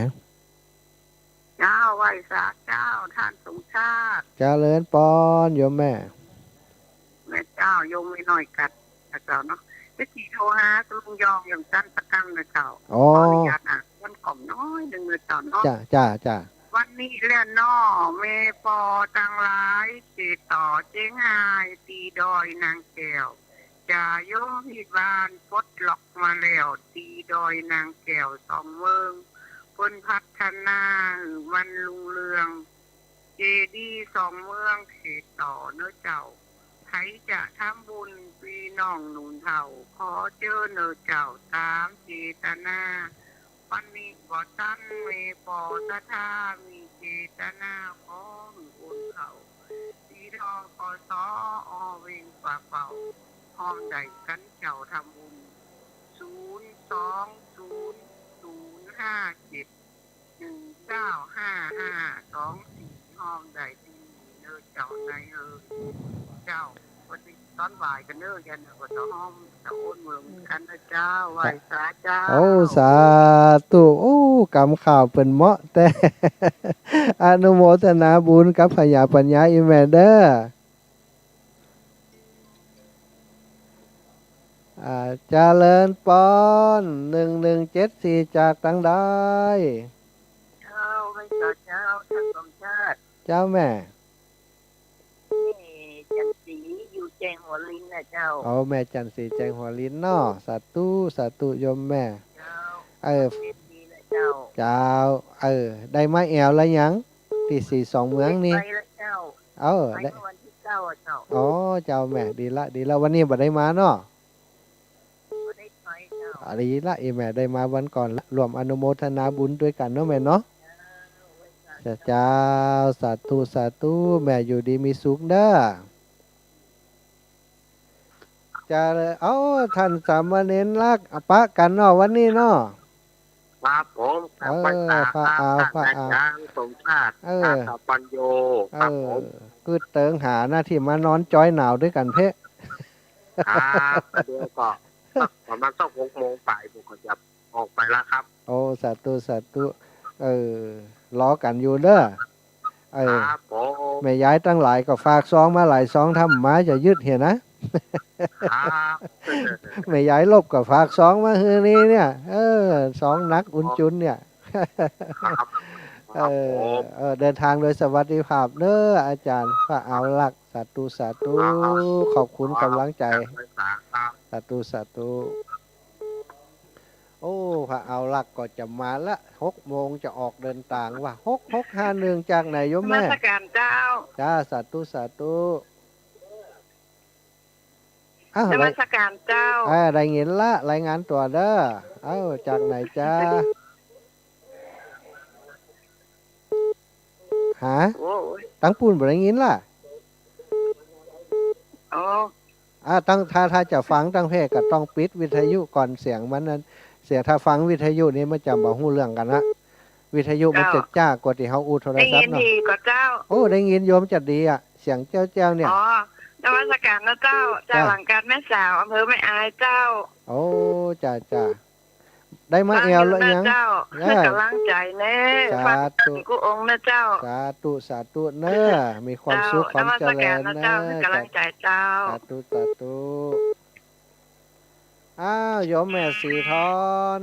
เจ้าไหว้สาเจ้าท่านสงชา ติ เจริญปอนโยมแม่ แม่เจ้าโยมไม่น้อยกัดนะเจ้าเนาะไปขี่โทรหาคุณลุงยองอย่างสั้นประกันนะเจ้า อ๋อ ขออนุญาตอ่ะวันกล่อมน้อยหนึ่งเลยเจ้าเนาะ จ้า วันนี้เล่นนอเมปอตังหลายติดต่อเจ๊งหายตีดอยนางแก้วจ่าโยมพิบาลปลดล็อกมาแล้วตีดอยนางแก้วสองเมืองคนพัฒนามันลุงเรืองเจดีสองเมืองเขตต่อเนื้อเจ้าใครจะทำบุญปีน้องหนุนเท่าขอเจอเนื้อเจ้าตามเจตนาวันนี้ก็ตั้นเมปอตะทามีเจตนาของบุญเขาตีทอปอสออเวงปากเป่าพร้อมใดกันเจ้าทำบุญ02057195524ห้องใดที่เนื้อเจ้าในเจ้าวันนี้ตอนบ่ายกันเนื้อยันก็จะห้อมจะโอนเมืองกันนะเจ้าไหวสาเจ้า โอ้สาธุโอ้กำข่าวเป็นเหมาะแต่ อนุโมทนาบุญกับพญาปัญญาอีแมเดอร์เจริญปอน1174จากตังได้ เจ้าไม่ต่อเจ้าท่านสมชาติ เจ้าแม่ นี่จันสีอยู่แจงหัวลินนะเจ้า เอาแม่จันสีแจงหัวลิ้นเนาะสาธุโยมแม่ เจ้า เออ เรียนดีนะเจ้า เจ้าได้มาแอวแล้วยังที่42เมืองนี่ ไปแล้วเจ้า ไป ได้ เมื่อวันที่9อ่ะเจ้า อ๋อเจ้าแม่ดีละวันนี้บ่ได้มาเนาะ ไม่ได้ไปเจ้า ดีละอีแม่ได้มาวันก่อนละรวมอนุโมทนาบุญด้วยกันเนาะแม่เนาะเจ้าสาธุแม่อยู่ดีมีสุขเด้อจะเอาท่านสามเณรรักปะกันเนาะวันนี้เนาะ ครับผมครับ เออ ไปตา พระ ครับ เอา ท่านอาจารย์สมชาติ เออ ตาปัญโยครับผม คือเติงหาหน้าที่มานอนจอยหนาวด้วยกันเพ่ ครับแต่เดี๋ยวก็ประมาณสัก6 โมงไปผมก็จะออกไปแล้วครับ โอ้สาธุล้อกันอยู่เด้อครับผม แม่ยายตั้งหลายก็ฝากซองมาหลายซองทำมาจะยึดเห็นนะ ครับ แม่ยายลบก็ฝากซองมาฮือนี้เนี่ยซองนักอุ่นจุนเนี่ย ครับครับผม เดินทางโดยสวัสดิภาพเด้ออาจารย์พระเอาลักสาธุขอบคุณกำลังใจ ครับ สาธุโอ้พระเอาลักก็จะมาละ6 โมงจะออกเดินทางว่า6651จากไหนโยม มา แม่ สการเจ้า จ้าสาธุอ้าว จะมาสการเจ้า ได้เงินละรายงานตัวเด้อจากไหนจ้าหา โอ้ย ตั้งปูนบ่ได้ยินล่ะ โอ้ ตั้งถ้าจะฟังตั้งเพศก็ต้องปิดวิทยุก่อนเสียงมันนั้นเสียถ้าฟังวิทยุนี่มันจะบ่ฮู้เรื่องกันละวิทยุมันจะจ้ากว่าที่เฮาอู้โทร ได้ ศัพ ยิน ท์เนาะ ดีกว่าเจ้า โอ้ได้ยินโยมจะดีอ่ะเสียงเจ้าเนี่ย อ๋อนมัสการนะเจ้าจากหลังการแม่สาวอำเภอแม่อายเจ้า โอ้จ้าได้มาแอวแล้วยัง เจ้าให้กำลังใจแน่ สา ฟัง ธุ กูองค์นะเจ้า สาธุเนอะมีความสุขความ นมั เจ ส ริ การ ญ นะ เน เจ้า อะ ให้กำลังใจเจ้า สาธุโยมแม่สีทอน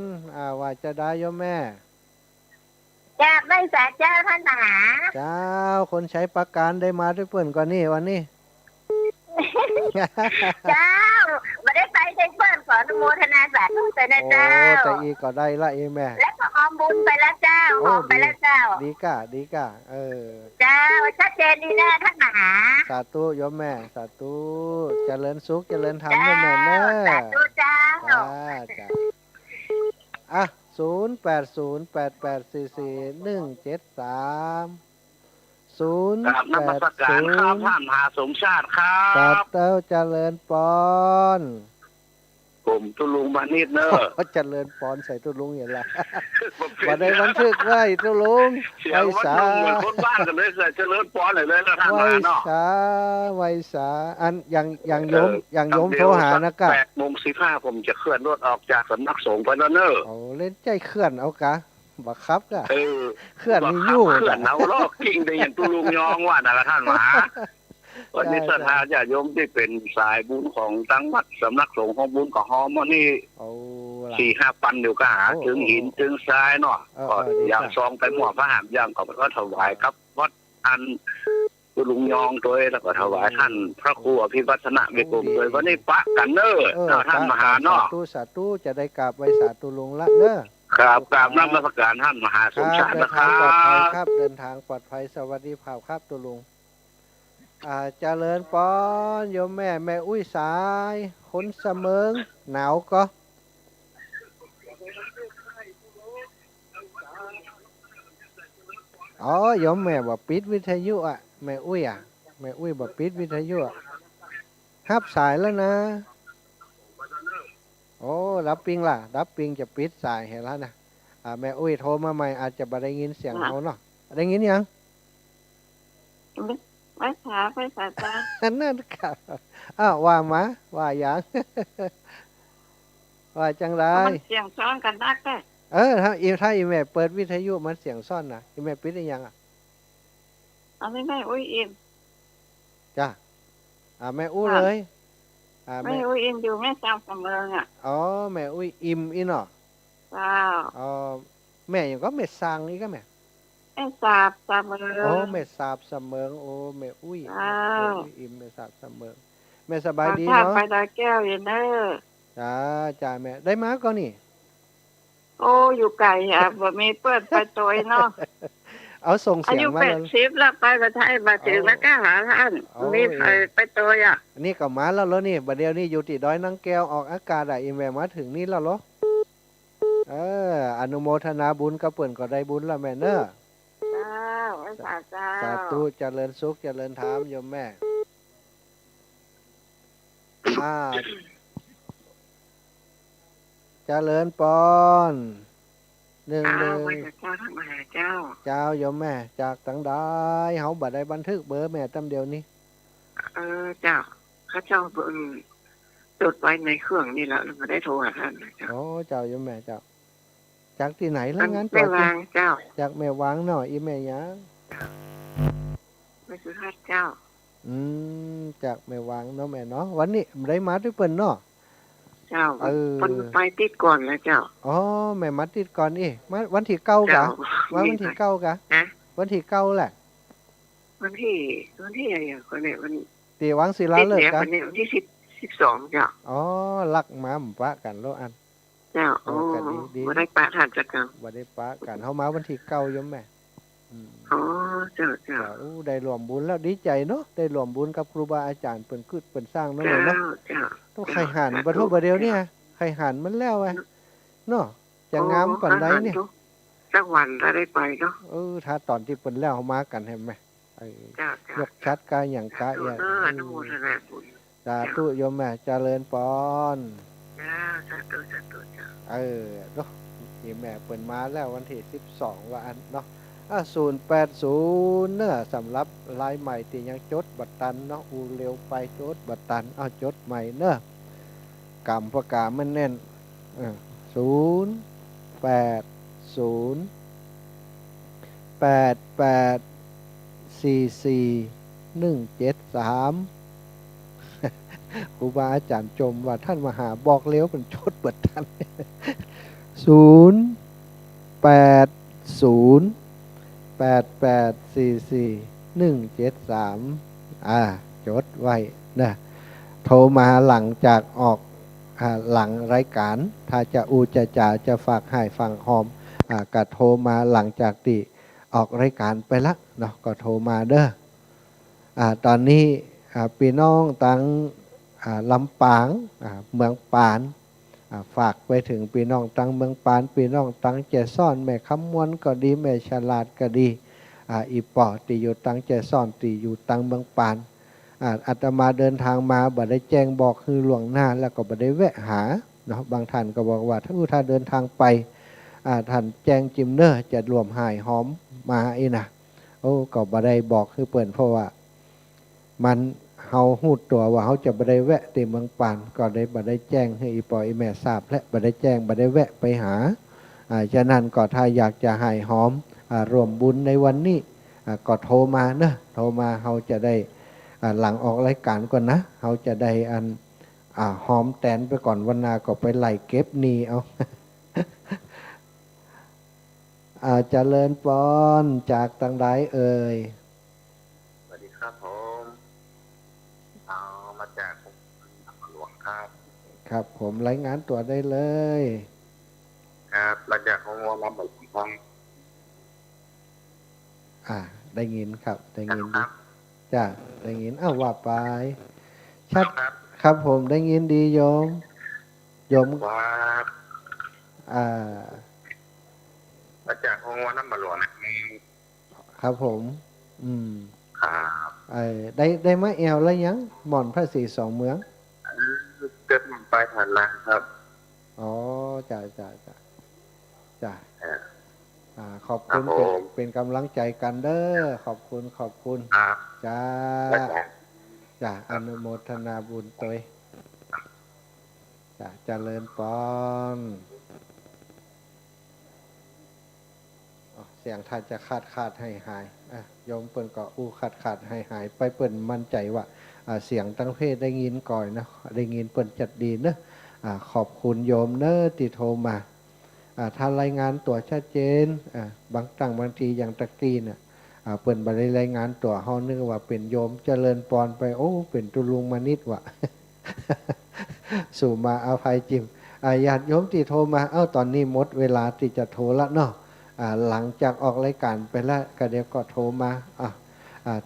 ว่าจะได้โยมแม่ จะไม่สาเจ้าท่านหา เจ้าคนใช้ประกันได้มาด้วยเปิ่นก่อนนี่วันนี้ เจ้าไม่ได้ไปเซ็นเฟิร์นขออนุโมทนาสาธุแต่นะ โอ้ เจ้า แต่อีก็ได้ละแม่ และก็หอมบุญไปแล้วเจ้าหอมไปแล้วเจ้า ดีกะเจ้าชัดเจนดีแน่ท่านมหา สาธุโยมแม่สาธุเจริญสุขเจริญธรรม เจ้า แม่เนอะ สาธุเจ้า จ้า0808844173 ครับนมัสการครับท่านมหาสมชาติครั สา บ ธุเจริญปอน ผมตุลุงบานิดเนอะ เจริญปอนใส่ตุลุงอย่างไรบ่ได้บันทึกไว้ตุลุง เสียงวัดลงเหมือนคนบ้านกันเลยเจริญปอนเลยนะท่าน ไว้ มาเนาะ ไว้สาอันอย่างโยมโทรหานะกะ 8:15ผมจะเคลื่อนรถออกจากสำนักสงฆ์ไปแล้วเนอะ เอาเล่นใจเคลื่อนเอากะ บักครับก็ เออ เคลื่อนมีอยู่ เคลื่อนเอาลอกกิ่งได้อย่างตุลุงยองว่านั่นแหละท่านมหาวันนี้ศรัทธาญาติโยมที่เป็นสายบุญของทั้งวัดสำนักสงฆ์ของบุญของฮอมนี่ เอาล่ะ 4-5 ปันเดี๋ยวก็หา โอ้ ถึงหินถึงทรายเนาะ เออ ก็ ดี อย่าง จ้ะ ซองไปหม้อพระหามย่างก็ถวายครับวัดอันตุลุงยองตัวแล้วก็ถวายท่านพระครูอภิวัฒนะเมกรมโดยวันนี้ปะกันเนอท่านมหาเนาะ สาธุจะได้กราบไว้สาธุลุงละเด้อ ครับกราบนมัสการท่านมหาสมชาติ เดิ นะ น ค ทาง รั ปลอดภัย บ ครับ เดินทางปลอดภัยสวัสดีภาพครับตุลุงเจริญปอนโยมแม่อุ้ยสายคนเสมิงหนาวก็อ๋อโยมแม่บอกปิดวิทยุอ่ะแม่อุ้ยบอกปิดวิทยุอ่ะฮับสายแล้วนะโอ้รับปิงล่ะรับปิงจะปิดสายเห็นแล้วนะแม่อุ้ยโทรมาใหม่อาจจะไม่ได้ยินเสียงเขาเนาะได้ยินยัง ไม่ขาไปสาจ้า นั่นครับว่ามาว่าอย่าง ว่าจังไร มันเสียงซ้อนกันนักได้ ถ้าอีแม่เปิดวิทยุมันเสียงซ่อนนะอีแม่ปิดได้ยังอ่ะ อันนี้ไม่อุ้ยอิน จ้ะแม่อู้เลย ไม่อุ้ยอินอยู่แม่จำเสมออ่ะ อ๋อแม่อุ้ยอิ่มอีเนาะ เจ้า อ๋อแม่ยังก็แม่สร้างนี่ก็แม่ ไอ้สาบเสมอ โอ้แม่สาบเสมิงโอ้แม่อุ้ย อ้าว แม่อุ้ยอิ่มแม่สาบเสมิงแม่สบายดี ข้า เนาะ ไปดอยแก้วอยู่เนอะ จ้าแม่ได้มาก็นี่ โอ้อยู่ไก่อ่ะบ่มีเปิดไปตัวเนาะ เอาส่ง อา เสียง ยุ มา 80แล้วไปประเทศมาถึงแล้วก็หาท่านมีไปตัวอ่ะ นี่ก็มาแล้วนี่บัดเดียวนี่อยู่ที่ดอยนางแก้วออกอากาศอีแม่มาถึงนี่แล้วเหรออนุโมทนาบุญกับเปิ่นก็ได้บุญแล้วแม่เนอะ เจ้าไอ้สาเจ้า สาธุเจริญสุขเจริญธรรมโยมแม่เจริญปอนหนึ่ง เจ้าไปกับเจ้าทั้งมหาเจ้า เจ้าโยมแม่จากตั้งได้เฮาบัดได้บันทึกเบอร์แม่ตำเดียวนี้ เจ้าข้าเจ้าจดไว้ในเครื่องนี่แล้วไม่ได้โทรหาท่านนะเจ้า โอ้เจ้าโยมแม่เจ้าจากที่ไหนแล้วงั้น ไม่วางเจ้า จากแม่วางหน่อยอีแม่ยะ ไม่คือข้าเจ้า จากแม่วางเนาะแม่เนาะวันนี้ได้มาด้วยเปิ้นเนาะ เจ้าคนไปติดก่อนแล้วเจ้า อ๋อแม่มาติดก่อนมาวันที่เก้ากะวันที่เก้ากะ นะ วันที่เก้าแหละ วันที่อะไรอ่ะคนเนี่ยวัน ตีวังศิลา ติด เลิก เนี่ย กัน วันนี้วันที่12เจ้า อ๋อลักมาหมู่ปะกันโลอัน เจ้าโอ้ ดี ไม่ได้ปะทานจักเจ้า บ่ได้ปะกันเฮามาวันที่เก้าโยมแม่อ๋อเจ้า ได้รวมบุญแล้วดีใจเนาะได้รวมบุญกับครูบาอาจารย์เปิ้นเปิ้นสร้างเนาะแม่เนาะ เจ้า ต้องไข่หันบ่โทษบ่เดียวเนี่ยไข่หันมันแล้วไงเนาะจะงามปานใดเนี่ย สักวันถ้าได้ไปเนาะ ถ้าตอนที่เปิ้นแล้วเฮามากันเห็นมั้ย เจ้าย กชัดกายอย่างกะเอีย อนุโมทนาบุญ สาธุโยมแม่เจริญปอน จ้าสาธุเจ้า เนาะนี่แม่เปิดมาแล้ววันที่12ว่าอันเนาะ080เนอะสำหรับลายใหม่ที่ยังจดบัตรตันเนาะอูเร็วไปจดบัตรตันจดใหม่เนอะกรรมประกาศมันแน่น08088444173ครูบาอาจารย์จมว่าท่านมหาบอกเร็วเป็นจดบัตรตัน08088444173จดไว้นะโทรมาหลังจากออกหลังรายการถ้าจะจะฝากให้ฟังหอมก็โทรมาหลังจากที่ออกรายการไปละเนาะก็โทรมาเด้อตอนนี้พี่น้องตั้งลำปางเมืองปานฝากไปถึงพี่น้องตั้งเมืองปานพี่น้องตั้งแจซ่อนแม่คำมวนก็ดีแม่ฉลาดก็ดีอีปอตีอยู่ตั้งแจซ่อนตีอยู่ตั้งเมืองปานอาตมาเดินทางมาบ่ได้แจ้งบอกคือล่วงหน้าแล้วก็บ่ได้แวะหาเนาะบางท่านก็บอกว่าถ้าเดินทางไปท่านแจ้งจิมเนอร์จะรวมหายหอมมาอีนะก็บ่ได้บอกคือเปิ่นเพราะว่ามันเฮาฮู้ตัวว่าเฮาจะบ่ได้แวะที่เมืองปานก็ได้บ่ได้แจ้งให้อีปออีแม่ทราบและบ่ได้แจ้งบ่ได้แวะไปหา ฉะนั้นก็ถ้าอยากจะให้หอมร่วมบุญในวันนี้ก็โทรมานะโทรมาเขาจะได้หลังออกรายการก่อนนะเขาจะได้หอมแตนไปก่อนวันนาก็ไปไล่เก็บหนีเอา เจริญปอนจากทางใดเอ่ย สวัสดีครับผมเอามาจากหลวงครับ ครับผมรายงานตัวได้เลย ครับหลังจากของงอรับแบบฟัง ได้ยินครับได้ยิน ครับ จ้ะได้ยินว่าไปชัด ครับ ครับผมได้ยินดีโยมว่าหลังจากของงอรับแบบหลวงนี่ ครับผมครับ ได้มาแอวแล้วยังหม่อนพระศรีสองเมือง เกิดไปฐานละครับ อ๋อจ้ะขอบ ครั คุ บ ณ ผม เป็นกำลังใจกันเด้อขอบคุณครับ จ้า แล้วแต่ จ้ะอนุโมทนาบุญตัวจ้ะเจริญปอนเสียงท่านจะขาดให้หายโยมเปิ่นก็ขาดให้หายไปเปิ่นมั่นใจว่าเสียงตั้งเพศได้ยินก่อยนะได้ยินเปิ่นจัดดีนะขอบคุณโยมเนอติโทรมาถ้ารายงานตัวชัดเจนบางทีอย่างตะกี้เนี่ยเปิ่นบ่ได้รายงานตัวเฮานึกว่าเป็นโยมเจริญปอนไปโอ้เป็นตุลุงมานิดว่ะ สู่มาอภัยจิมญาติโยมที่โทรมาตอนนี้หมดเวลาที่จะโทรละเนาะหลังจากออกรายการไปแล้วก็เดี๋ยวก็โทรมา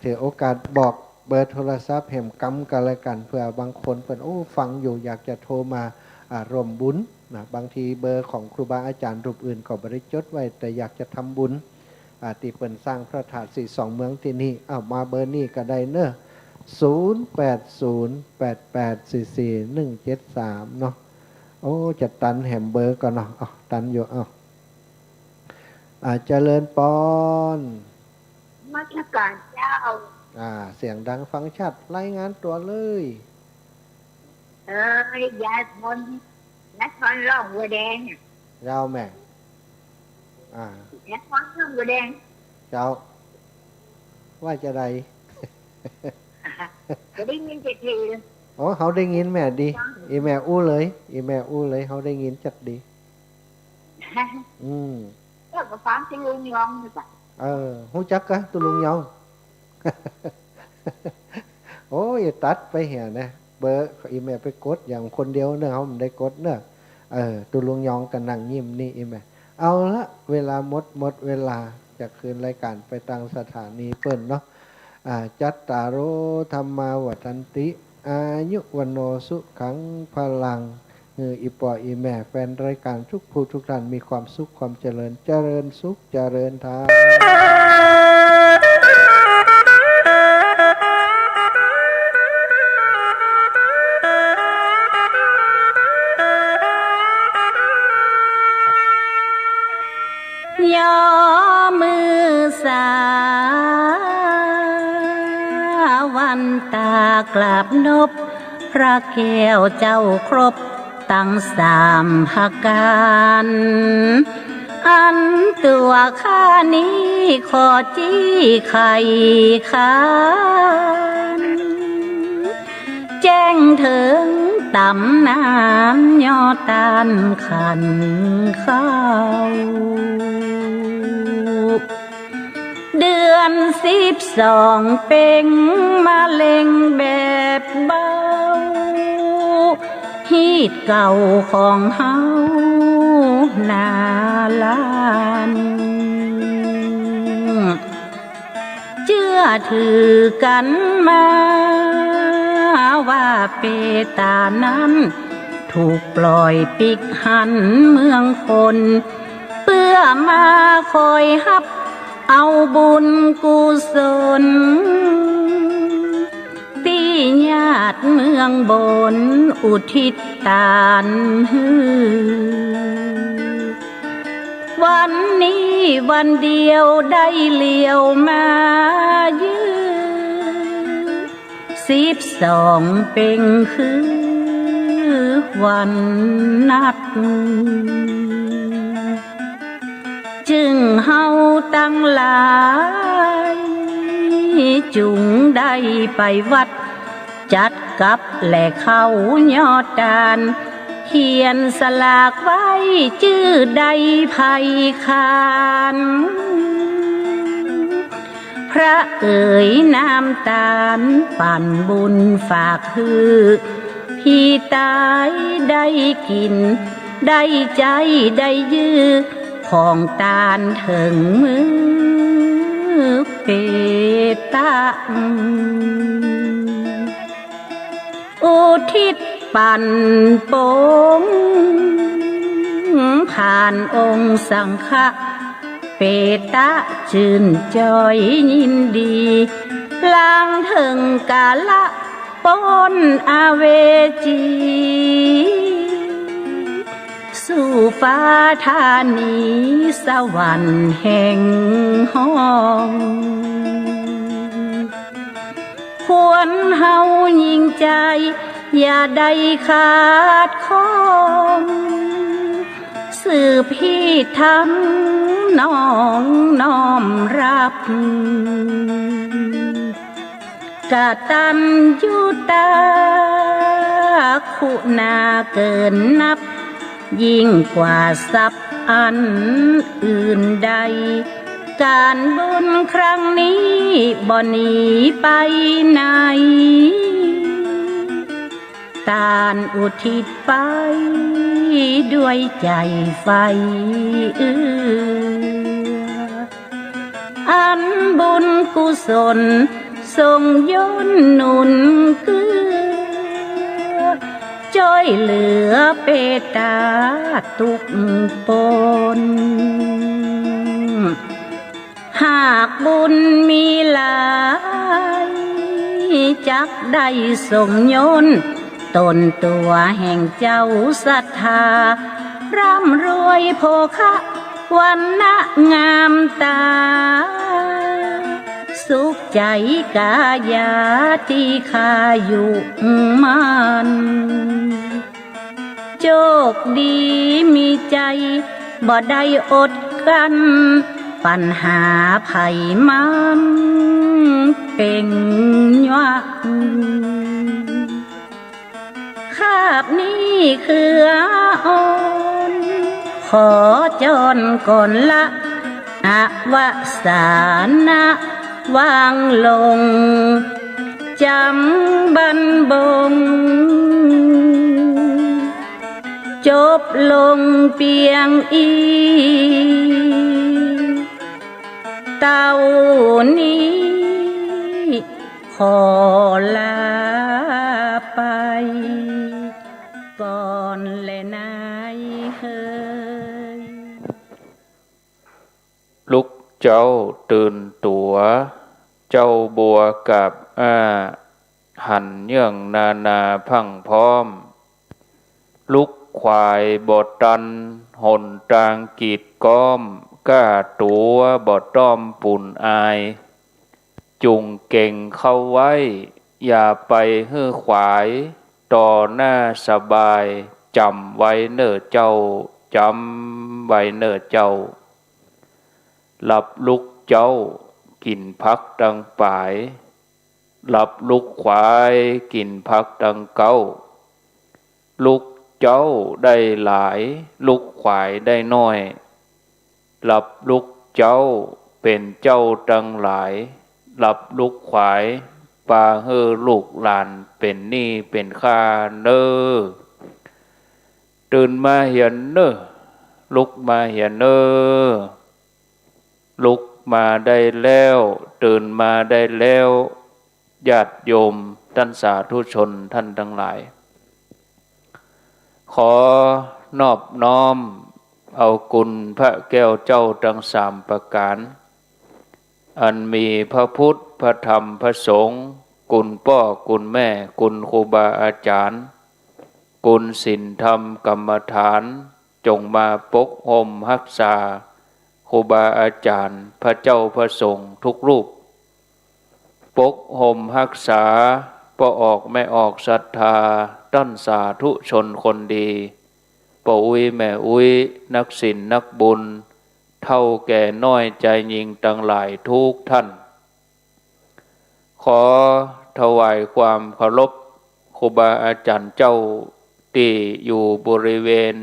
ถือโอกาสบอกเบอร์โทรศัพท์แห่มกำกันละกันเพื่อบางคนเปิ่นฟังอยู่อยากจะโทรมาร่วมบุญนะบางทีเบอร์ของครูบาอาจารย์รูปอื่นก็บ่ได้จดไว้แต่อยากจะทำบุญที่เปิ่นสร้างพระธาตุสีสองเมืองที่นี่มาเบอร์นี้ก็ได้เนอะ0808844173เนาะจะตันแหมเบอร์ก่อนเนาะตันอยู่เจริญปอนมัสการเจ้าเสียงดังฟังชัดรายงานตัวเลยยายพลนักฟันล่องหัวแดงเจ้าแม่นักฟันล่องหัวแดงเจ้าว่าจะใด จะได้ยินจัดดีเขาได้ยินแม่ดีอีแม่อู้เลยเขาได้ยินจัดดีแล้วก็ฟังที่ลุงยองนี่ป่ะฮู้จักกะตุลุงยอง โอ้ยตัดไปเหี่ยนะเบอร์อีแม่ไปกดอย่างคนเดียวเนอะเขาไม่ได้กดเนอะตุลุงยองกันนั่งยิ้มนี่อีแม่เอาละเวลาหมดเวลาจะคืนรายการไปตั้งสถานีเปิ้นเนาะจัตตารโอธรรมาวัฏันติอายุวันโนสุขังพลังอีปออีแม่แฟนรายการทุกผู้ทุกท่านมีความสุขความเจริญสุขเจริญธรรมย่อมือสาวันตากราบนบพระแก้วเจ้าครบตั้งสามภาการอันตัวข้านี้ขอจี้ไข่คานแจ้งถึงต่ำน้ำยอดตานขันเข้าเดือน12เป็นมะเร็งแบบเบาฮีดเก่าของเฮานาลานเชื่อถือกันมาว่าเปตานั้นถูกปล่อยปิกหันเมืองคนเพื่อมาคอยฮับเอาบุญกุศลตีญาติเมืองบนอุทิศตานวันนี้วันเดียวได้เลี้ยวมายืน12เป็นคือวันนัด จึงเฮาตั้งหลายจุงได้ไปวัดจัดกับแหล่เข้ายอดดานเขียนสลากไว้ชื่อใดภัยคานพระเอ๋ยน้ำตาลปั่นบุญฝากฮือพี่ตายได้กินได้ใจได้ยื้อของตาลถึงมือเปตะอุทิศปั่นโป่งผ่านองค์สังฆะเปตะชื่นจอยยินดีลางถึงกาละปนอาเวจีสู่ฟ้าธานีสวรรค์แห่งห้องควรเฮายิ่งใจอย่าได้ขาดข้องสืบพี่ทำน้องน้อมรับกตัญญูตาคุณาเกินนับยิ่งกว่าทรัพย์อันอื่นใดการบุญครั้งนี้บ่หนีไปไหนตานอุทิศไปด้วยใจไฟเอื้ออันบุญกุศลทรงยนหนุนเกื้อช่วยเหลือเปตาทุกปนหากบุญมีหลายจักได้ทรงยนตนตัวแห่งเจ้าศรัทธาร่ำรวยโภคะวันนะงามตาสุขใจกายาที่ข้าอยู่มันโชคดีมีใจบ่ได้อดกันปัญหาภัยมันเป็นยวะคาบนี้คืออ่อนขอจรก่อนละอวสานะวางลงจำบันบงจบลงเพียงอีเต่านี้ขอลาไปก่อนและนายเฮยลุกเจ้าตื่นตัวเจ้าบัวกับหันเยื่องนาพังพร้อมลุกควายบดตันหนตรางกีดก้อมก้าตัวบดต้อมปุ่นอายจุงเก่งเข้าไว้อย่าไปฮื้อขวายต่อหน้าสบายจำไว้เน้อเจ้าจำไว้เน้อเจ้าหลับลุกเจ้ากินพักดังป่ายหลับลุกควายกินพักดังเก้าลุกเจ้าได้หลายลุกควายได้น้อยหลับลุกเจ้าเป็นเจ้าดังหลายหลับลุกควายปาเฮอลูกหลานเป็นหนี้เป็นค่าเน้อตื่นมาเหียนเน้อลุกมาเหียนเน้อลุกมาได้แล้วตื่นมาได้แล้วญาติโยมท่านสาธุชนท่านทั้งหลายขอนอบน้อมเอาคุณพระแก้วเจ้าทั้งสามประการอันมีพระพุทธพระธรรมพระสงฆ์คุณพ่อคุณแม่คุณครูบาอาจารย์คุณศีลธรรมกรรมฐานจงมาปกห่มรักษาครูบาอาจารย์พระเจ้าพระสงฆ์ทุกรูปปกห่มรักษาบ่ออกไม่ออกศรัทธาต้นสาธุชนคนดีปู่อุ้ยแม่อุ้ยนักศีลนักบุญ เท่าแก่น้อยใจยิงตั้งหลายทุกท่านขอถวายความเคารพครูบาอาจารย์เจ้าที่อยู่บริเวณ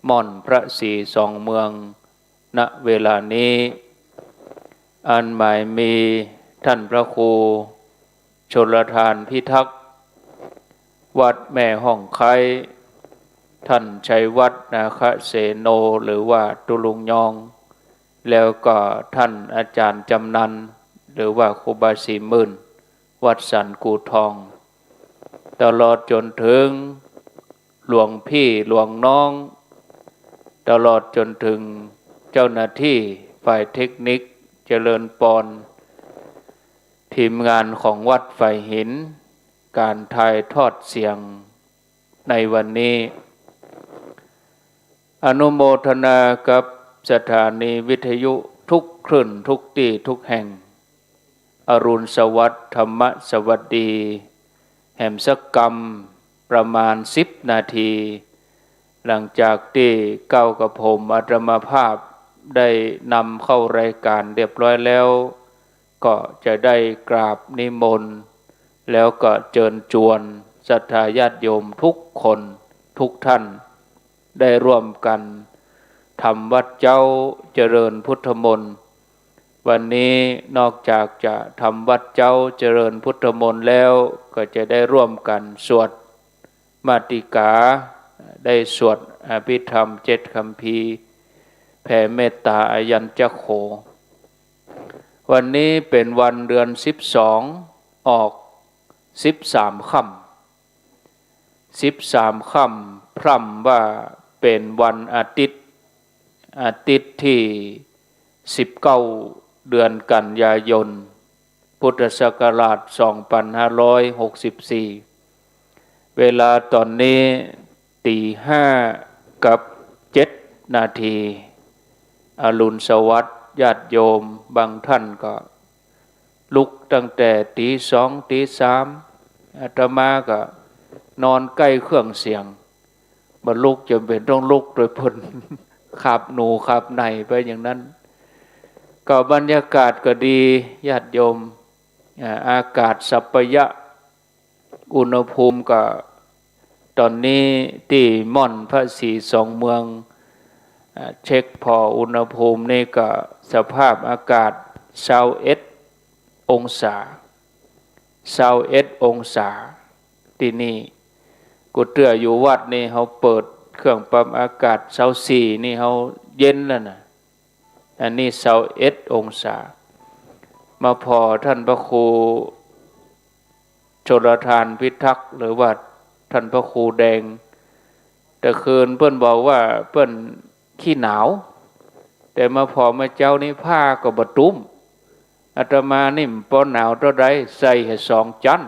ม่อนพระศรีสองเมืองณเวลานี้อันหมายมีท่านพระครูชลทานพิทักษ์วัดแม่ห้องไคท่านชัยวัฒน์นาคเสโนหรือว่าตุลุงยองแล้วก็ท่านอาจารย์จำนันหรือว่าครูบาศรีหมื่นวัดสันกูทองตลอดจนถึงหลวงพี่หลวงน้องตลอดจนถึงเจ้าหน้าที่ฝ่ายเทคนิคเจริญปอนทีมงานของวัดไฟหินการถ่ายทอดเสียงในวันนี้อนุโมทนากับสถานีวิทยุทุกคลื่นทุกที่ทุกแห่งอรุณสวัสดิ์ธรรมสวัสดีแห่มสักกรรมประมาณ10 นาทีหลังจากที่เก้ากับผมอาตมาภาพได้นำเข้ารายการเรียบร้อยแล้วก็จะได้กราบนิมนต์แล้วก็เชิญชวนศรัทธาญาติโยมทุกคนทุกท่านได้ร่วมกันทำวัดเจ้าเจริญพุทธมนต์วันนี้นอกจากจะทำวัดเจ้าเจริญพุทธมนต์แล้วก็จะได้ร่วมกันสวดมาติกาได้สวดอภิธรรม7 คัมภีร์แผ่เมตตาอายัญจโขวันนี้เป็นวันเดือน12ออก13 ค่ำพร่ำว่าเป็นวันอาทิตย์ที่19เดือนกันยายนพุทธศักราช2564เวลาตอนนี้ตี5กับ7 นาทีอรุณสวัสดิ์ญาติโยมบางท่านก็ลุกตั้งแต่ตี2ตี3อาตมาก็นอนใกล้เครื่องเสียงมาลุกจำเป็นต้องลุกโดยพลขับหนูขับในไปอย่างนั้นก็บรรยากาศก็ดีญาติโยมอากาศสัปยะอุณหภูมิก็ตอนนี้ที่ม่อนพระศรีสองเมืองเช็คพออุณหภูมินี่ก็สภาพอากาศ21 องศาที่นี่กูเตื้ออยู่วัดนี่เขาเปิดเครื่องปรับอากาศ24นี่เขาเย็นแล้วนะอันนี้21 องศามาพอท่านพระครูชลทานพิทักษ์หรือว่าท่านพระครูแดงแต่คืนเพิ่นบอกว่าเพิ่นขี้หนาวแต่มาพอมาเจ้านี่ผ้าก็บะตุ้มอาตมานี่ปอหนาวเท่าใดใส่ให้2 ชั้น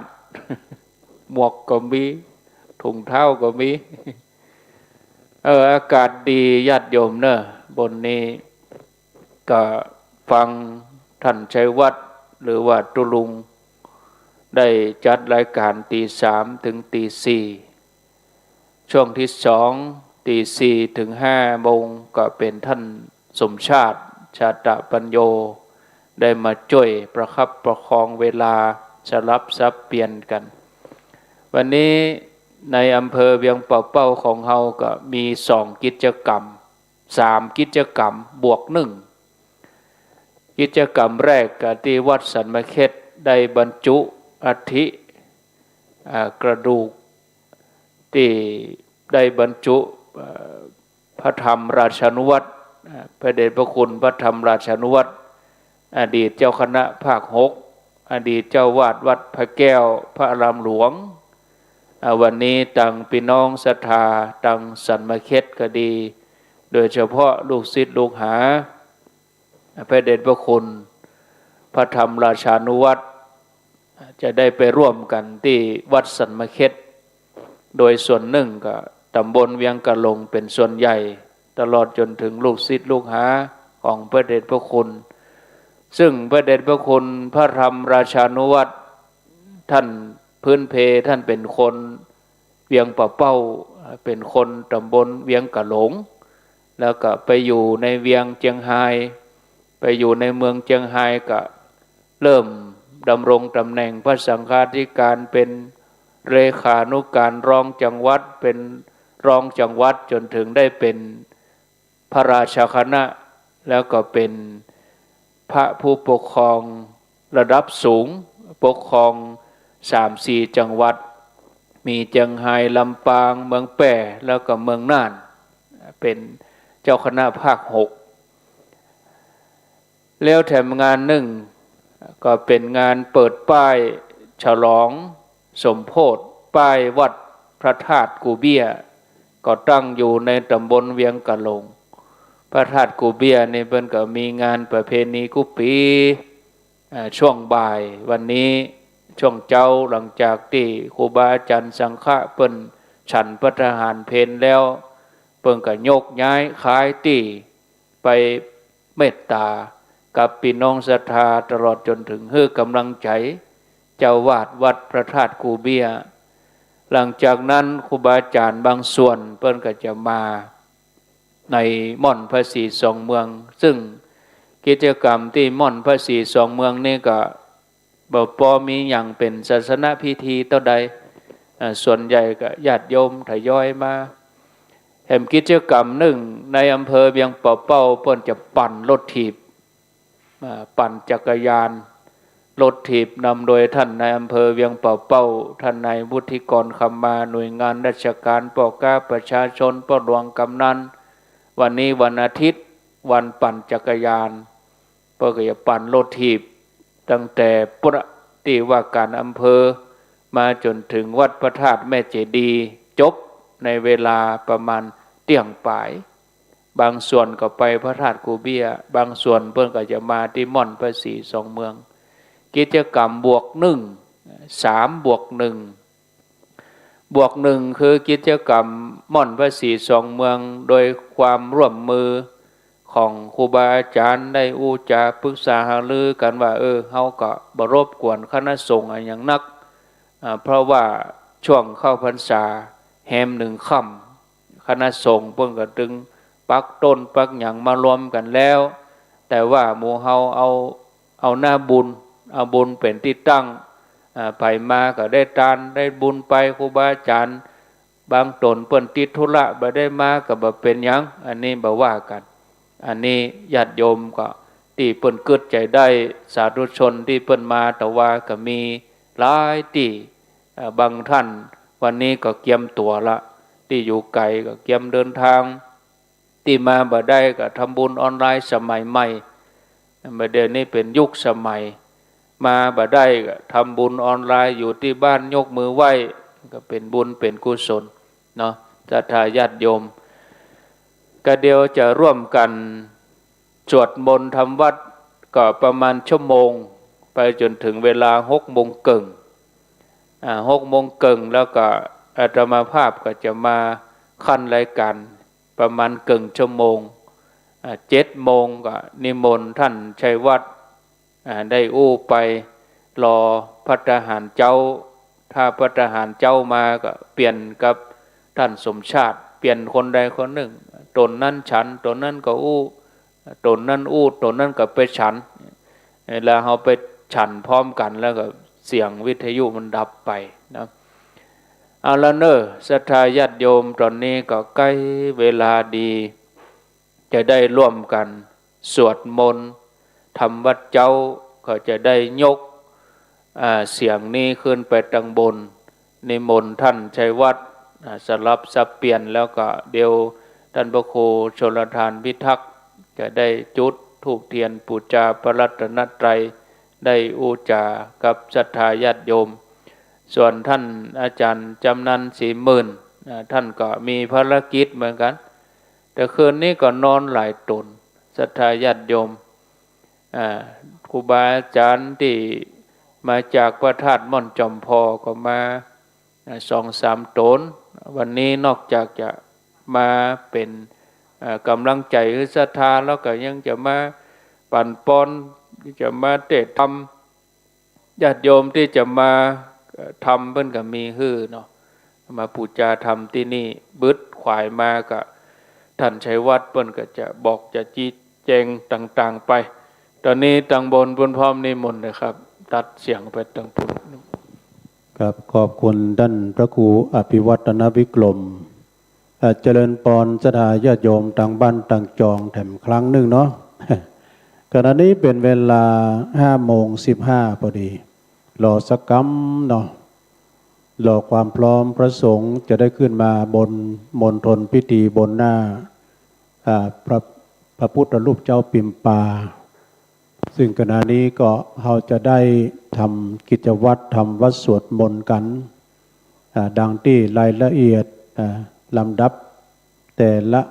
หมวกก็มีถุงเท้าก็มีอากาศดีญาติโยมเนอะบนนี้ก็ฟังท่านชัยวัฒน์หรือว่าตุลุงได้จัดรายการตี3ถึงตี4ช่วงที่2ตี4ถึง5 โมงก็เป็นท่านสมชาติชาตปัญโยได้มาช่วยประคับประคองเวลาสลับซับเปลี่ยนกันวันนี้ในอำเภอเวียงป่าเป้าของเราก็มี2 กิจกรรม3 กิจกรรมบวก 1กิจกรรมแรกก็ที่วัดสันมะเข็ดได้บรรจุอัฐิกระดูกที่ได้บรรจุพระธรรมราชานุวัตรพระเดชพระคุณพระธรรมราชานุวัตรอดีตเจ้าคณะภาค6อดีตเจ้าวาดวัดพระแก้วพระอารามหลวงวันนี้ตั้งพี่น้องศรัทธาตั้งสันมะเข็ดก็ดีโดยเฉพาะลูกศิษย์ลูกหาพระเดชพระคุณพระธรรมราชานุวัตรจะได้ไปร่วมกันที่วัดสันมะเข็ดโดยส่วนหนึ่งก็ตำบลเวียงกะลงเป็นส่วนใหญ่ตลอดจนถึงลูกศิษย์ลูกหาของพระเดชพระคุณซึ่งพระเดชพระคุณพระธรรมราชานุวัตรท่านพื้นเพท่านเป็นคนเวียงป่าเป้าเป็นคนตำบลเวียงกะหลง แล้วก็ไปอยู่ในเวียงเจียงไฮ้ไปอยู่ในเมืองเจียงไฮ้ก็เริ่มดำรงตำแหน่งพระสังฆาธิการเป็นเลขานุการรองจังหวัดเป็นรองจังหวัดจนถึงได้เป็นพระราชคณะแล้วก็เป็นพระผู้ปกครองระดับสูงปกครอง 3-4 จังหวัดมีเจียงไฮ้ลำปางเมืองแป่แล้วก็เมืองน่านเป็นเจ้าคณะภาค 6แล้วแถมงานหนึ่งก็เป็นงานเปิดป้ายฉลองสมโภชป้ายวัดพระธาตุกูเบี้ยก็ตั้งอยู่ในตำบลเวียงกะหลงพระธาตุกูเบี้ยนี่เพิ่นก็มีงานประเพณีกุปีช่วงบ่ายวันนี้ช่วงเจ้าหลังจากที่ครูบาอาจารย์สังฆะเปิ้นฉันพระทหารเพลแล้วเปิ้นก็ยกย้ายขายที่ไปเมตตากับพี่น้องศรัทธาตลอดจนถึงให้กำลังใจเจ้าวาดวัดพระธาตุกูเบี้ยหลังจากนั้นครูบาอาจารย์บางส่วนเปิ้นก็จะมาในม่อนพระศรีสองเมืองซึ่งกิจกรรมที่ม่อนพระศรีสองเมืองนี่ก็บ่พอมีอย่างเป็นศาสนพิธีเท่าใดส่วนใหญ่ก็ญาติโยมทยอยมาแห่งกิจกรรมหนึ่งในอำเภอเวียงป่าเป้าเพิ่นจะปั่นรถถีบปั่นจักรยานรถถีบนำโดยท่านนายอำเภอเวียงป่าเป้าท่านนายวุฒิกรคำมาหน่วยงานราชการปกาประชาชนปหลวงกำนันวันนี้วันอาทิตย์วันปั่นจักรยานเพื่อจะปั่นรถถีบตั้งแต่ประติว่าการอำเภอมาจนถึงวัดพระธาตุแม่เจดีย์จบในเวลาประมาณเที่ยงป่ายบางส่วนก็ไปพระธาตุกูเบี้ยบางส่วนเพิ่นก็จะมาที่ม่อนพระศรีสองเมืองกิจกรรมบวกหนึ่ง3บวก1บวก1คือกิจกรรมม่อนพระศรีสองเมืองโดยความร่วมมือของครูบาอาจารย์ได้อู้จาปรึกษาหารือกันว่าเฮาก็บ่รบกวนคณะสงฆ์อย่างนักเพราะว่าช่วงเข้าพรรษาแฮม1ค่ำคณะสงฆ์เพิ่นก็ดึงปักต้นปักหยังมารวมกันแล้วแต่ว่าหมู่เฮาเอาหน้าบุญเอาบุญเป็นที่ตั้งไปมาก็ได้ทานได้บุญไปครูบาอาจารย์บางตนเปิ้นติดธุระบ่ได้มาก็บ่เป็นหยังอันนี้บ่ว่ากันอันนี้ญาติโยมก็ที่เปิ้นเกิดใจได้สาธุชนที่เปิ้นมาแต่ว่าก็มีหลายที่บางท่านวันนี้ก็เตรียมตัวละที่อยู่ไกลก็เตรียมเดินทางที่มาบ่ได้ก็ทำบุญออนไลน์สมัยใหม่เดี๋ยวนี้เป็นยุคสมัยมาบ่ได้ก็ทำบุญออนไลน์อยู่ที่บ้านยกมือไหว้ก็เป็นบุญเป็นกุศลเนาะศรัทธาญาติโยมก็เดี๋ยวจะร่วมกันสวดมนต์ทำวัดก็ประมาณชั่วโมงไปจนถึงเวลา18:30 18:30แล้วก็อาตมาภาพก็จะมาขั้นรายการประมาณครึ่งชั่วโมง7:00 นก็นิมนต์ท่านชัยวัฒน์ได้อู้ไปรอพระทหารเจ้าถ้าพระทหารเจ้ามาก็เปลี่ยนกับท่านสมชาติเปลี่ยนคนใดคนหนึ่งตนนั้นฉันตนนั้นก็อู้ตนนั้นอู้ตนนั้นก็ไปฉันแล้วเราไปฉันพร้อมกันแล้วก็เสียงวิทยุมันดับไปนะเอาละเนอะศรัทธาญาติโยมตอนนี้ก็ใกล้เวลาดีจะได้ร่วมกันสวดมนต์ทำวัดเจ้าก็จะได้ยกเสียงนี้ขึ้นไปตังบนนิมนต์ท่านชัยวัฒน์สลับสับเปลี่ยนแล้วก็เดี๋ยวท่านพระครูชลทานพิทักษ์จะได้จุดธูปเทียนปูชาพระรัตนตรัยได้อูจากับศรัทธาญาติโยมส่วนท่านอาจารย์จำนันศรีหมื่นท่านก็มีภารกิจเหมือนกันแต่คืนนี้ก็นอนหลายตนศรัทธาญาติโยมครูบาอาจารย์ที่มาจากพระธาตุม่อนจอมพอก็มา2-3 ตนวันนี้นอกจากจะมาเป็นกำลังใจให้ศรัทธาแล้วก็ยังจะมาปั่นปอนจะมาเทศธรรมญาติโยมที่จะมาทำเพิ่นก็มีฮื้อเนาะมาปูชาธรรมที่นี่บึดขวายมาก็ ท่านชัยวัฒน์เปิ้นก็จะบอกจะจี้แจงต่างๆไปตอนนี้ตังบนพร้อมนิมนต์นะครับตัดเสียงไปตังปุ่นครับขอบคุณท่านพระครูอภิวัตนวิกรมเจริญปอนศรัทธาญาติโยมต่างบ้านต่างจองแถมครั้งหนึ่งเนาะ ขณะนี้เป็นเวลา5:15พอดีรอสักกัมเนาะรอความพร้อมพระสงฆ์จะได้ขึ้นมาบนมณฑลพิธีบนหน้าพระพุทธรูปเจ้าปิ่มปาซึ่งขณะนี้ก็เราจะได้ทำกิจวัตรทำวัดสวดมนต์กันดังที่รายละเอียดลำดับแต่ละ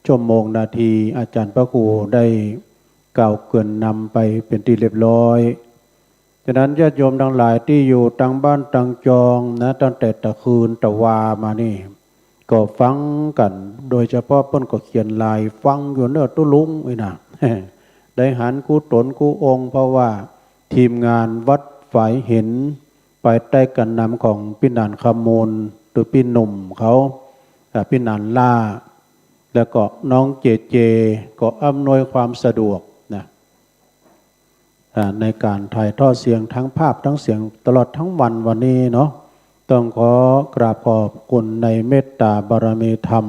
ชั่วโมงนาทีอาจารย์พระครูได้กล่าวเกริ่นนำไปเป็นที่เรียบร้อยฉะนั้นญาติโยมทั้งหลายที่อยู่ต่างบ้านต่างจองนะตั้งแต่ตะคืนตะวามานี่ก็ฟังกันโดยเฉพาะเพิ่นก็เขียนลายฟังอยู่เนื้อตุลุงไว้นะ ได้หันกู้ตนกู้องค์เพราะว่าทีมงานวัดฝ่ายเห็นไปใต้กันนำของพี่นันขมูลหรือพี่หนุ่มเขาพี่นันล่าแล้วก็น้องเจเจก็อำนวยความสะดวกนะในการถ่ายทอดเสียงทั้งภาพทั้งเสียงตลอดทั้งวันวันนี้เนาะต้องขอกราบขอบคุณในเมตตาบารมีธรรม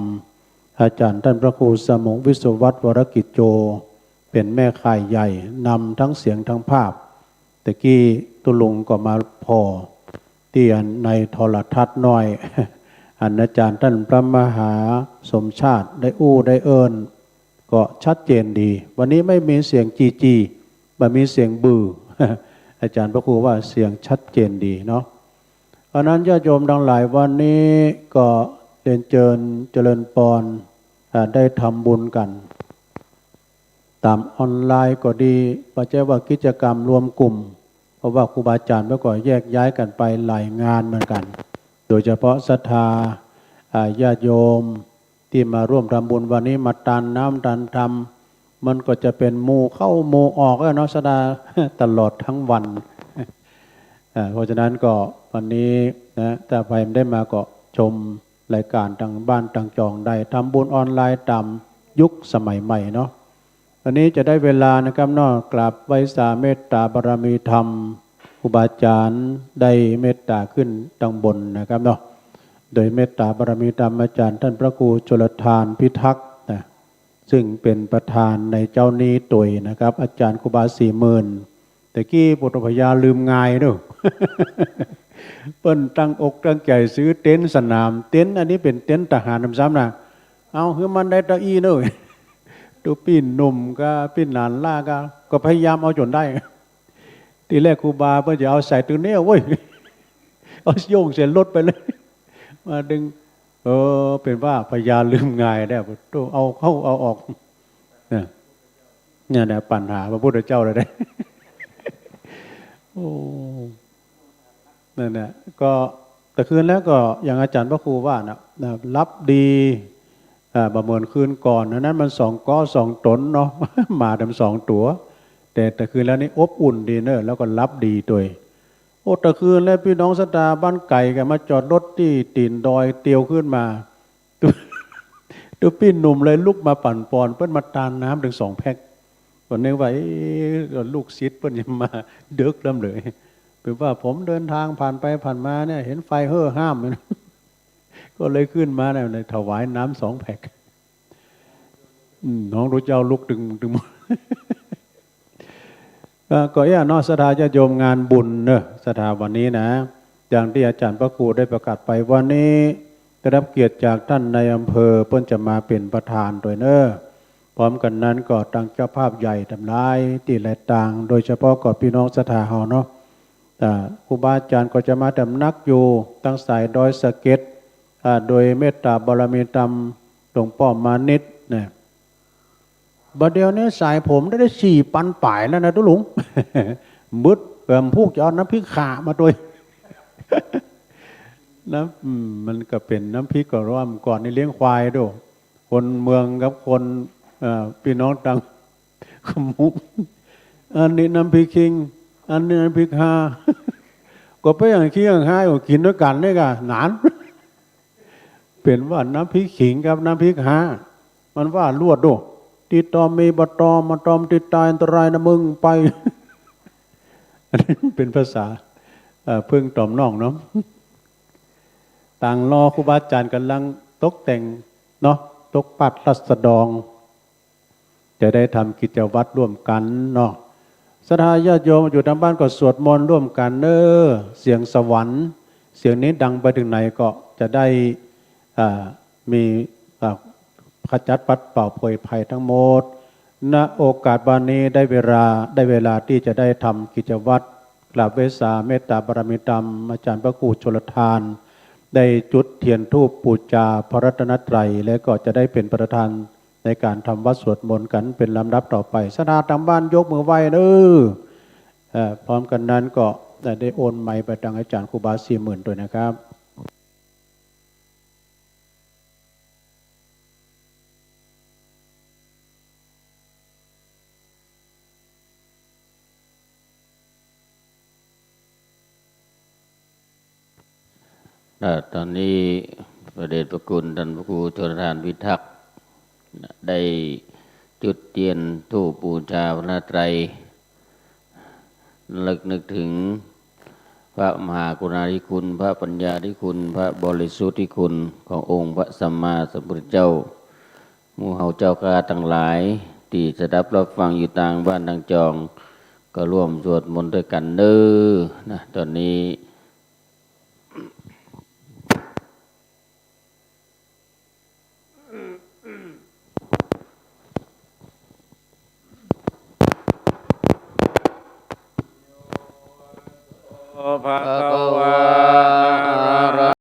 อาจารย์ท่านพระครูสมงวิศวัตรวรกิจโจเป็นแม่ข่ายใหญ่นำทั้งเสียงทั้งภาพตะกี้ตุลุงก็มาพอที่ในโทรทัศน์น้อย อาจารย์ท่านพระมหาสมชาติได้ได้เอิญก็ชัดเจนดีวันนี้ไม่มีเสียงจีไม่มีเสียงบือ อาจารย์พระครูว่าเสียงชัดเจนดีเนาะเพราะนั้นญาติโยมทั้งหลายวันนี้ก็เรียนเจริญปอนได้ทำบุญกันตามออนไลน์ก็ดีปัจจัยว่ากิจกรรมรวมกลุ่มเพราะว่าครูบาอาจารย์เมื่อก่อนแยกย้ายกันไปหลายงานเหมือนกันโดยเฉพาะศรัทธาญาติโยมที่มาร่วมทำบุญวันนี้มาทานน้ำทานธรรมมันก็จะเป็นหมู่เข้าหมู่ออกเนาะศรัทธา ตลอดทั้งวันเพราะฉะนั้นก็วันนี้นะถ้าใครไม่ได้มาก็ชมรายการทางบ้านทางจองได้ทำบุญออนไลน์ตามยุคสมัยใหม่เนาะวันนี้จะได้เวลานะครับเนาะกราบไหว้สาเมตตาบารมีธรรมครูบาอาจารย์ได้เมตตาขึ้นตั้งบนนะครับเนาะโดยเมตตาบารมีธรรมอาจารย์ท่านพระครูชลทานพิทักษ์นะซึ่งเป็นประธานในเจ้านี้ตุยนะครับอาจารย์ครูบา40,000แต่กี้ปุถุพยาลืมง่ายเด้อ เปิ้นตั้งอกตั้งใจซื้อเต็นท์สนามเต็นท์อันนี้เป็นเต็นท์ทหารซ้ำนะเอาคือมันได้ตะอี้เด้อ ตัวพี่หนุ่มก็พี่หลานล่าก็พยายามเอาจนได้ทีแรกครูบาเพื่อจะเอาใส่ตัวเนี้ยเว้ยเอาโยงเสียรถไปเลยมาดึงเป็นว่าพยาลืมง่ายได้ตัวเอาเข้าเอาออกเนี่ยนะปัญหาพระพุทธเจ้าเลยได้ โอ้นั่นแหละก็แต่คืนแล้วก็อย่างอาจารย์พระครูว่านะรับดีประเมินคืนก่อนนั้นมัน2 ก้อ 2 ตนเนาะ มาดำ2 ตัวแต่คืนแล้วนี่อบอุ่นดีเนอะแล้วก็รับดีตัวโอ้แต่คืนแล้วพี่น้องศรัทธาบ้านไก่กันมาจอดรถที่ตีนดอยเตียวขึ้นมา ตัวพี่หนุ่มเลยลุกมาปั่นปอนเพิ่นมาตานน้ำถึง2 แพ็คก่อนนึกว่าลูกศิษย์เพิ่นยังมาเดึกลำเลยเป็นว่าผมเดินทางผ่านไปผ่านมาเนี่ยเห็นไฟเฮ่อห้ามเลย ก็เลยขึ้นมาเนี่ยถวายน้ำ2 แพ็คน้องรู้เจ้าลุกดึงก็นอกศรัทธาญาติโยมงานบุญเนอะศรัทธาวันนี้นะอย่างที่อาจารย์พระครูได้ประกาศไปวันนี้ได้รับเกียรติจากท่านในอำเภอเพิ่นจะมาเป็นประธานโดยเนอะพร้อมกันนั้นก็ตั้งเจ้าภาพใหญ่ทำลายที่หลายต่างโดยเฉพาะกับพี่น้องศรัทธาเฮาเนาะครูบาอาจารย์ก็จะมาดำนักอยู่ตั้งสายดอยสะเก็ดโดยเมตตาบารมีธรรมหลวงพ่อมานิดเนี่ยบัดเดียวนี้สายผมได้4 ปันป่ายแล้วนะทุลุง มึดพวกจะเอาน้ำพริกข่ามาด้วย มันก็เป็นน้ำพริกก็ร่วมก่อนนี่เลี้ยงควายด้วยคนเมืองกับคนพี่น้องต่างขมุกอันนี้น้ำพริกคิงอันนี้น้ำพริกห่า ก็ไปอย่างขี้อย่างห้าก็กินด้วยกันนี่กันหนาน เป็นว่าน้ำพริกขิงกับน้ำพริกห่า มันว่าลวดโดติดตอมมีบัตอมมาตอมติดตายอันตรายนะมึงไป อันนี้เป็นภาษาพึ่งตอมน้องเนาะต่างรอครูบาอาจารย์กำลังตกแต่งเนาะตกปัดรัศดองจะได้ทำกิจวัตรร่วมกันเนาะศรัทธาญาติโยมอยู่ทางบ้านก็สวดมนต์ร่วมกันเสียงสวรรค์เสียงนี้ดังไปถึงไหนก็จะได้มีขจัดปัดเป่าโผยภัยทั้งหมดณโอกาสบานนี้ได้เวลาที่จะได้ทำกิจวัตรกราบเวสาเมตตาบารมีธรรมอาจารย์พระครูชลทานได้จุดเทียนธูปบูชาพระรัตนตรัยและก็จะได้เป็นประธานในการทำวัดสวดมนต์กันเป็นลำดับต่อไปศรัทธาทางบ้านยกมือไหว้พร้อมกันนั้นก็ได้โอนไมค์ไปทางอาจารย์ครูบา40,000ด้วยนะครับตอนนี้พระเดชพระคุณท่านพระครูชลทานพิทักษ์ได้จุดเทียนธูปบูชาพระไตรระลึกนึกถึงพระมหากรุณาธิคุณพระปัญญาธิคุณพระบริสุทธิคุณขององค์พระสัมมาสัมพุทธเจ้าหมู่เฮาเจ้ากาทั้งหลายที่จะรับฟังอยู่ต่างบ้านต่างจองก็ร่วมสวดมนต์ด้วยกันนะตอนนี้ภะคะวะอะระ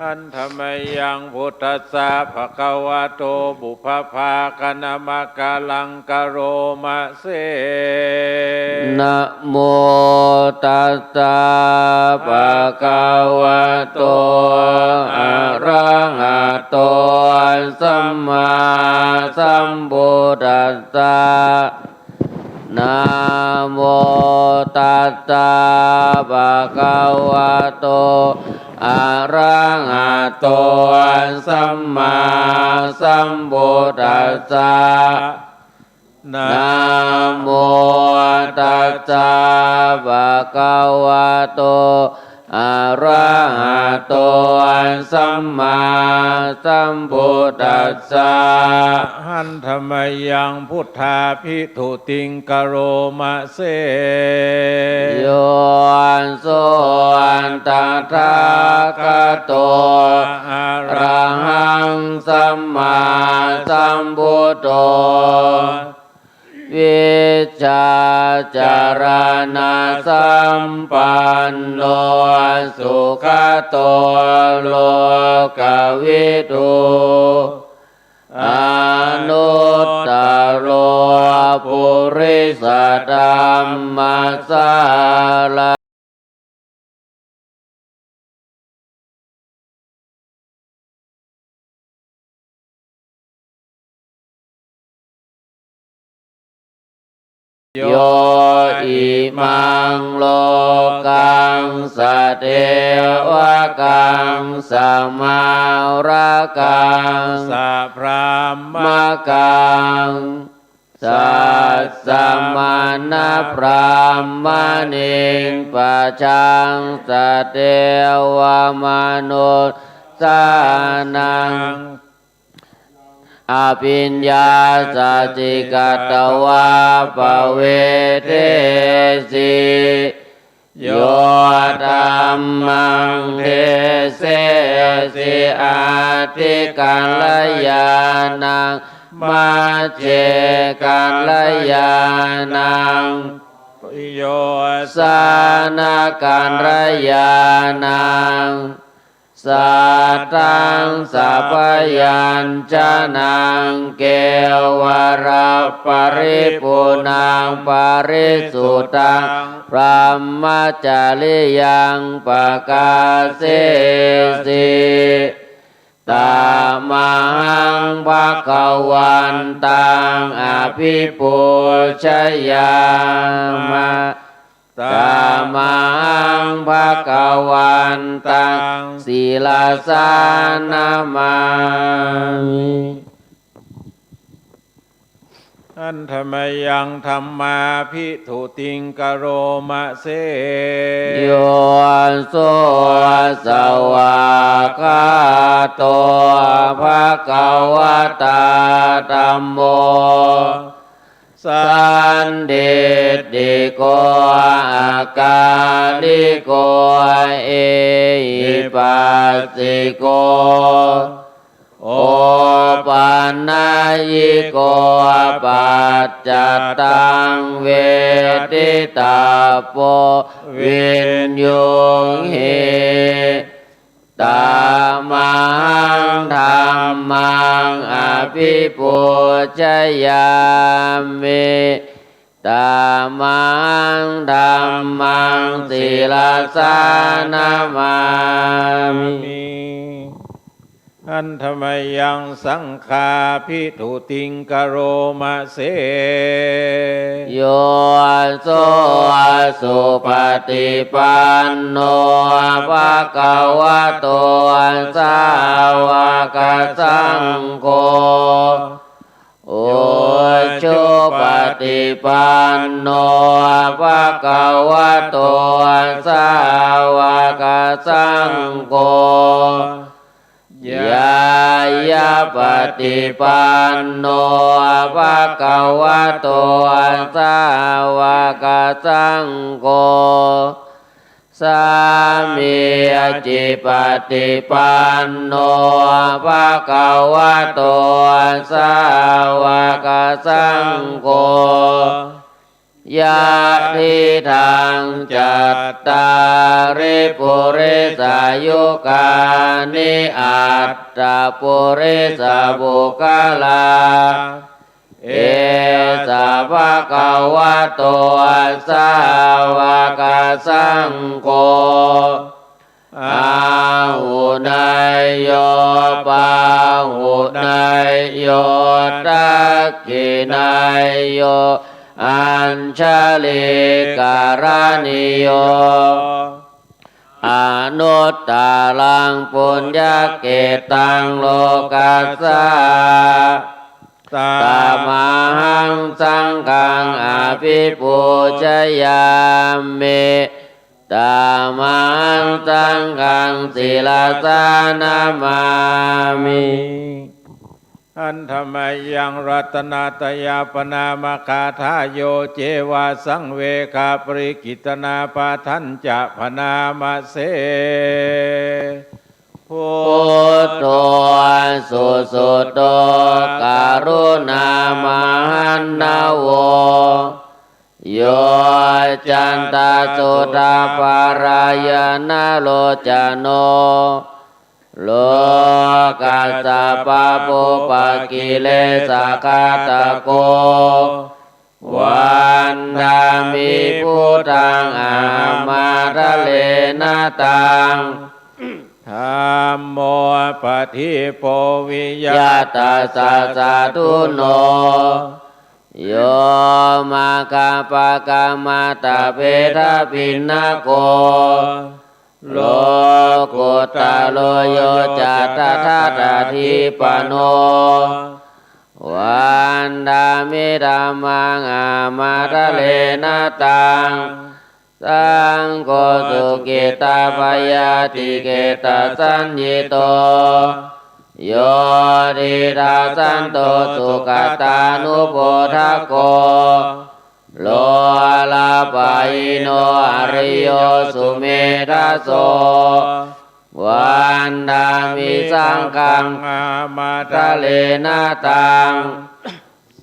อันธรรมยังพุทธัสสะภะคะวะโตบุพพากนะมะกะลังกะโรมะเสนะโมตัสสะภะคะวะโตอะระหะโตสัมมาสัมพุทธัสสะนะโมตัสสะภะคะวะโต อะระหะโตสัมมาสัมพุทธัสสะนะโมตัสสะภะคะวะโตอะระหะโตสัมมาสัมพุทธัสสะหันธรรมยังพุทธาภิทุติงกโรมะเสโยนโสตถาคโตอะระหังสัมมาสัมพุทโธวิชาจารณะสัมปันโนสุขโตโลกวิทูอนุตตโรปุริสธัมมัสสาลาโยอิมังโลกังสเทวกังสมารากังสัพพะมะกังสัสสะมานะพรามณิงปัจจังสเทวมนุสสานังอภิญญาสัจจิกัตวาปเวเทสิโยธัมมังเทเสสิอาทิกัลยานังมัจเจกัลยานังโยสานากัลยานังสัตตังสัพยัญชนะเกวราปริปุนังปริสุทธังพระมจาริยังปกาเสสิตามังภะคะวันตังอภิปูชยามะตามังภะคะวันตังศีลาสานามามิอันธรรมยังธรรมาภิทุติงกโรมะเสโยโสสวากาโตภะคะวะตาธัมโมสันเดติโกอากาลิโกเอหิปัสสิโกโอปันนายิโกปัจจัตตังเวทิตาโปวินยุงเหตามังธรรมังอภิปูชยามิตามังธรรมังศีลาสานามามิอันธรรมยังสังฆาภิทุติงกโรมะเสโยโสสุปฏิปันโนภะคะวะโตสาวกสังโฆโอชุปฏิปันโนภะคะวะโตสาวกสังโฆยายาปฏิปันโนภะคะวะโตสาวกสังโฆสามีจิปฏิปันโนภะคะวะโตสาวกสังโฆยะทิทางจัตตาริปุริสายุกานิอัตตปุริสบุคลาเอสะภะคะวะโตสาวกสังโฆอาหุนายโยปาหุนายโยตักขินายโยอัญชลิการณิโย อนุตตรังปุญญเกตังโลกัสสะตามหังสังฆังอภิปูชยามิตามหังสังฆังศิลาสานามามิอันธรรมยังรัตนาตยาปนามคาทาโยเจวาสังเวคาปริกิตนาปาทัญจะพนามเสพุทโธสุสุโตการุณามหันนาโวโยจันตสุตาปารายนาโลจโนโลกัสสะปะปุปะกิเลสคาตะโกวันดามิพุทธังอามาทะเลนะตังธัมโมปฏิโปวิยยะตัสสะสะทุโนโยมาคาปะกามาตะเปทะปินนะโกโลกุตตะโลโยจัตถาตถิปโนวันดามิธัมมังอามาทะเลนะตังสังโฆสุกิตาปยาติเกตสัญญิโตโยติทาสันโตสุขตานุโพธโกโลลาปายโนอริโยสุเมธาโสวันดามิสังฆังอามาทะเลนะตัง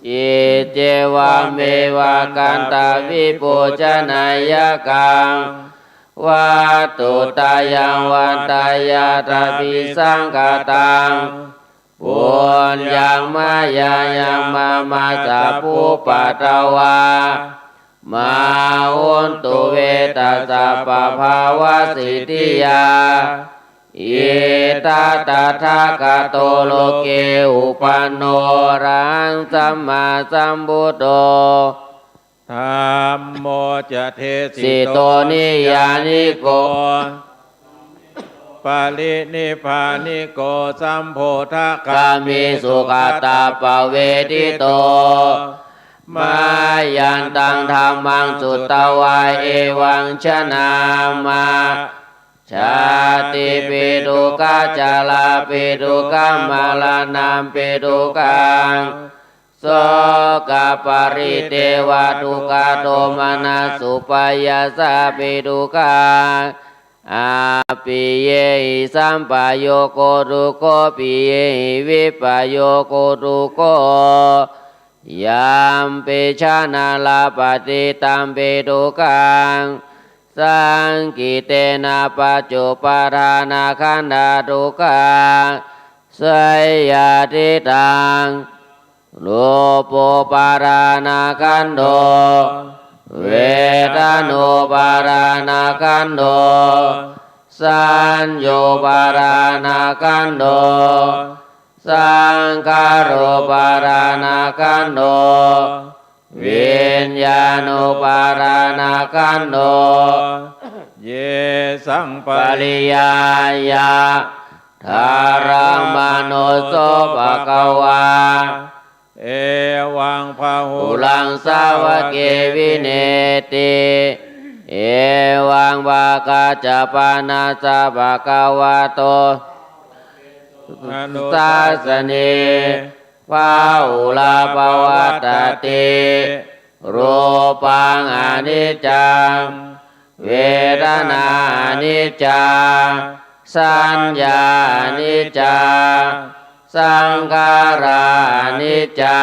อิเจวะเมวะกันตาวิปุจนายกังวัตุตายังวันตายาตาปิสังกตังปุญญังมายายังมาสะภูปัตตวามาหุนตุเวตัสสะปะภาวะสิทธิยาอิตาตถาคโตโลเกอุปันโนรังสัมมาสัมพุทโธธัมโมจะเทสิโตนิยานิโกปาลินิพานิโกสัมโพธกามิสุขตาปเวทิโตมายันตังธรรมังสุตตวายเอวังชนามาชาติปิทุกขจาลาปิทุกขมาลานามปิทุกขังโสกปริเทวทุกขโทมนัสสุปายาสาปิทุกขังอาปิเยหิสัมปโยโกทุโกปิเยหิวิปโยโกทุโกยามปิชานาลาปฏิตัมปิทุกขังสังกิเตนะปัจจุปทานาขันธาทุกขังสยาติตังโลโปปารานาคันโดเวทานุปารานาคันโดสัญโยปารานาคันโดสังขารปารานาคันโดวิญญาณุปารานาคันโดเยสังปริยายาธารังมโนโสภะคะวาเอวังพาหุลังสาวะเกวิเนติเอวังบากาจปานาสะภะคะวะโตสาสเนภาหุลาภวัตติรูปังอนิจจังเวทนานิจจาสัญญานิจจาสังขารานิจจา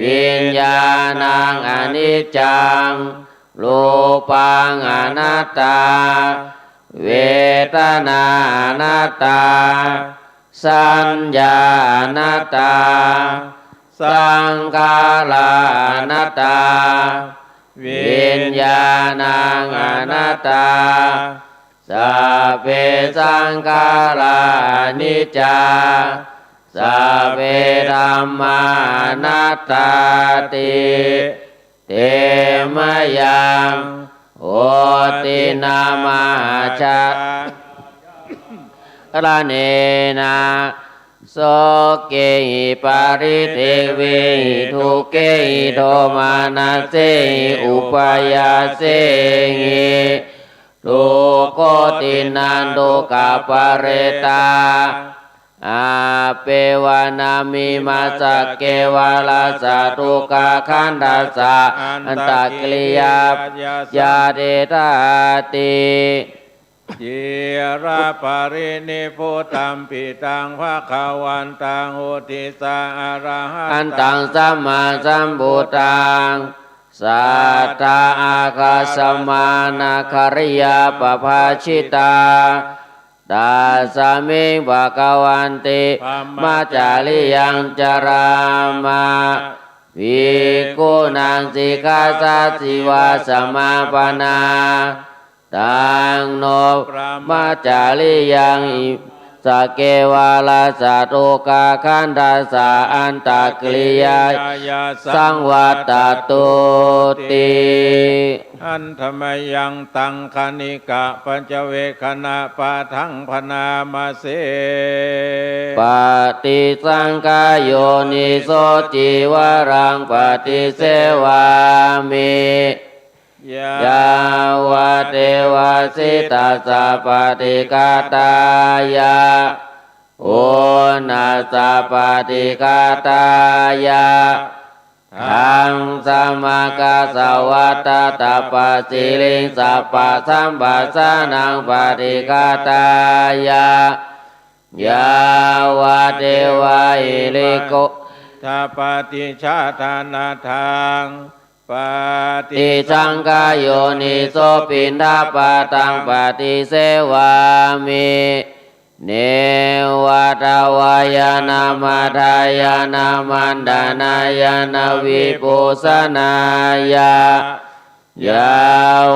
วิญญาณังอนิจจังรูปังอนัตตาเวทนานัตตาสัญญานัตตาสังขารานัตตาวิญญาณังอนัตตาสัพเพสังขารานิจจาสัพเพธัมมานัตตาติเตมะยังโอ โอตินามาชาระเนนะโสเกหิปาริเทเวหิทุเกหิโทมานาเสหิอุปายาเสหิทุโกตินันทุกขปะเรตาอาเปวานามิมาสะเกวาลาสะทุกขขันธัสสะอันตกิริยายาเดตาติเยระปารินิพุตัมปิตังภะคะวันตังอุทิสาอะระหะ อันตังสัมมาสัมพุทธังสัทธาอาคาสมานาคาริยาปภาชิตาตาสามิงภะคะวันติมาจาริยังจารามาวิกุนังสิกขาสัตถิวาสมาปนาตังโนมาจาริยังอิสเกวาลาสะโตกาขันธัสสะอันตกิริยาสังวัตตุติอันธรรมยังตังคณิกะปัญจเวคณะปะทังพนามาเสปฏิสังกายโยนิโสจิวรังปฏิเสวามิยาวะเทวะสิตัสสะปฏิกาตายะโอนัสสะปฏิกาตายะทังสมากัสสวัตตาปัสสิลิงสัพพะสัมปัสสะนังปฏิกาตายะยาวะเทวะอิริโกทาปฏิชาทานาทังปฏิสังกายโยนิโสปินทาปะตังปฏิเสวามิเนวะทวายานามาทายานามันดานายานาวิปุสนายายา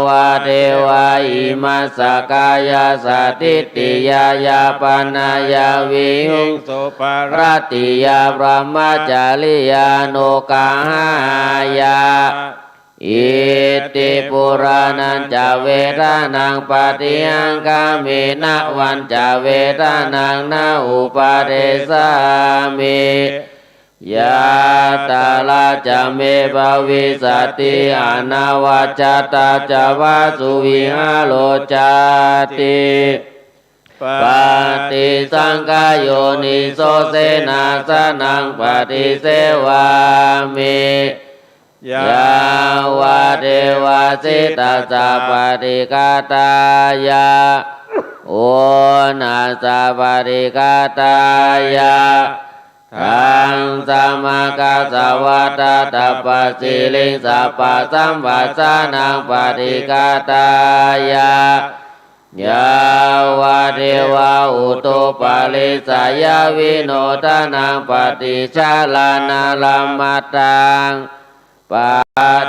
วะเทวะอิมัสสกายาสติติยายาปนายาวิหุงสุปารติยาพระมจาริยาโนกาหายาอิติปุรานันจะเวทานังปฏิหังกามินะวันจะเวทานังนาอุปาเทสามิยาตาลาจะเมภวิสติอนาวาจตาจะวาสุวิหาโลจาติปฏิสังกายโยนิโสเสนาสนังปฏิเสวามิยาวะเทวะสิตัสสะปฏิกาตายะโอนัสสะปฏิกาตายะทังสมากัสสวัตตาปัสสิลิงสัพพะสัมปัสสะนังปฏิกาตายะยาวะเทวะอุตุปาลิสายาวิโนทานังปฏิชาลานาลัมมตังป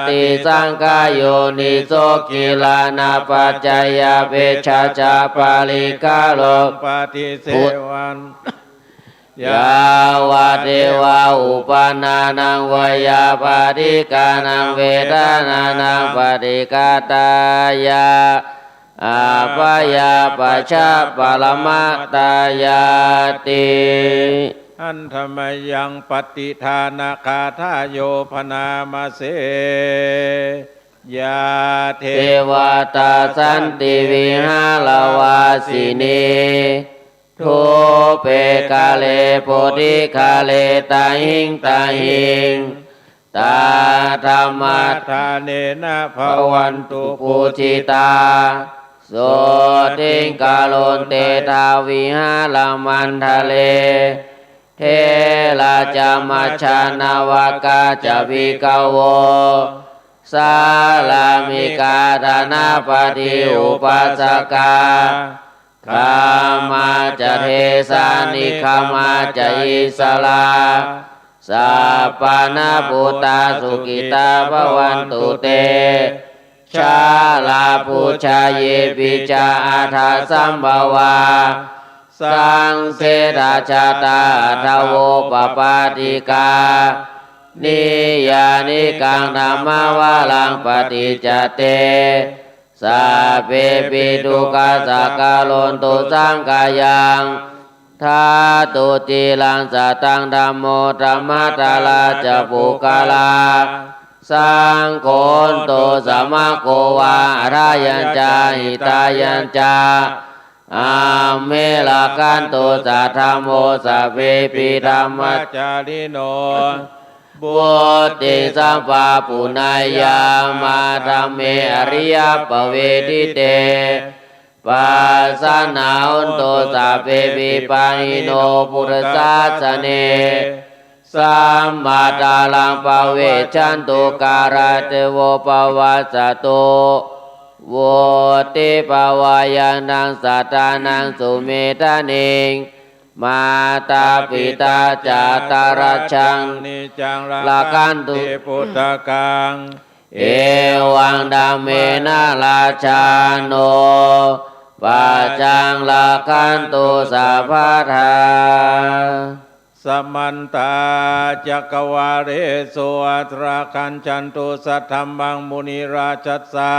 ฏิสังกายโยนิโสกิลานาปัจจยาเปชาจาปาลิกาโลปฏิเสวันยาวะเทวะอุปนานังวยาปฏิกานังเวทานานังปฏิกาตายะอาปายาปัชชะปรมัตตายาติอันธรรมยังปฏิทานาคาทาโยพนามาเสยาเทวตาสันติวิหารวาสินีทุเปกาเลโพธิกาเลตาหิงตาหิงตาธรรมทาเนนะภวันตุปูชิตาโสติงกาโลนเตทาวิหารมันทะเลเทลาจามาชานาวากาจะวิกาโวสาลามิกาธนาปฏิอุปัสสกาคามาจะเทสานิคามาจะอิสลาสัพพานาปุตตาสุกิตาภวันตุเตชาลาปุชาเยปิจาอาทาสัมภวาสังเสราชาตาทาวโวปปาติกานิยานิกังธรรมวาลังปฏิจเต สาเปปิทุกขาสักกาโลนตุสังกายังทาตุติลังสัตตังธัมโมธัมมัตตาลาจะปุกาลาสังโฆโตสัมมาโกวาอรายัญจาหิตายัญจาอาเมลากันโตสัทธโมสัพเพปิธัมมัจจาริโนบุติสัพพะปุณายามาธัมเมอริยปเวทิเตปัสสนาอุนโตสัพเพปิปันหิโนปุริสาสเนสัมมาตาลังปเวชันตุการะเตโวปวัสสโตโวติปวายานังสัตตานังสุเมธานิงมาตาปิตาจาตาราชังนิจังลากันตุพุทธกังเอวังดัมเมนะราชาโนปัจจังลากันตุสัพพทาสมันตาจักวาเรสุอัตราคัญจันตุสัทธัมมังมุนิราชสสะ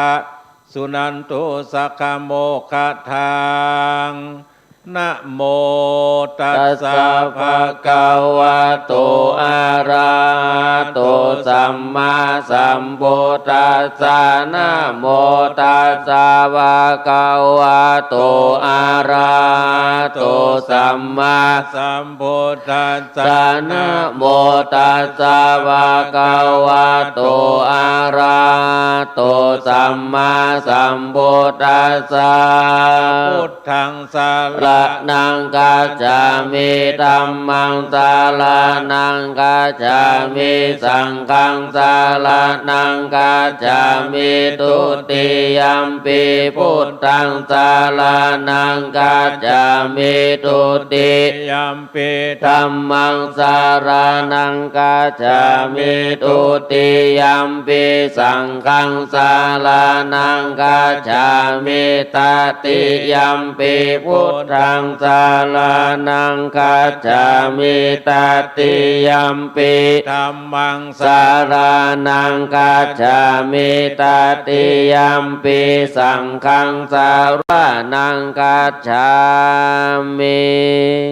สุนันตุสักขโมคทังนะโมตัสสะภะคะวะโตอะระหะโตสัมมาสัมพุทธัสสะนะโมตัสสะภะคะวะโตอะระหะโตสัมมาสัมพุทธัสสะนะโมตัสสะภะคะวะโตอะระหะโตสัมมาสัมพุทธัสสะพุทธังสารนังกัจฉามิธัมมังสารนังกัจฉามิสังฆังสารนังกัจฉามิทุติยัมปิพุทธังสารนังกัจฉามิทุติยัมปิธัมมังสารนังกัจฉามิทุติยัมปิสังฆังสารนังกัจฉามิตติยัมปิพุทธังสารนังกัจฉามิตติยัมปิธัมมังสารนังกัจฉามิตติยัมปิสังฆังสารนังกัจฉามิ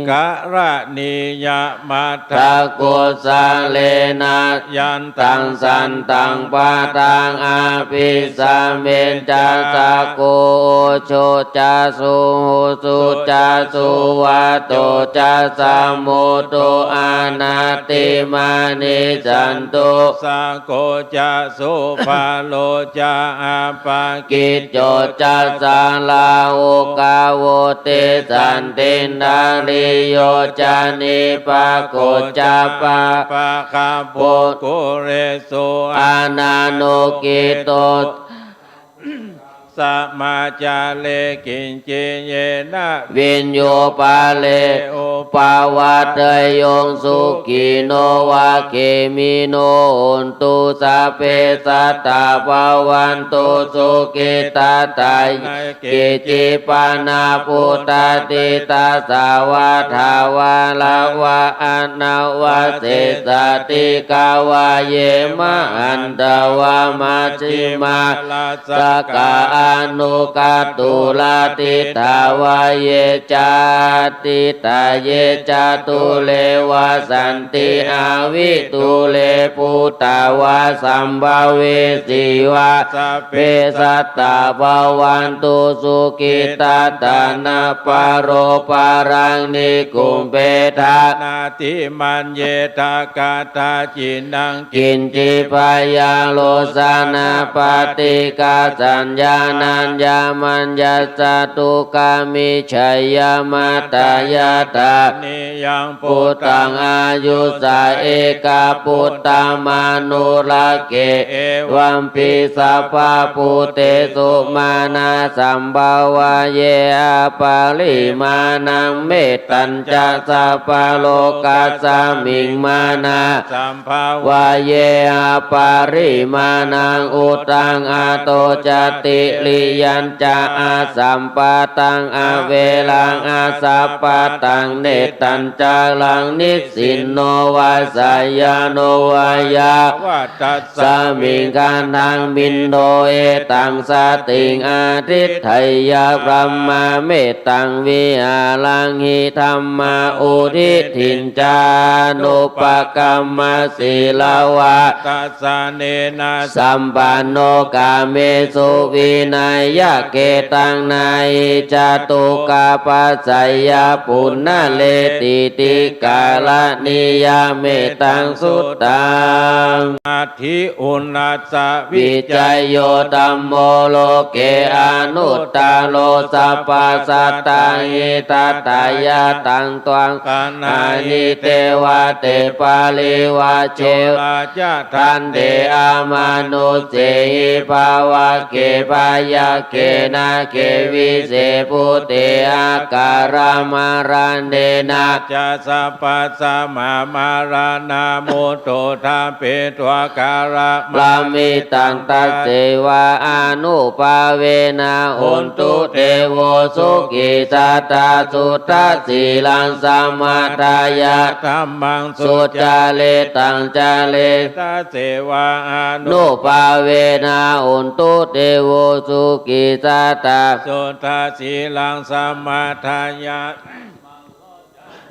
กะระนิยมัตถกุสะเลนะยันตังสันตังปะตังอาภิสัมเมจัสสะโกโชจัสสุหุสุจัสสุวะโตจัสสะโมโตอานาติมานิจันตุสังโฆจัสสุภาโลจะอาปากิจโจจัสสะลาโอกาโวเตสันตินาริโยจานิปะโกจะปะปะคาโปกุเรสุอานาโนกิโตสัมมาจาเลกินจิเยนะวิญโยปาเลโอปาวัตยงสุขิโนวะเกมิโนอุนตุสัพเพสัตตาภวันตุสุขิตาตายกิจิปานาพุตตติตาสาวะทาวาลาวะอนาวะเสสติกาวะเยมะอันตวะมัชฌิมาสกาอนุกตุลาติทาวาเยจาติตาเยจาตุเลวะสันติอาวิตุเลปุตตาวะสัมภเวสีวะสัพเพสัตตาภวันตุสุขิตาตานาปโรปารังนิกุมเปทานาติมันเยทากาตาจินังกินจิปายาโลสานาปฏิกาสัญญานัญญามัญญาสตุกามิชัยยมัตตายาตานิยังพุทธังอายุสาเอกาพุทธามานุราเกวัมปิสัพพะพุเตสุมานาสัมภาวะเยอาปาลิมานังเมตตัญจะสัพพะโลกัสสมิงมานาสัมภาวะเยอาปาริมานังอุตังอาโตจติ ริยัญจาอาสัมปะตังอเวลังอาสัปปะตังเนตัญจาลังนิสินโนวาสายาโนวายาสามิงกันทังมินโดเอตังสติงอาทิตไทยาพระมมาเมตตังวิหารังหิธรรมาอุทิถินจานุปกรรมศีลาวะตัสสะเนนะสัมปันโนกาเมสุวินัยยะเกตังนายจตุกาปัสสยาปุณณเลติติกาลนิยาเมตังสุตตังอาทิอุณัสสะวิจัยโยธัมโมโลเกอนุตตาโลสัพพสัตตาหิตัตตายาตังตวังกานานิเตวะเตปาลิวะเชวทันเดอามานุเสหิภาวะเกภายะเกนะเกวิเสปุเตอาการามารันเดนะจะสัพพะสัมมามารานาโมโตทาเปตวาการะปรามิตังตัสเสวะอนุปาเวนะโหนตุเทโวสุกิสัตตาสุตตสีลังสัมมาทายะธัมมังสุจาเลตังจาเลตัสเสวะอนุปาเวนะโหนตุเทโวสุกิสัตตาสุตตสีลังสัมมาทายะ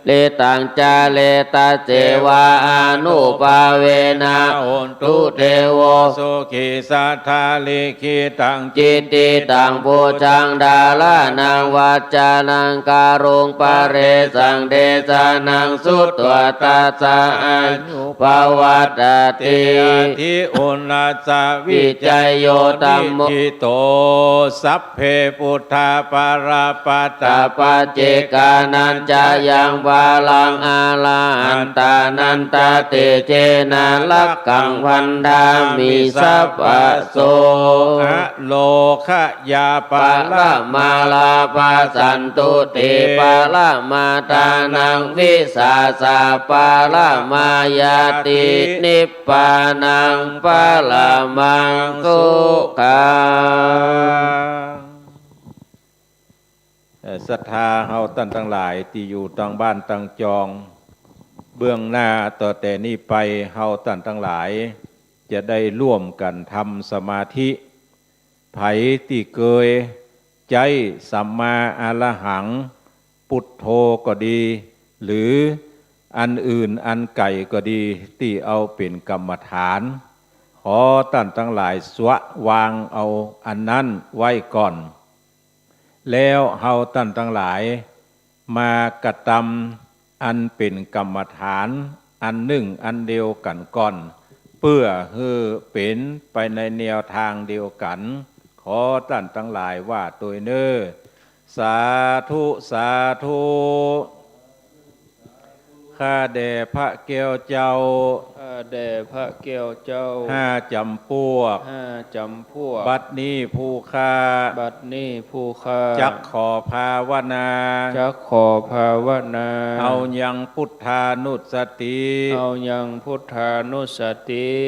เลตังจาเลตัสเสวะอนุปาเวนะโหนตุเทโวสุขิสัทธาลิขิตังจิตติตังปูชังดาลานังวัจจานังการุงปะเรสังเดสานังสุตตวตัสสะอานุภวัตติทิอุณัสสะวิจัยโยธัมโมโตสัพเพพุทธาปาราปัตตาปัจเจกานัญจายังวาลังอาลาหันตานันตาเตเจนะลักขังพันธามิสัพพะโสอะโลขยาปะละมาลาภาสันตุเตปะละมาทานังวิสาสะปะละมายาตินิพพานังปะละมังสุขังศรัทธาเฮาท่านทั้งหลายที่อยู่ต่างบ้านต่างจองเบื้องหน้าต่อแต่นี้ไปเฮาท่านทั้งหลายจะได้ร่วมกันทำสมาธิไผที่เกยใจสัมมาอรหังพุทโธก็ดีหรืออันอื่นอันไก่ก็ดีที่เอาเป็นกรรมฐานขอท่านทั้งหลายสวะวางเอาอันนั้นไว้ก่อนแล้วเฮาท่านทั้งหลายมากระทำอันเป็นกรรมฐานอันหนึ่งอันเดียวกันก่อนเพื่อให้เป็นไปในแนวทางเดียวกันขอท่านทั้งหลายว่าตัวเน้อสาธุสาธุข้าแด่พระแก้วเจ้าข้าแด่พระแก้วเจ้าห้าจำพวกบัดนี้ผู้ข้าจักขอภาวนาเอายังพุทธานุสติ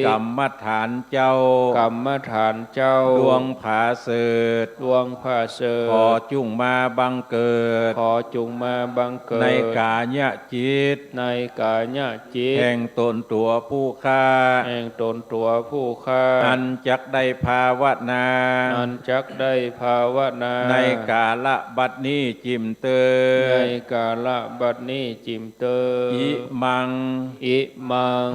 กรรมฐานเจ้าดวงผาเสดขอจุงมาบังเกิดในกายจิตแห่งตนตัวผู้ฆ่าอันจักได้ภาวนาในกาละบัดนี้จิมเตออิมัง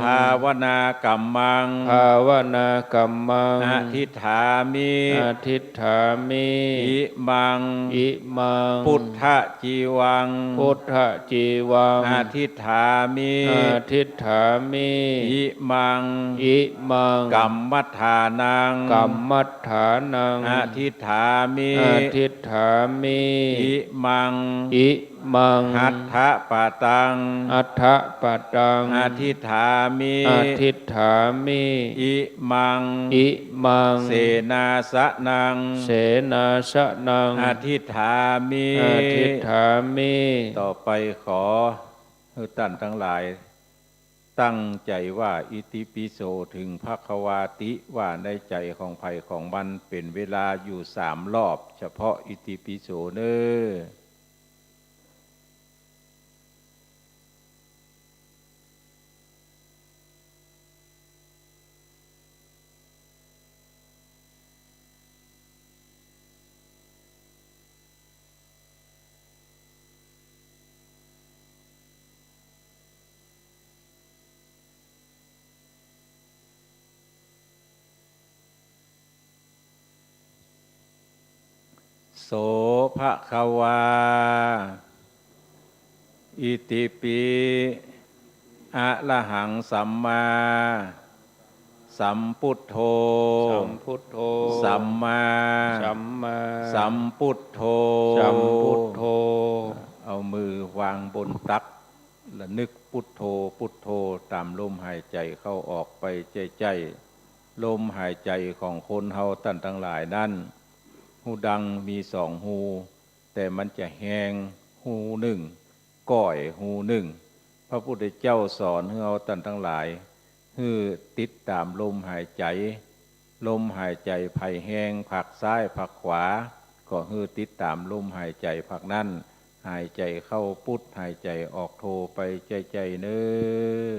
ภาวนากรรมังอธิษฐามิอิมังพุทธจีวังอธิษฐามิอิมังกัมมัฏฐานังอธิษฐามิอิมังหัตถะปะตังอธิษฐามิอิมังเสนาสะนังอธิษฐามิต่อไปขอท่านทั้งหลาย ตั้งใจว่าอิติปิโสถึงภควาติว่าในใจของไผ่ของมันเป็นเวลาอยู่3 รอบเฉพาะอิติปิโสเน้อโสภควาอิติปิอะระหังสัมมาสัมพุทโธสัมพุทโธสัมมาสัมมาสัมพุทโธสัมพุทโธเอามือวางบนตักและนึกพุทโธพุทโธตามลมหายใจเข้าออกไปใจลมหายใจของคนเฮาท่านทั้งหลายนั้นหูดังมี2 หูแต่มันจะแหงหูหนึ่งก้อยหูหนึ่งพระพุทธเจ้าสอนให้เราท่านทั้งหลายให้ติดตามลมหายใจลมหายใจไผ่แหงผักซ้ายผักขวาก็ให้ติดตามลมหายใจผักนั้นหายใจเข้าพุทหายใจออกโทไปใจเน้อ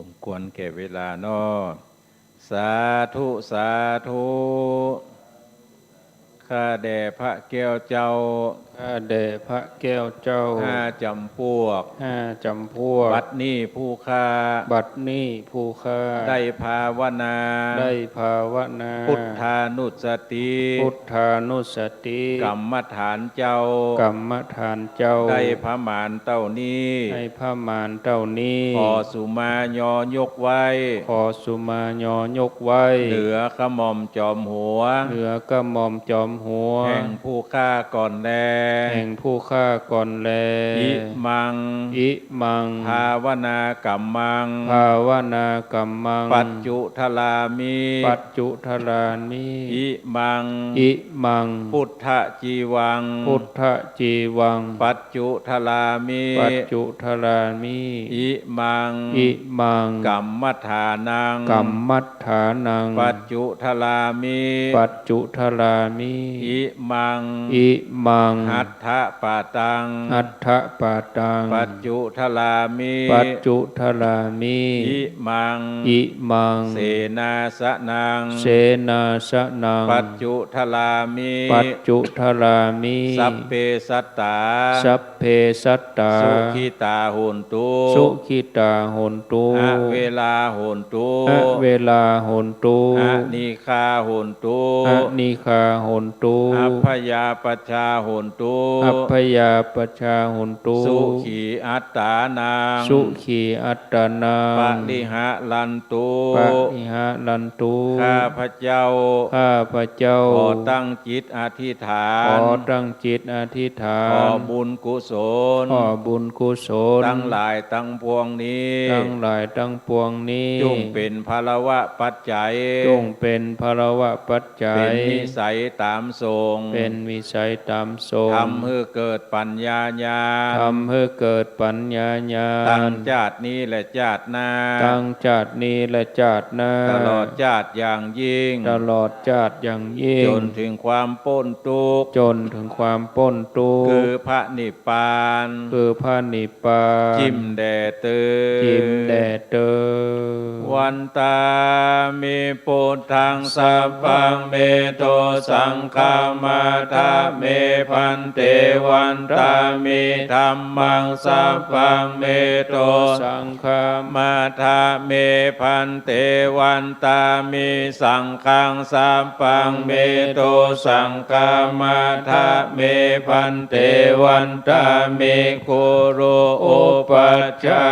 สมควรแก่เวลาน้อสาธุสาธุข้าแด่พระแก้วเจ้าข้าแด่พระแก้วเจ้า5 จำพวกบัดนี้ผู้ข้าได้ภาวนาพุทธานุสติกรรมฐานเจ้าได้พระมานเต้านี้ขอสุมายอยกไว้เหนือขมอมจอมหัวแห่งผู้ฆ่าก่อนแลอิมังภาวนากรรมังปัจจุทลามิอิมังพุทธจีวังปัจจุทลามิอิมังกัมมัฏฐานังปัจจุทลามิอิมังหัตถปาตังปัจจุทลามิอิมังเสนาสนังปัจจุทลามิสัพเพสัตตาสุขิตาโหนตุอเวลาโหนตุอนิคาโหนตุอัพพยาปชาโหนตุ ตุอัพพยาปชาหุนตุสุขีอัตตานังสุขีอัตตานังปะริหะลันตุ ปะริหะลันตุข้าพเจ้าขอตั้งจิตอธิษฐานขอตั้งจิตอธิษฐานขอบุญกุศลตั้งหลายตั้งปวงนี้จงเป็นภรวะปัจจัยเป็นนิสัยตามทรงทำให้เกิดปัญญาญาณตั้งชาตินี้และชาติหน้าตลอดชาติอย่างยิ่งจนถึงความพ้นทุกข์คือพระนิพพานจิ้มแดเตอวันตามิพุทธังสัพพังเมโตสังฆามาทาเมพันเตวันตามิธัมมังสัพพังเมโตสังฆามาทาเมพันเตวันตามิสังฆังสัพพังเมโตสังฆามาทาเมพันเตวันตามิคุโรอุปัชฌา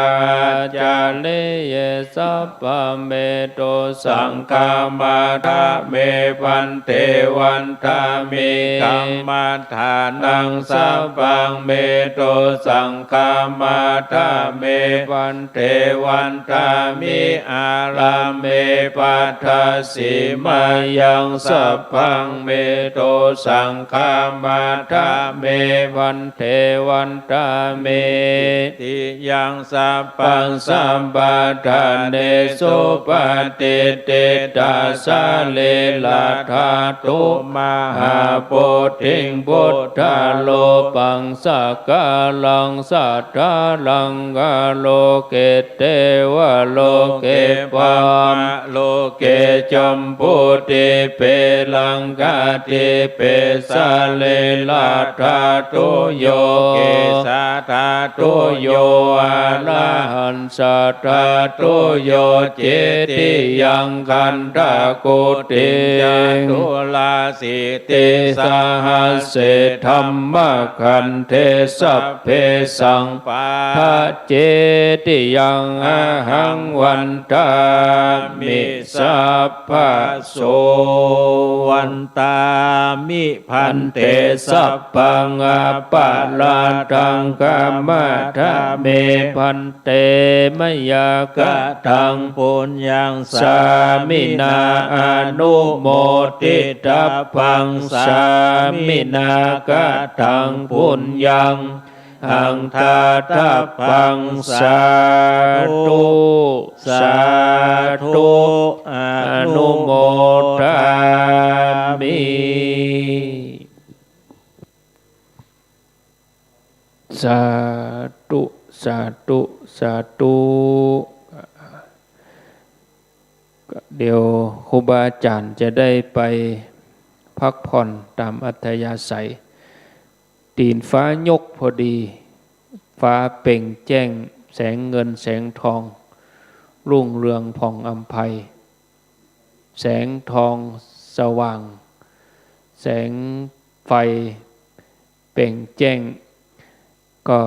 จาเลเยสัพพเมโตสังฆามาทาเมพันเตวันตามิกัมมัฏฐานังสัพพังเมโตสังฆามาทาเมพันเตวันตามิอาราเมปัฏฐสิมายังสัพพังเมโตสังฆามาทาเมพันเทวันตาเมติยังสัพพังสัมปทานเนสุปฏิเตตาสาเลลาธาตุมหาโพธิงพุทธาโลปังสักกาลังสัทธาลังกาโลเกเตวะโลเกปามโลเกจัมพุติเปลังกาติเปสาเลลาธาตุโยเกสาธาตุโยอะระหันสัทธาตุโยเจติยังคันธากุติยังตุลาสิติสหัสเสธัมมคันเทสัพเพสังปาเจติยังอะหังวันตามิสัพพโสวันตามิพันเตสัพพังอปาลาทังกัมมะทะเมพันเตมยากะทังปุญญังสามินาอนุโมทิตัพพังสามินากะทังปุญญังหังทาทัพพังสาธุอนุโมทามิสาธุเดี๋ยวครูบาอาจารย์จะได้ไปพักผ่อนตามอัธยาศัยตีนฟ้ายกพอดีฟ้าเปล่งแจ้งแสงเงินแสงทองรุ่งเรืองผ่องอำไพแสงทองสว่างแสงไฟเปล่งแจ้งก็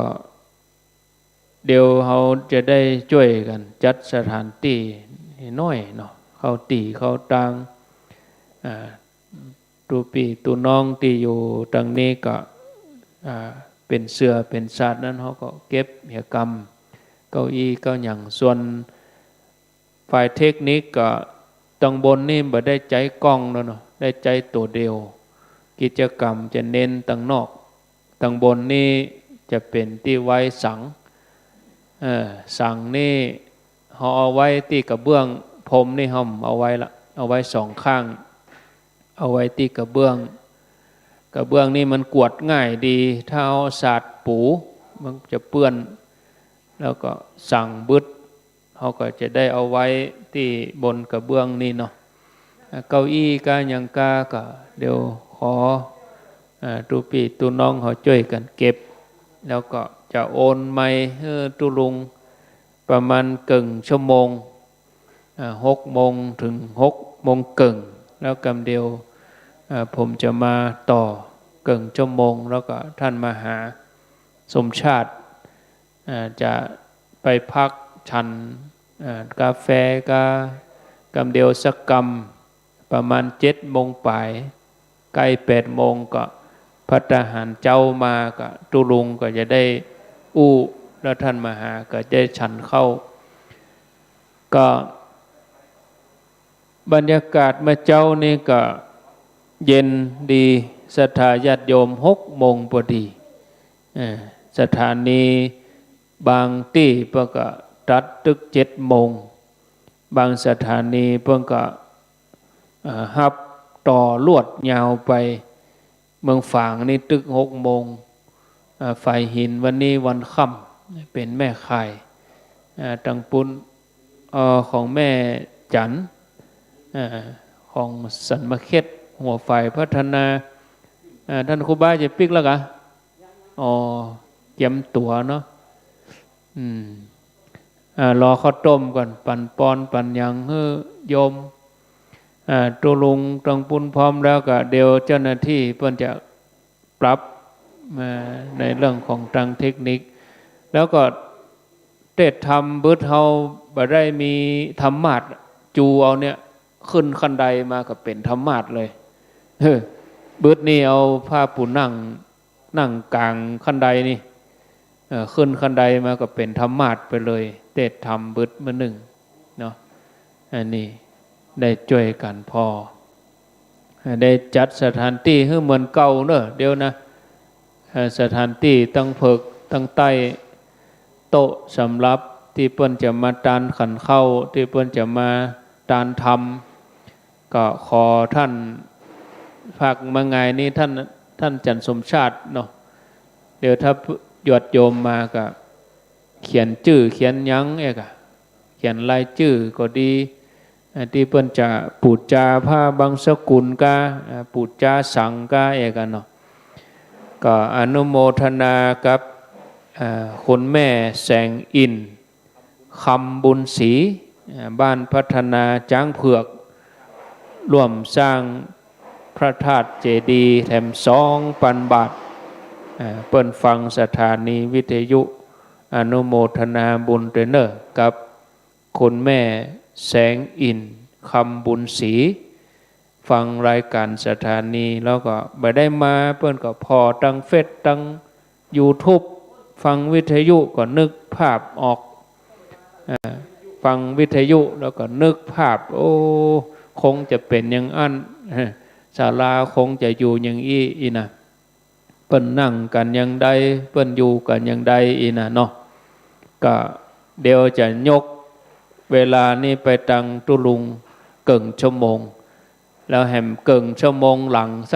เดี๋ยวเราจะได้ช่วยกันจัดสถานที่น้อยเนาะเข้าตีเข้าตังตูปีตูน้องที่อยู่ตรงนี้ก็เป็นเสือเป็นศาสตร์นั้นเขาก็เก็บเหี่ยกรรมเก้าอี้เก้าอย่างส่วนฝ่ายเทคนิคก็ตังบนนี่บ่ได้ใจกล้องแล้วเนาะได้ใจตัวเดียวกิจกรรมจะเน้นตังนอกตังบนนี่จะเป็นที่ไว้สังนี่เขาเอาไว้ที่กระเบื้องพรมนี่ห่มเอาไว้ละเอาไว้สองข้างเอาไว้ที่กระเบื้องนี่มันกวดง่ายดีถ้าเอาสาดปูมันจะเปื้อนแล้วก็สั่งบึดเขาก็จะได้เอาไว้ที่บนกระเบื้องนี่เนาะเก้าอี้กายังกาก็เดี๋ยวขอตูปีตูน้องเขาช่วยกันเก็บแล้วก็จะโอนไม้ตุลุงประมาณกึ่งชั่วโมง6 โมงถึง6 โมงกึ่งแล้วกำเดียวผมจะมาต่อ เกิ่งชั่วโมงแล้วก็ท่านมหาสมชาติจะไปพักฉันกาแฟกำเดียวสักกำประมาณ7 โมงปลายใกล้8 โมงก็พัฒหารเจ้ามาก็ตุลุงก็จะได้อู้แล้วท่านมหาก็จะฉันเข้าก็บรรยากาศมาเจ้านี่ก็เย็นดีศรัทธาญาติโยม6 โมงพอดีสถานีบางที่เพิ่งก็ตัดตึก7 โมงบางสถานีเพิ่งก็ฮับต่อลวดยาวไปเมืองฝางนี่ตึก6 โมงไฟหินวันนี้วันค่ำเป็นแม่ข่ายตังปุนของแม่จันของสันมะเข็ดหัวไฟพัฒนาท่านครูบาจะปิกแล้วกะเตรียมตัวเนาะรอข้าวต้มก่อนปั่นปอนปั่นยังเฮ้โยมตัวลุงตังปุนพร้อมแล้วก็เดี๋ยวเจ้าหน้าที่เพิ่นจะปรับในเรื่องของทางเทคนิคแล้วก็เทศธรรมบึดเฮาบ่ได้มีธรรมาสจูเอาเนี่ยขึ้นคันไดมาก็เป็นธรรมาสเลยบึดนี่เอาผ้าปูนั่งกลางคันไดนี่ขึ้นคันไดมาก็เป็นธรรมาสไปเลยเทศธรรมบึดมื้อหนึ่งเนาะอันนี้ได้ช่วยกันพอได้จัดสถานที่ให้เหมือนเก่าเนอะเดี๋ยวนะสถานที่ตั้งเพิกตั้งใต้โต๊ะสำหรับที่เปิ้นจะมาตานขันเข้าที่เปิ้นจะมาตานธรรมก็ขอท่านภาคมาไงนี้ท่านจันทร์สมชาติเนาะเดี๋ยวถ้าหยดโยมมาก็เขียนชื่อเขียนยั้งเอกอะเขียนรายชื่อก็ดีที่เปิ้นจะปูจาผ้าบางสกุลกาปูจาสังกาเอกเนาะก็อนุโมทนากับคุณแม่แสงอินคำบุญศรีบ้านพัฒนาจ้างเผือกร่วมสร้างพระธาตุเจดีย์แถม2,000 บาทเปิ้นฟังสถานีวิทยุอนุโมทนาบุญเตเนอร์กับคุณแม่แสงอินคำบุญศรีฟังรายการสถานีแล้วก็ไม่ได้มาเปิ้นก็พอตั้งเฟซตั้ง YouTube ฟังวิทยุก็นึกภาพออกฟังวิทยุแล้วก็นึกภาพโอ้คงจะเป็นอย่างอันศาลาคงจะอยู่อย่างอีนะเปิ้นนั่งกันอย่างใดเปิ้นอยู่กันอย่างใดอีนะเนาะก็เดี๋ยวจะยกเวลานี้ไปตังตุลุงเกิ่งชั่วโมงแล้วแหมเกิ่งชั่วโมงหลังสัก